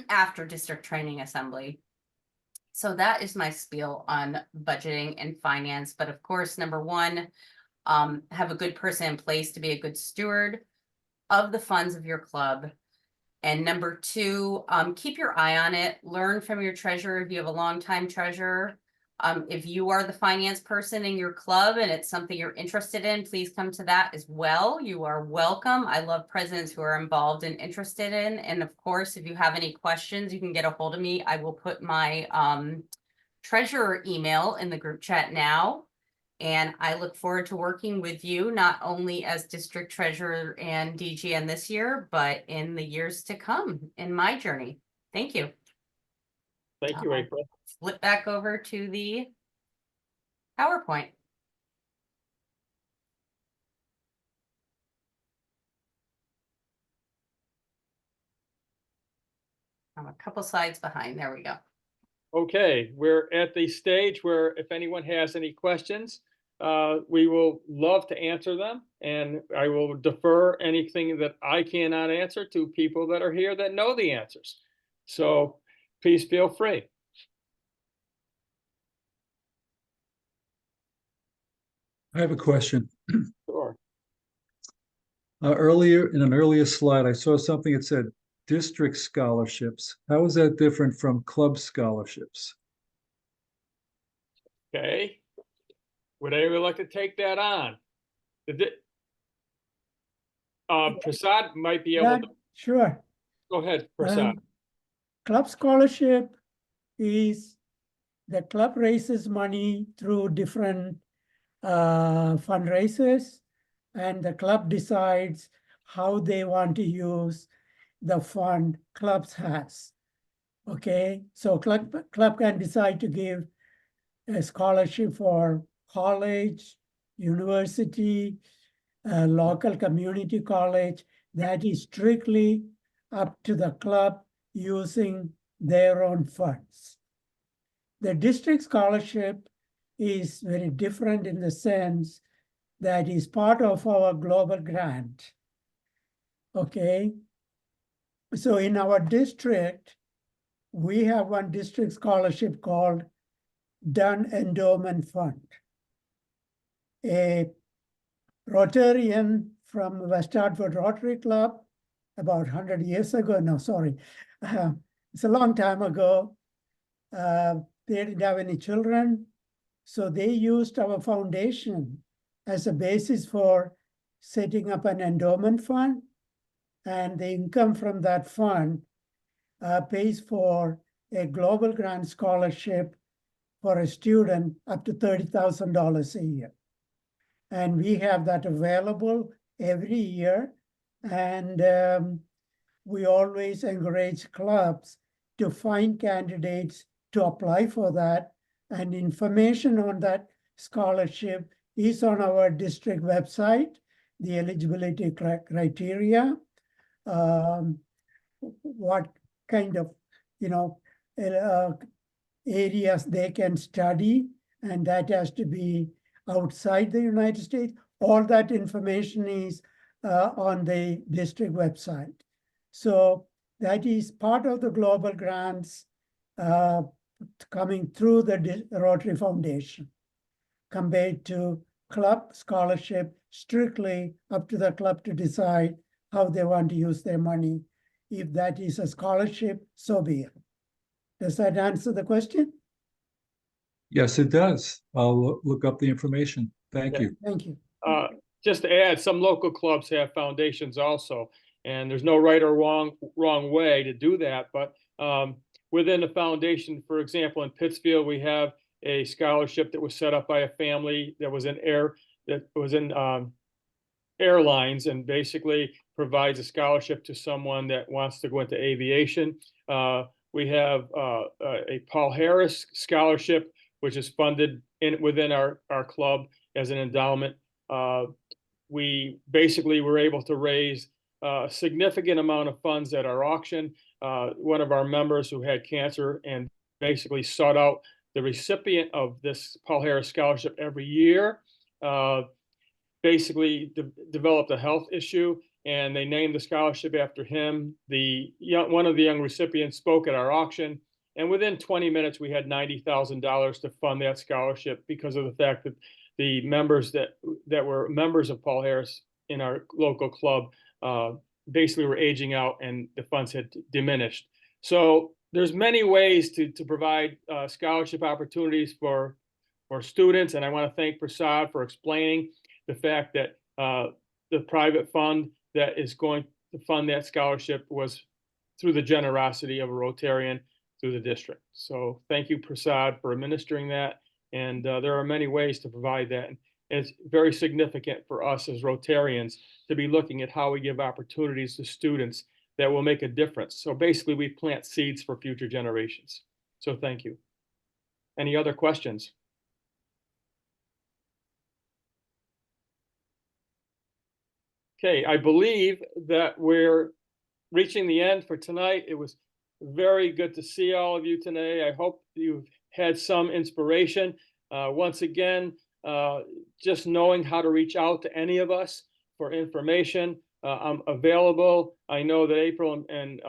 after district training assembly. So that is my spiel on budgeting and finance. But of course, number one, have a good person in place to be a good steward of the funds of your club. And number two, keep your eye on it. Learn from your treasurer if you have a longtime treasurer. If you are the finance person in your club and it's something you're interested in, please come to that as well. You are welcome. I love presidents who are involved and interested in. And of course, if you have any questions, you can get a hold of me. I will put my treasurer email in the group chat now. And I look forward to working with you, not only as district treasurer and DGN this year, but in the years to come in my journey. Thank you. Thank you, April. Flip back over to the PowerPoint. I'm a couple slides behind. There we go. Okay, we're at the stage where if anyone has any questions, we will love to answer them, and I will defer anything that I cannot answer to people that are here that know the answers. So please feel free. I have a question. Sure. Earlier, in an earlier slide, I saw something that said district scholarships. How is that different from club scholarships? Okay. Would anyone like to take that on? Prasad might be able Yeah, to. sure. Go ahead, Prasad. Club scholarship is the club raises money through different fundraisers, and the club decides how they want to use the fund clubs has. Okay, so club can decide to give a scholarship for college, university, local community college. That is strictly up to the club using their own funds. The district scholarship is very different in the sense that is part of our global grant. Okay, so in our district, we have one district scholarship called Dunn Endowment Fund. A Rotarian from West Hartford Rotary Club about 100 years ago, no, sorry, it's a long time ago. They didn't have any children, so they used our foundation as a basis for setting up an endowment fund. And the income from that fund pays for a global grant scholarship for a student up to $30,000 a year. And we have that available every year. And we always encourage clubs to find candidates to apply for that. And information on that scholarship is on our district website, the eligibility criteria, what kind of, areas they can study, and that has to be outside the United States. All that information is on the district website. So that is part of the global grants coming through the Rotary Foundation, compared to club scholarship, strictly up to the club to decide how they want to use their money. If that is a scholarship, so be it. Does that answer the question? Yes, it does. I'll look up the information. Thank you. Thank you. Just to add, some local clubs have foundations also, and there's no right or wrong way to do that. But within the foundation, for example, in Pittsfield, we have a scholarship that was set up by a family that was in airlines, and basically provides a scholarship to someone that wants to go into aviation. We have a Paul Harris scholarship, which is funded within our club as an endowment. We basically were able to raise a significant amount of funds at our auction. One of our members who had cancer and basically sought out the recipient of this Paul Harris scholarship every year, basically developed a health issue, and they named the scholarship after him. One of the young recipients spoke at our auction, and within 20 minutes, we had $90,000 to fund that scholarship because of the fact that the members that were members of Paul Harris in our local club basically were aging out, and the funds had diminished. So there's many ways to provide scholarship opportunities for students, and I want to thank Prasad for explaining the fact that the private fund that is going to fund that scholarship was through the generosity of a Rotarian through the district. So thank you, Prasad, for administering that. And there are many ways to provide that. And it's very significant for us as Rotarians to be looking at how we give opportunities to students that will make a difference. So basically, we plant seeds for future generations. So thank you. Any other questions? Okay, I believe that we're reaching the end for tonight. It was very good to see all of you today. I hope you've had some inspiration. Once again, just knowing how to reach out to any of us for information. I'm available. I know that April and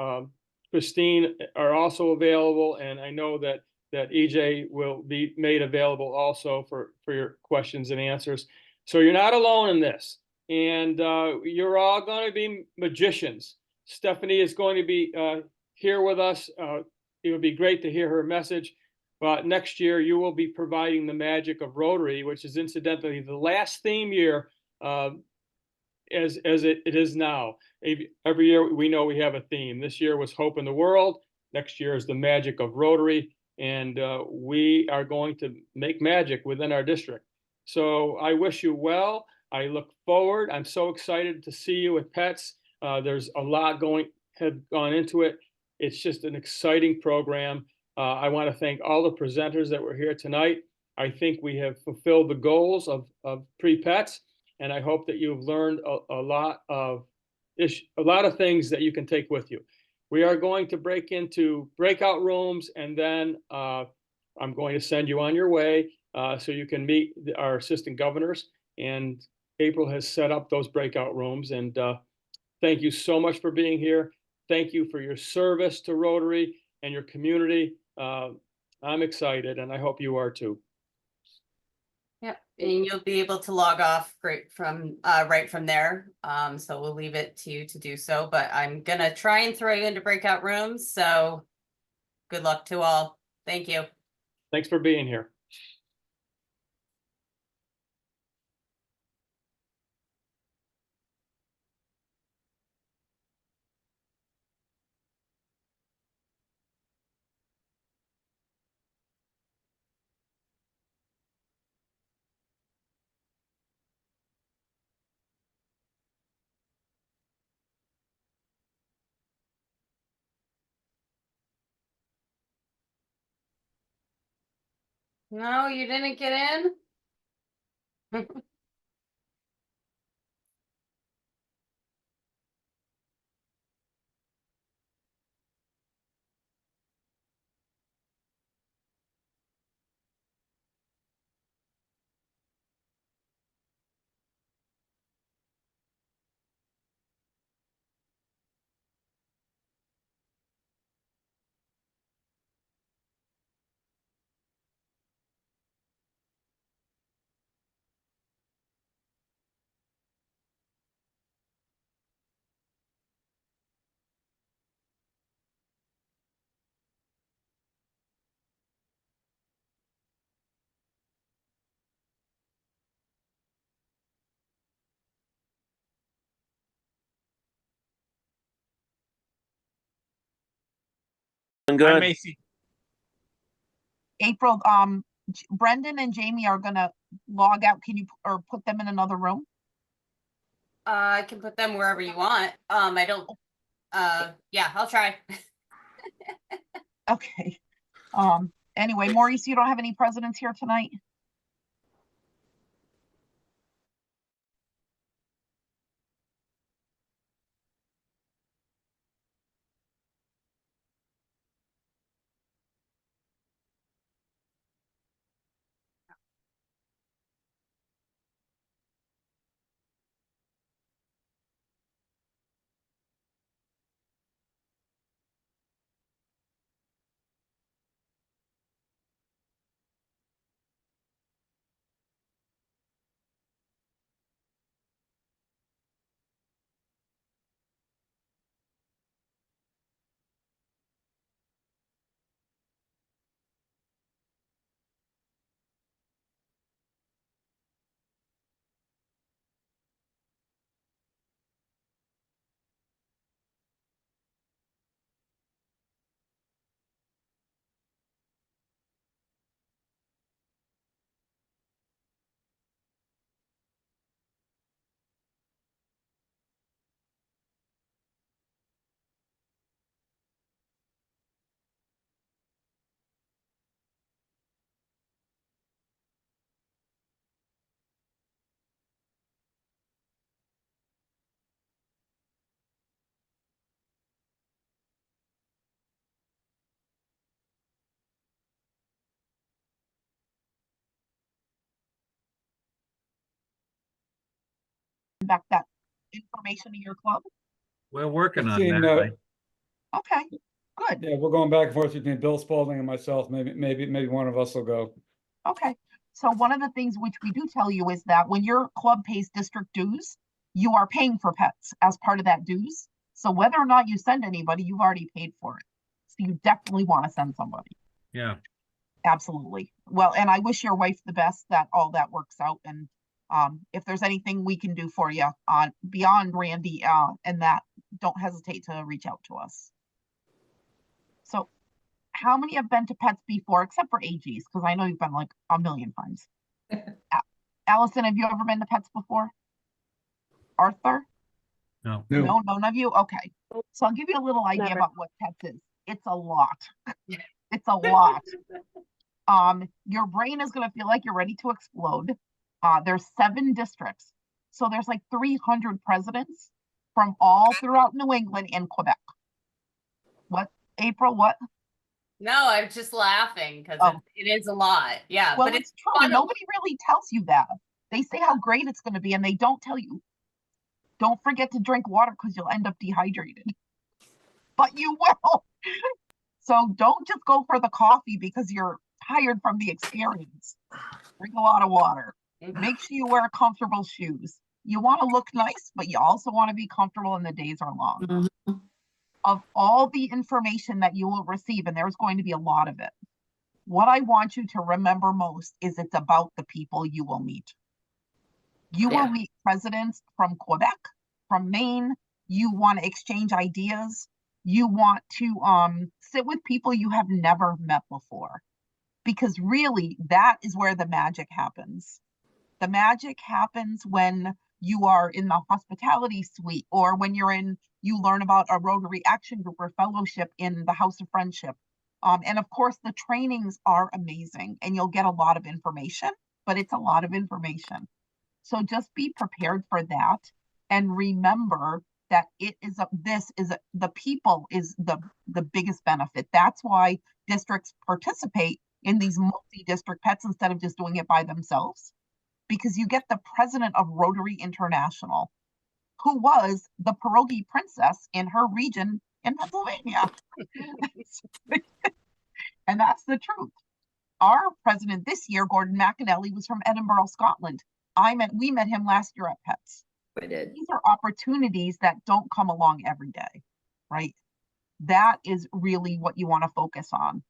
Christine are also available, and I know that EJ will be made available also for your questions and answers. So you're not alone in this. And you're all going to be magicians. Stephanie is going to be here with us. It would be great to hear her message. But next year, you will be providing the magic of Rotary, which is incidentally the last theme year as it is now. Every year, we know we have a theme. This year was Hope in the World. Next year is the magic of Rotary. And we are going to make magic within our district. So I wish you well. I look forward. I'm so excited to see you at Pets. There's a lot have gone into it. It's just an exciting program. I want to thank all the presenters that were here tonight. I think we have fulfilled the goals of Pre-Pets, and I hope that you've learned a lot of things that you can take with you. We are going to break into breakout rooms, and then I'm going to send you on your way so you can meet our assistant governors. And April has set up those breakout rooms. And thank you so much for being here. Thank you for your service to Rotary and your community. I'm excited, and I hope you are too. Yep, and you'll be able to log off right from there. So we'll leave it to you to do so. But I'm gonna try and throw you into breakout rooms. So good luck to all. Thank you. Thanks for being here. No, you didn't get in? Good. Macy. April, Brendan and Jamie are gonna log out. Can you, or put them in another room? I can put them wherever you want. I don't, yeah, I'll try. Okay. Anyway, Maurice, you don't have any presidents here tonight? Back that information to your club? We're working on Seeing, that. Okay, good. Yeah, we're going back and forth between Bill Spalding and myself. Maybe one of us will go. Okay, so one of the things which we do tell you is that when your club pays district dues, you are paying for pets as part of that dues. So whether or not you send anybody, you've already paid for it. So you definitely want to send somebody. Yeah. Absolutely. Well, and I wish your wife the best, that all that works out. And if there's anything we can do for you on beyond Randy and that, don't hesitate to reach out to us. So how many have been to Pets before, except for AGs? Because I know you've been like a million times. Allison, have you ever been to Pets before? Arthur? No. No, none of you? Okay. So I'll give you a little idea Never. about what Pets is. It's a lot. It's a lot. Your brain is going to feel like you're ready to explode. There's 7 districts. So there's like 300 presidents from all throughout New England and Quebec. What, April, what? No, I'm just laughing because it is a lot. Yeah, Well, but it's true, and nobody really tells you that. They say how great it's going to be, and they don't tell you. Don't forget to drink water because you'll end up dehydrated. But you will. So don't just go for the coffee because you're tired from the experience. Drink a lot of water. Make sure you wear comfortable shoes. You want to look nice, but you also want to be comfortable and the days are long. Of all the information that you will receive, and there's going to be a lot of it, what I want you to remember most is it's about the people you will meet. You will meet presidents from Quebec, from Maine. You want to exchange ideas. You want to sit with people you have never met before. Because really, that is where the magic happens. The magic happens when you are in the hospitality suite, or when you learn about a Rotary Action Group or fellowship in the House of Friendship. And of course, the trainings are amazing and you'll get a lot of information, but it's a lot of information. So just be prepared for that and remember that the people is the biggest benefit. That's why districts participate in these multi-district pets instead of just doing it by themselves, because you get the president of Rotary International, who was the pierogi princess in her region in Pennsylvania. And that's the truth. Our president this year, Gordon McAnally, was from Edinburgh, Scotland. We met him last year at Pets. We did. These are opportunities that don't come along every day, right? That is really what you want to focus on.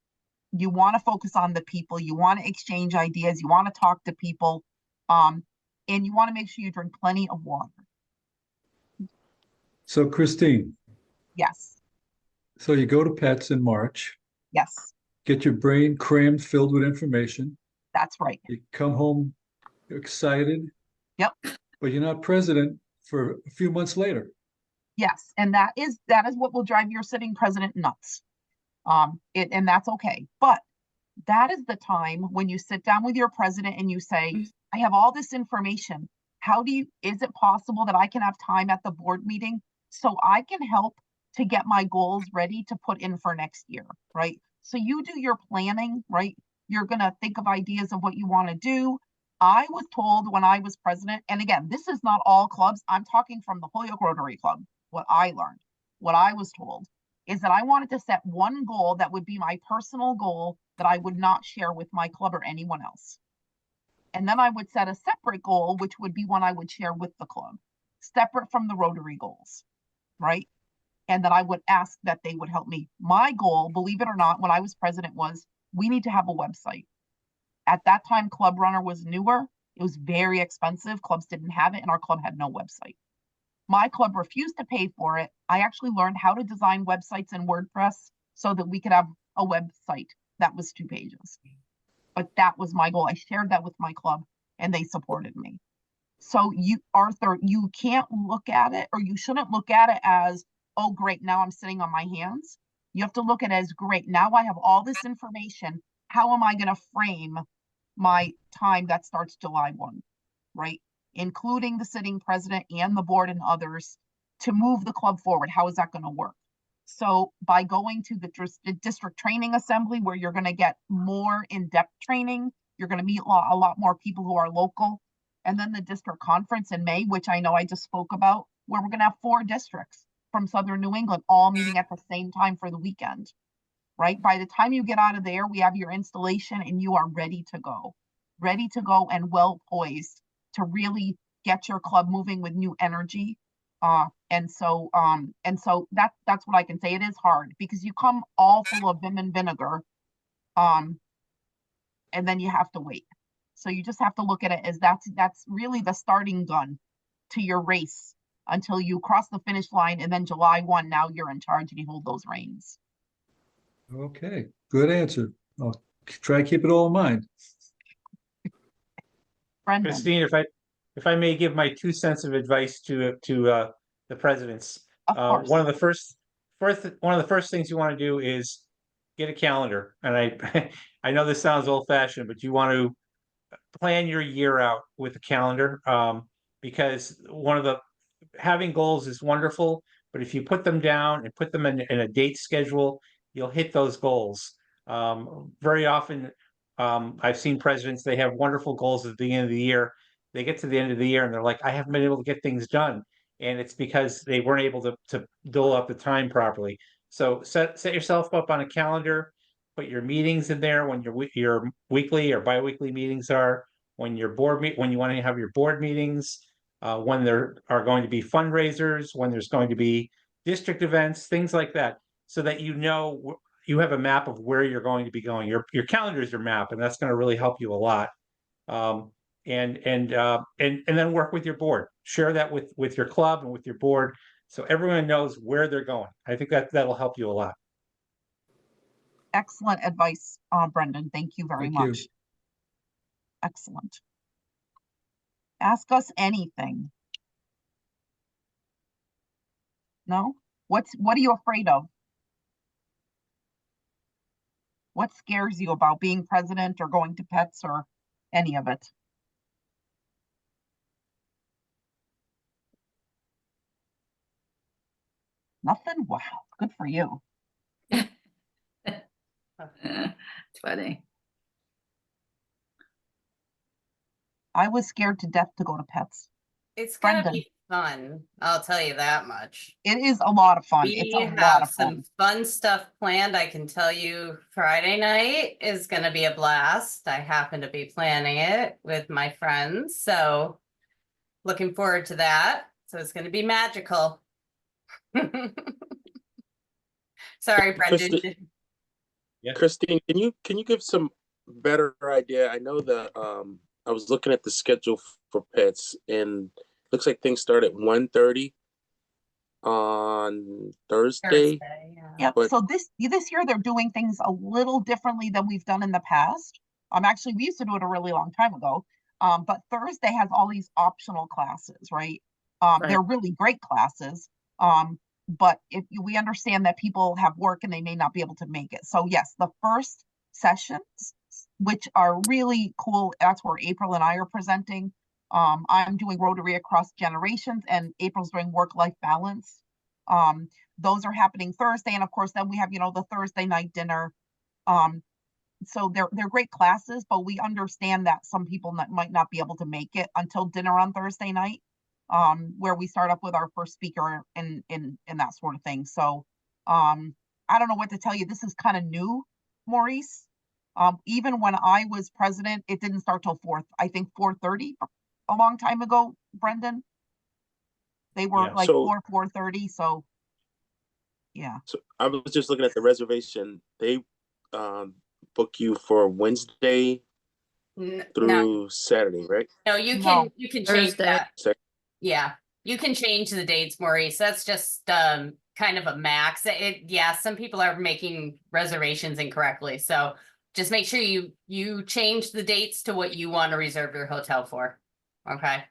You want to focus on the people. You want to exchange ideas. You want to talk to people. And you want to make sure you drink plenty of water. So Christine, Yes. so you go to Pets in March, Yes. get your brain crammed, filled with information. That's right. You come home excited. Yep. But you're not president for a few months later. Yes. And that is what will drive your sitting president nuts. And that's okay. But that is the time when you sit down with your president and you say, I have all this information. Is it possible that I can have time at the board meeting so I can help to get my goals ready to put in for next year, right? So you do your planning, right? You're going to think of ideas of what you want to do. I was told when I was president, and again, this is not all clubs. I'm talking from the Holyoke Rotary Club. What I learned, what I was told is that I wanted to set one goal that would be my personal goal that I would not share with my club or anyone else. And then I would set a separate goal, which would be one I would share with the club, separate from the Rotary goals, right? And then I would ask that they would help me. My goal, believe it or not, when I was president was, we need to have a website. At that time, Club Runner was newer. It was very expensive. Clubs didn't have it, and our club had no website. My club refused to pay for it. I actually learned how to design websites in WordPress so that we could have a website that was 2 pages. But that was my goal. I shared that with my club and they supported me. So Arthur, you can't look at it, or you shouldn't look at it as, oh, great, now I'm sitting on my hands. You have to look at it as, great, now I have all this information. How am I going to frame my time that starts July 1, right? Including the sitting president and the board and others to move the club forward. How is that going to work? So by going to the district training assembly, where you're going to get more in-depth training, you're going to meet a lot more people who are local. And then the district conference in May, which I know I just spoke about, where we're going to have 4 districts from Southern New England all meeting at the same time for the weekend, right? By the time you get out of there, we have your installation and you are ready to go and well poised to really get your club moving with new energy. And so that's what I can say. It is hard because you come all full of vim and vinegar, and then you have to wait. So you just have to look at it as that's really the starting gun to your race until you cross the finish line, and then July 1, now you're in charge and you hold those reins. Okay, good answer. I'll try to keep it all in mind. Brendan. Christine, if I may give my 2 cents of advice to the presidents. One of the first things you want to do is get a calendar. And I know this sounds old fashioned, but you want to plan your year out with a calendar, because having goals is wonderful, but if you put them down and put them in a date schedule, you'll hit those goals. Very often, I've seen presidents, they have wonderful goals at the beginning of the year. They get to the end of the year and they're like, I haven't been able to get things done. And it's because they weren't able to dole up the time properly. So set yourself up on a calendar, put your meetings in there when your weekly or biweekly meetings are, when you want to have your board meetings, when there are going to be fundraisers, when there's going to be district events, things like that, so that you have a map of where you're going to be going. Your calendar is your map, and that's going to really help you a lot. And then work with your board. Share that with your club and with your board, so everyone knows where they're going. I think that'll help you a lot. Excellent advice, Brendan. Thank you very much. Excellent. Ask us anything. No? What are you afraid of? What scares you about being president or going to pets or any of it? Nothing? Wow, good for you. It's funny. I was scared to death to go to pets. It's gonna Brendan. be fun, I'll tell you that much. It is a lot of fun. It's We a lot have of some fun. fun stuff planned. I can tell you Friday night is gonna be a blast. I happen to be planning it with my friends, so looking forward to that. So it's gonna be magical. Sorry, Brendan. Christine, can you give some better idea? I know that I was looking at the schedule for pets, and looks like things start at 1:30 on Thursday. Yep. But So this year they're doing things a little differently than we've done in the past. Actually, we used to do it a really long time ago. But Thursday has all these optional classes, right? They're really great classes. But if we understand that people have work and they may not be able to make it. So yes, the first sessions, which are really cool, that's where April and I are presenting. I'm doing Rotary Across Generations, and April's doing work-life balance. Those are happening Thursday, and of course, then we have, the Thursday night dinner. So they're great classes, but we understand that some people might not be able to make it until dinner on Thursday night, where we start up with our first speaker and that sort of thing. So I don't know what to tell you. This is kind of new, Maurice. Even when I was president, it didn't start till 4:30 a long time ago, Brendan. They were Yeah, like so- 4:30. So yeah. So I was just looking at the reservation. They book you for Wednesday through Saturday, right? No, you No. can change that. Sec- You can change the dates, Maurice. That's just kind of a max. Some people are making reservations incorrectly. So just make sure you change the dates to what you want to reserve your hotel for. Okay.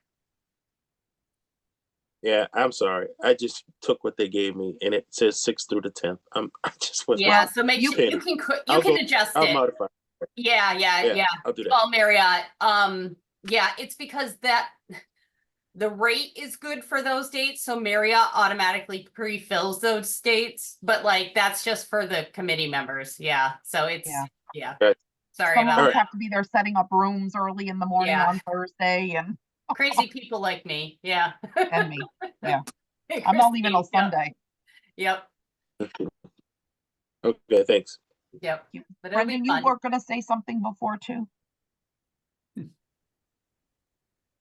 Yeah, I'm sorry. I just took what they gave me, and it says 6th through the 10th. I just was So make sure you can adjust I'll it. modify. Yeah. I'll do that. Call Marriott. It's because the rate is good for those dates, so Marriott automatically pre-fills those dates, but like that's just for the committee members. Yeah. So it's Okay. sorry Some about of us that. have to be there setting up rooms early in the morning Yeah. on Thursday, and Crazy people like me. Yeah. and me. Yeah. I'm not leaving till Sunday. Yep. Okay, thanks. But it'll Brendan, be you fun. were gonna say something before too.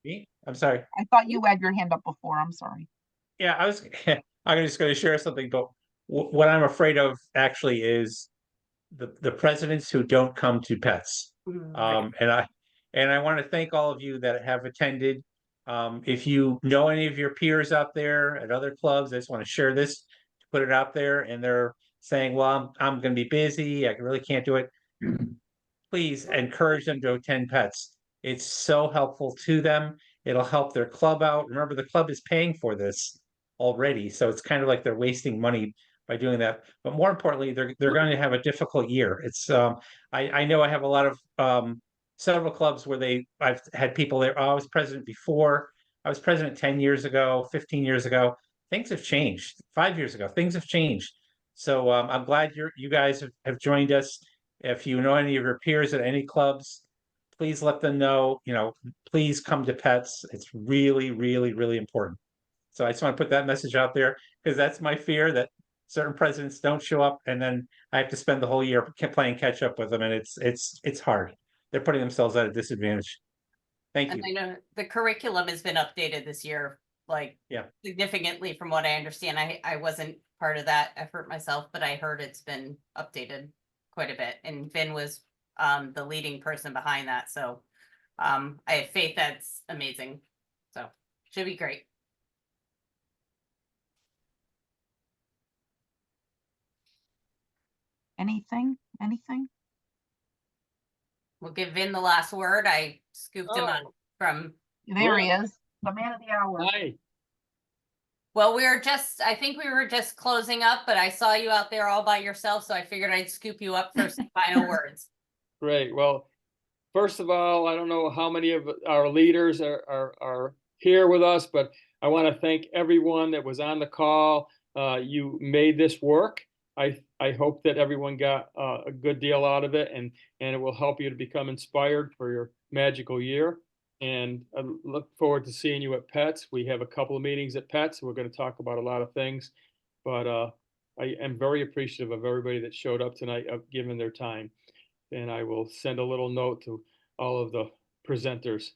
Me? I'm sorry. I thought you had your hand up before. I'm sorry. Yeah, I'm just going to share something, but what I'm afraid of actually is the presidents who don't come to pets. And I want to thank all of you that have attended. If you know any of your peers out there at other clubs, I just want to share this, put it out there, and they're saying, well, I'm going to be busy, I really can't do it. Please encourage them to attend pets. It's so helpful to them. It'll help their club out. Remember, the club is paying for this already, so it's kind of like they're wasting money by doing that. But more importantly, they're going to have a difficult year. It's I know I have a lot of several clubs where I've had people there. Oh, I was president before. I was president 10 years ago, 15 years ago. Things have changed. 5 years ago, things have changed. So I'm glad you guys have joined us. If you know any of your peers at any clubs, please let them know, please come to pets. It's really, really, really important. So I just want to put that message out there, because that's my fear, that certain presidents don't show up and then I have to spend the whole year playing catch up with them. And it's hard. They're putting themselves at a disadvantage. Thank you. And I know the curriculum has been updated this year, significantly from what I understand. I wasn't part of that effort myself, but I heard it's been updated quite a bit. And Vin was the leading person behind that. So I have faith that's amazing. So should be great. Anything? We'll give Vin the last word. I scooped him up from. There he is, the man of the hour. Well, I think we were just closing up, but I saw you out there all by yourself, so I figured I'd scoop you up for some final words. Great. Well, first of all, I don't know how many of our leaders are here with us, but I want to thank everyone that was on the call. You made this work. I hope that everyone got a good deal out of it, and it will help you to become inspired for your magical year. And I look forward to seeing you at Pets. We have a couple of meetings at Pets. We're going to talk about a lot of things, but I am very appreciative of everybody that showed up tonight, of giving their time. And I will send a little note to all of the presenters.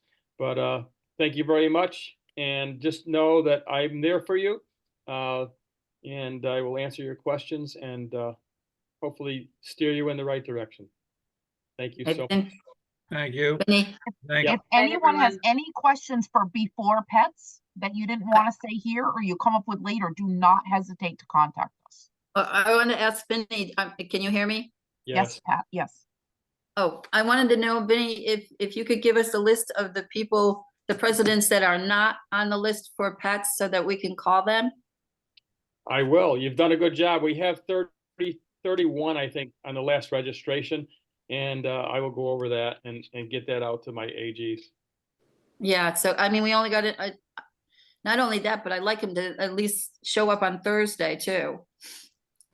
But thank you very much. And just know that I'm there for you. And I will answer your questions and hopefully steer you in the right direction. Thank you so much. Thank you. If anyone has any questions for Before Pets that you didn't want to say here or you come up with later, do not hesitate to contact us. I want to ask Vinny, can you hear me? Yes, Pat, yes. Oh, I wanted to know, Vinny, if you could give us a list of the people, the presidents that are not on the list for Pets so that we can call them. I will. You've done a good job. We have 31, I think, on the last registration. And I will go over that and get that out to my AGs. Yeah, so I mean, we only got it. Not only that, but I'd like him to at least show up on Thursday too.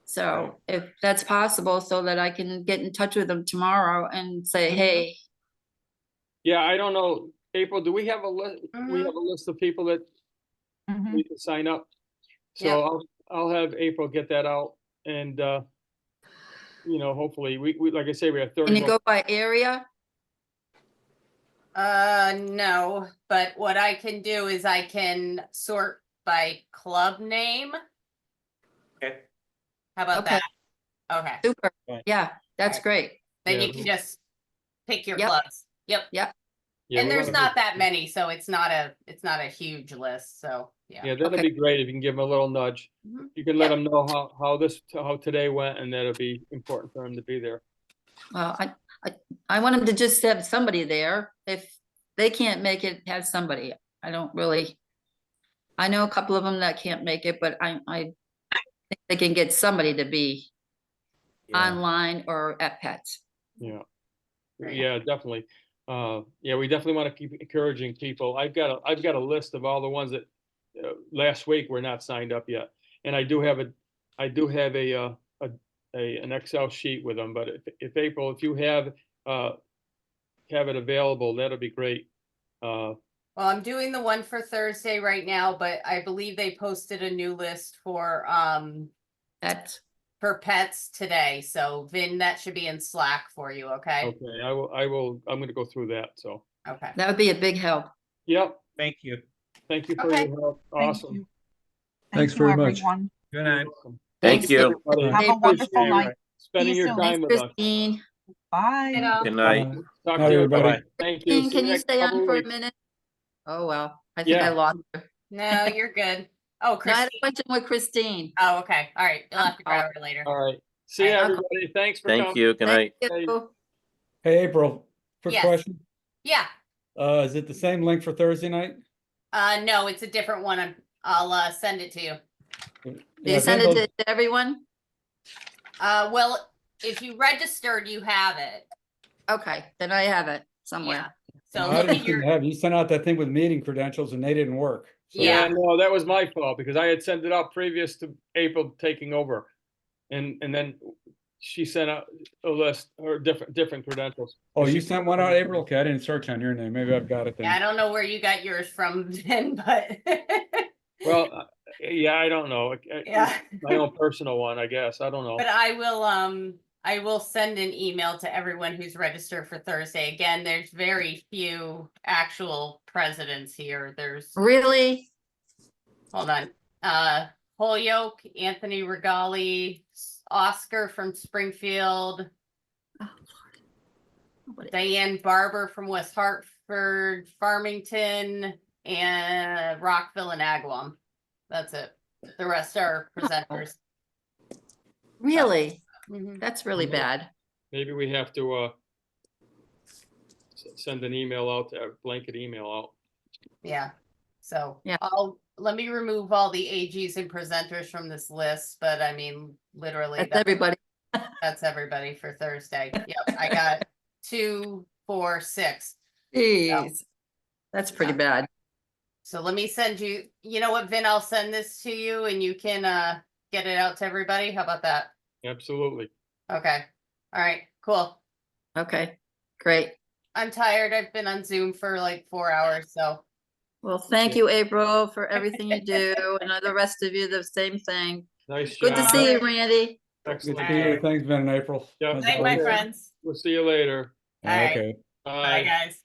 So if that's possible, so that I can get in touch with him tomorrow and say, hey. Yeah, I don't know. April, do we have a list? We have a list of people that need to sign up. So I'll have April get that out, and you know, hopefully we like I say, we have 30. Can you go by area? No, but what I can do is I can sort by club name. Okay. How about that? Okay. Super. Yeah, that's great. Then you can just pick your clubs. Yep. Yep. Yeah, And we there's wanna not that many, so it's not a huge list. So yeah. Yeah, that'd be great if you can give them a little nudge. You can let them know how today went, and that'll be important for them to be there. Well, I want him to just have somebody there. If they can't make it, have somebody. I know a couple of them that can't make it, but I think they can get somebody to be online or at Pets. Yeah. Yeah, definitely. Yeah, we definitely want to keep encouraging people. I've got a list of all the ones that last week were not signed up yet, and I do have an Excel sheet with them. But if April, if you have it available, that'll be great. Well, I'm doing the one for Thursday right now, but I believe they posted a new list for Pets today. So Vin, that should be in Slack for you. Okay. Okay, I will. I'm going to go through that. So. Okay. That would be a big help. Yep. Thank you. Thank you for your help. Awesome. Thanks very much. Everyone. Good night. Thank you. Have a wonderful night. Spending See you your soon. time with us. Christine. Bye. Good night. Talk Bye, to you. everybody. Thank you. Christine, See can you next stay couple on of for a weeks. minute? Oh, well, I think I Yeah. lost her. No, you're good. Oh, No, I had Christine. a question with Christine. Oh, okay. All right. You'll have to grab her later. All right. See you, All right. everybody. Thanks for Thank coming. you. Good night. Thank you. Hey, April, quick Yes. question. Yeah. Is it the same link for Thursday night? No, it's a different one. I'll send it to you. Do Yeah, you send Vin it to everyone? Well, if you registered, you have it. Okay, then I have it somewhere. So I look didn't at your, have, you sent out that thing with meeting credentials and they didn't work. So- Yeah, no, that was my fault because I had sent it out previous to April taking over. And then she sent out a list or different credentials. Oh, you sent one out, April? Okay, I didn't search on your name. Maybe I've got it yeah, I then. don't know where you got yours from, Vin, but Well, yeah, I don't know. yeah. My own personal one, I guess. I don't know. But I will send an email to everyone who's registered for Thursday. Again, there's very few actual presidents here. There's Really? hold on. Holyoke, Anthony Regali, Oscar from Springfield, Diane Barber from West Hartford, Farmington, and Rockville and Agawam. That's it. The rest are presenters. Really? Mhm. That's really bad. Maybe we have to send an email out, a blanket email out. Yeah. So Yeah. let me remove all the AGs and presenters from this list, but I mean, literally. That's everybody. That's everybody for Thursday. Yep, I got 2, 4, 6. Jeez, that's pretty bad. So let me send you, you know what, Vin, I'll send this to you and you can get it out to everybody. How about that? Absolutely. Okay. All right, cool. Okay, great. I'm tired. I've been on Zoom for like 4 hours, so. Well, thank you, April, for everything you do, and the rest of you, the same thing. Nice Good to job. see you, Randy. Good Excellent. to see you. Thanks, Ben and April. Yep. How's it Night, my going? friends. We'll see you later. All right. Okay. Bye, guys.